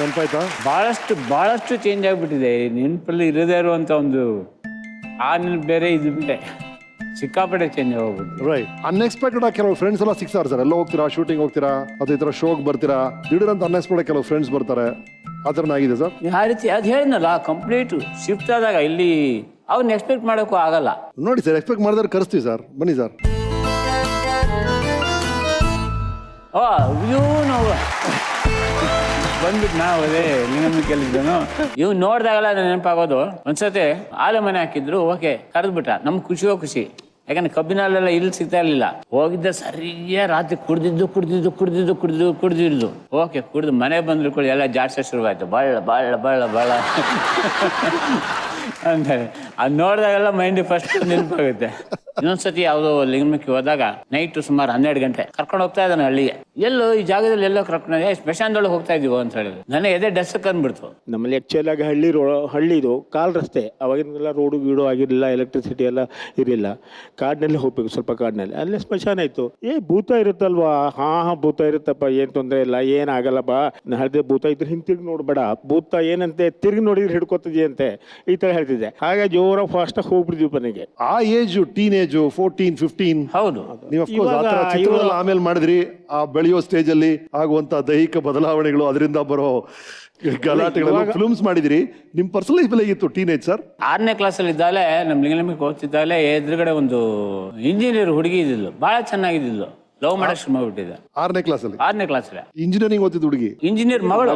Speaker 2: ನೆನಪಾಯ್ತಾ?
Speaker 3: ಬಹಳಷ್ಟು ಚೇಂಜ್ ಆಗಿಬಿಟ್ಟಿದೆ. ನೆನಪಲ್ಲಿ ಇರದೇ ಇರುವಂತ ಒಂದು ಆ ನೆನಪು ಬೇರೆ, ಇದು ಬೇರೆ, ಸಿಕ್ಕಾಪಟ್ಟೆ ಚೇಂಜ್ ಆಗೋಗ್ಬಿಟ್ಟು.
Speaker 2: ರೈಟ್. ಅನ್ಎಕ್ಸ್ಪೆಕ್ಟೆಡ್ ಆಗಿ ಕೆಲವು ಫ್ರೆಂಡ್ಸ್ ಎಲ್ಲ ಸಿಗ್ತಾರೆ ಸರ್. ಎಲ್ಲ ಹೋಗ್ತೀರಾ, ಶೂಟಿಂಗ್ ಹೋಗ್ತೀರಾ ಅಥವಾ ಈ ಥರ ಶೋಗೆ ಬರ್ತೀರಾ, ದಿಢೀರಂತ ಅನ್ಎಕ್ಸ್ಪೆಕ್ಟೆಡ್ ಕೆಲವು ಫ್ರೆಂಡ್ಸ್ ಬರ್ತಾರೆ. ಆ ಥರನ ಆಗಿದೆ ಸರ್?
Speaker 3: ಆ ರೀತಿ ಅದು ಹೇಳಿದ್ನಲ್ಲ, ಕಂಪ್ಲೀಟ್ ಶಿಫ್ಟ್ ಆದಾಗ ಇಲ್ಲಿ ಅವ್ನ ಎಕ್ಸ್ಪೆಕ್ಟ್ ಮಾಡೋಕ್ಕೂ ಆಗಲ್ಲ.
Speaker 2: ನೋಡಿ ಸರ್, ಎಕ್ಸ್ಪೆಕ್ಟ್ ಮಾಡಿದ್ರೆ ಕರೆಸ್ತೀವಿ ಸರ್, ಬನ್ನಿ ಸರ್.
Speaker 3: ನಾವು ಬಂದ್ಬಿಟ್ಟು ನಾವು ಅದೇ ಲಿಂಗನಮಕ್ಕಿಯಲ್ಲಿದ್ದನು. ಇವ್ ನೋಡಿದಾಗಲ್ಲ ನೆನಪಾಗೋದು. ಒಂದ್ಸತಿ ಆಲೆ ಮನೆ ಹಾಕಿದ್ರು, ಓಕೆ ಕರೆದ್ಬಿಟ್ಟ. ನಮ್ಗೆ ಖುಷಿ. ಯಾಕಂದ್ರೆ ಕಬ್ಬಿನಲ್ಲೆಲ್ಲ ಇಲ್ಲಿ ಸಿಗ್ತಾ ಇರ್ಲಿಲ್ಲ. ಹೋಗಿದ್ದ ಸರಿಯೇ ರಾತ್ರಿ ಕುಡ್ದಿದ್ದು ಓಕೆ ಕುಡ್ದು ಮನೆ ಬಂದ್ರು ಕೂಡ ಎಲ್ಲ ಜಾಡ್ಸ ಶುರುವಾಯ್ತು. ಬಳ್ಳ ಅಂತಾರೆ. ಅದು ನೋಡಿದಾಗೆಲ್ಲ ಮೈಂಡ್ ಫಸ್ಟ್ ನೆನಪಾಗುತ್ತೆ. ಇನ್ನೊಂದ್ಸತಿ ಯಾವುದೋ ಲಿಂಗನಮಕ್ಕಿ ಹೋದಾಗ ನೈಟ್ ಸುಮಾರು 12 ಗಂಟೆ ಕರ್ಕೊಂಡು ಹೋಗ್ತಾ ಇದ್ದಾನೆ ಹಳ್ಳಿಗೆ. ಎಲ್ಲೋ ಈ ಜಾಗದಲ್ಲಿ ಎಲ್ಲೋ ಕರ್ಕೊಂಡು ಸ್ಮಶಾನದೊಳಗೆ ಹೋಗ್ತಾ ಇದೀವೋ ಅಂತ ಹೇಳಿದ್ರು. ನನಗೆ ಎದೆ ಡೆಸ್ಕ್ ಅಂದ್ಬಿಡ್ತು.
Speaker 15: ನಮ್ಮಲ್ಲಿ ಆ್ಯಕ್ಚುಲ್ ಆಗಿ ಹಳ್ಳಿದು ಕಾಲ್ ರಸ್ತೆ. ಅವಾಗಿನೆಲ್ಲ ರೋಡು ಗೀಡು ಆಗಿರಲಿಲ್ಲ, ಎಲೆಕ್ಟ್ರಿಸಿಟಿ ಎಲ್ಲ ಇರಲಿಲ್ಲ. ಕಾಡಿನಲ್ಲಿ ಹೋಗ್ಬೇಕು, ಸ್ವಲ್ಪ ಕಾಡಿನಲ್ಲಿ. ಅಲ್ಲೇ ಸ್ಮಶಾನ ಇತ್ತು. ಭೂತ ಇರುತ್ತಲ್ವಾ? ಹಾ ಭೂತ ಇರುತ್ತಪ್ಪ, ಏನ್ ತೊಂದರೆ ಇಲ್ಲ, ಏನಾಗಲ್ಲಪ್ಪ. ಹೇಳಿದೆ ಭೂತ ಇದ್ರೆ ಹಿಂತಿರುಗಿ ನೋಡ್ಬೇಡ, ಭೂತ ಏನಂತೆ ತಿರುಗಿ ನೋಡಿದ್ರೆ ಹಿಡ್ಕೊತಿದ್ಯಂತೆ, ಈ ತರ ಹೇಳ್ತಿದ್ದೆ. ಹಾಗೆ ಜೋರ ಫಾಸ್ಟ್ ಆಗಿ ಹೋಗ್ಬಿಡ್ತೀವಿ ಮನೆಗೆ.
Speaker 2: ಆ ಏಜ್ ಟೀನೇಜ್ 14-15.
Speaker 3: ಹೌದು.
Speaker 2: ನೀವು ಆಮೇಲೆ ಮಾಡಿದ್ರಿ. ಆ ಬೆಳೆಯೋ ಸ್ಟೇಜ್ ಅಲ್ಲಿ ಆಗುವಂತ ದೈಹಿಕ ಬದಲಾವಣೆಗಳು, ಅದರಿಂದ ಬರೋ ಗಲಾಟೆಗಳೆಲ್ಲ ಫಿಲ್ಮ್ಸ್ ಮಾಡಿದಿರಿ. ನಿಮ್ ಪರ್ಸನಲ್ ಲೈಫ್ ಹೇಗಿತ್ತು ಟೀನೇಜ್ ಸರ್?
Speaker 3: 6ನೇ ಕ್ಲಾಸಲ್ಲಿ ಇದ್ದಾಗಲೇ ನಮ್ಮ ಲಿಂಗನಮಕ್ಕಿ ಓದ್ತಿದ್ದಾಗಲೇ ಎದುರುಗಡೆ ಒಂದು ಇಂಜಿನಿಯರ್ ಹುಡುಗಿ ಇದ್ದಿದ್ಲು, ಬಹಳ ಚೆನ್ನಾಗಿದ್ದಿದ್ಲು. ಲವ್ ಮಾಡಕ್ ಶುರು ಮಾಡ್ಬಿಟ್ಟಿದ್ದೆ
Speaker 2: 6ನೇ ಕ್ಲಾಸಲ್ಲಿ.
Speaker 3: 6ನೇ ಕ್ಲಾಸಲ್ಲಿ
Speaker 2: ಇಂಜಿನಿಯರಿಂಗ್ ಓದ್ತಿದ್ದ ಹುಡುಗಿ,
Speaker 3: ಇಂಜಿನಿಯರ್ ಮಗಳು.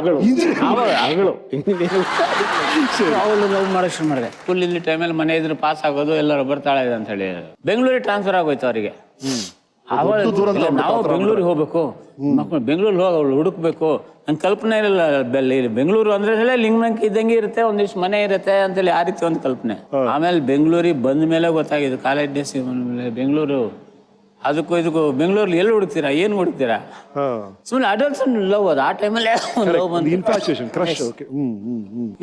Speaker 3: ಅವಳು ಲವ್ ಮಾಡಕ್ ಶುರು ಮಾಡಿದೆ. ಫುಲ್ ಇಲ್ಲಿ ಟೈಮಲ್ಲಿ ಮನೆ ಇದ್ರು ಪಾಸ್ ಆಗೋದು, ಎಲ್ಲರೂ ಬರ್ತಾಳೆ ಅಂತ ಹೇಳಿ ಬೆಂಗಳೂರಿಗೆ ಟ್ರಾನ್ಸ್ಫರ್ ಆಗೋಯ್ತು ಅವರಿಗೆ. ನಾವು ಬೆಂಗಳೂರಿಗೆ ಹೋಗ್ಬೇಕು, ಮಕ್ಕಳು ಬೆಂಗಳೂರಿಗೆ ಹೋಗಿ ಅವಳು ಹುಡುಕ್ಬೇಕು. ನಂಗೆ ಕಲ್ಪನೆ ಇರಲಿಲ್ಲ. ಬೆಂಗಳೂರು ಅಂದ್ರೆ ಲಿಂಗನಮಕ್ಕಿ ಇದ್ದಂಗೆ ಇರುತ್ತೆ, ಒಂದಿಷ್ಟು ಮನೆ ಇರುತ್ತೆ ಅಂತೇಳಿ ಆ ರೀತಿ ಒಂದು ಕಲ್ಪನೆ. ಆಮೇಲೆ ಬೆಂಗಳೂರಿಗೆ ಬಂದ ಮೇಲೆ ಗೊತ್ತಾಗಿದ್ದು, ಕಾಲೇಜ್ ಡೇಸ್ ಬೆಂಗಳೂರು ಅದಕ್ಕೂ ಇದಕ್ಕೂ. ಬೆಂಗಳೂರಲ್ಲಿ ಎಲ್ಲಿ ಹುಡುಕ್ತೀರಾ, ಏನು ಹುಡುಕ್ತೀರಾ? ಸುಮ್ಮನೆ ಅಡಲ್ಟ್ಸ್ ಲವ್. ಅದು ಆ ಟೈಮಲ್ಲಿ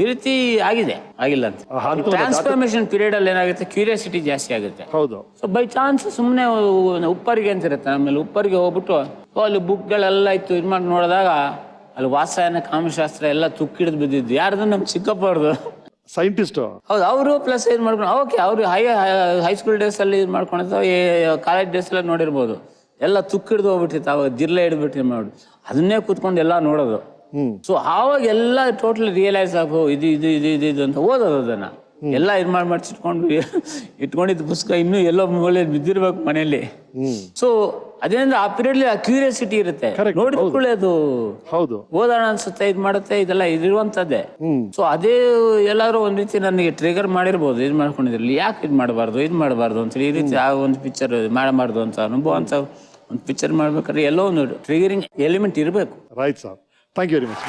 Speaker 3: ಈ ರೀತಿ ಆಗಿದೆ, ಆಗಿಲ್ಲ ಅಂತ. ಟ್ರಾನ್ಸ್ಫಾರ್ಮೇಶನ್ ಪೀರಿಯಡ್ ಅಲ್ಲಿ ಏನಾಗುತ್ತೆ, ಕ್ಯೂರಿಯಾಸಿಟಿ ಜಾಸ್ತಿ ಆಗುತ್ತೆ.
Speaker 2: ಹೌದು.
Speaker 3: ಸೊ ಬೈ ಚಾನ್ಸ್ ಸುಮ್ಮನೆ ಉಪ್ಪರಿಗೆ ಅಂತ ಇರುತ್ತೆ, ಆಮೇಲೆ ಉಪ್ಪರಿಗೆ ಹೋಗ್ಬಿಟ್ಟು ಅಲ್ಲಿ ಬುಕ್ಗಳೆಲ್ಲ ಇತ್ತು. ಇದು ಮಾಡಿ ನೋಡಿದಾಗ ಅಲ್ಲಿ ವಾಸಾಯನ ಕಾಮಶಾಸ್ತ್ರ ಎಲ್ಲ ತುಕ್ಕಿಡಿದು ಬಿದ್ದಿದ್ದು. ಯಾರ್ದು? ನಮ್ಮ ಚಿಕ್ಕಪ್ಪವ್ರದು,
Speaker 2: ಸೈಂಟಿಸ್ಟ್.
Speaker 3: ಹೌದು. ಅವರು ಪ್ಲಸ್ ಇದು ಮಾಡ್ಕೊಂಡು ಓಕೆ, ಅವರು ಹೈಸ್ಕೂಲ್ ಡೇಸ್ ಅಲ್ಲಿ ಇದು ಮಾಡ್ಕೊಂಡಿದ್ದು, ಕಾಲೇಜ್ ಡೇಸ್ ಎಲ್ಲ ನೋಡಿರ್ಬೋದು. ಎಲ್ಲ ತುಕ್ಕಿಡ್ದು ಹೋಗ್ಬಿಟ್ಟಿತ್ತು. ಅವಾಗ ಜಿರ್ಲೆ ಹಿಡ್ಬಿಟ್ಟು ಮಾಡಿ ಅದನ್ನೇ ಕೂತ್ಕೊಂಡು ಎಲ್ಲ ನೋಡೋದು. ಸೊ ಆವಾಗ ಎಲ್ಲ ಟೋಟಲಿ ರಿಯಲೈಸ್ ಆಗೋ ಇದು ಅಂತ ಓದೋದು. ಅದನ್ನ ಎಲ್ಲ ಇದು ಮಾಡಿ ಇಟ್ಕೊಂಡಿದ್ದು ಪುಸ್ತಕ ಇನ್ನೂ ಎಲ್ಲೋ ಮೂಲೆ ಬಿದ್ದಿರ್ಬೇಕು ಮನೆಯಲ್ಲಿ. ಸೊ ಅದರಿಂದ ಆ ಪೀರಿಯಡ್ ಆ ಕ್ಯೂರಿಯಾಸಿಟಿ ಇರುತ್ತೆ, ನೋಡಿಕೊಳ್ಳಿ ಅದು ಹೌದು ಓದೋಣ ಅನ್ಸುತ್ತೆ, ಇದು ಮಾಡುತ್ತೆ, ಇದೆಲ್ಲ ಇರುವಂತದ್ದೇ. ಸೊ ಅದೇ ಎಲ್ಲಾರು ಒಂದ್ ರೀತಿ ನನಗೆ ಟ್ರಿಗರ್ ಮಾಡಿರ್ಬೋದು, ಇದು ಮಾಡ್ಕೊಂಡಿದ್ರಲ್ಲಿ ಯಾಕೆ ಇದು ಮಾಡಬಾರ್ದು ಅಂತೇಳಿ ಈ ರೀತಿ ಆ ಒಂದು ಪಿಕ್ಚರ್ ಮಾಡಬಾರ್ದು ಅಂತ ಅನುಭವ ಅಂತ ಒಂದು ಪಿಕ್ಚರ್ ಮಾಡ್ಬೇಕಾದ್ರೆ ಎಲ್ಲೋ ಒಂದು ಟ್ರಿಗರಿಂಗ್ ಎಲಿಮೆಂಟ್ ಇರಬೇಕು.
Speaker 2: Right sir, thank you very much.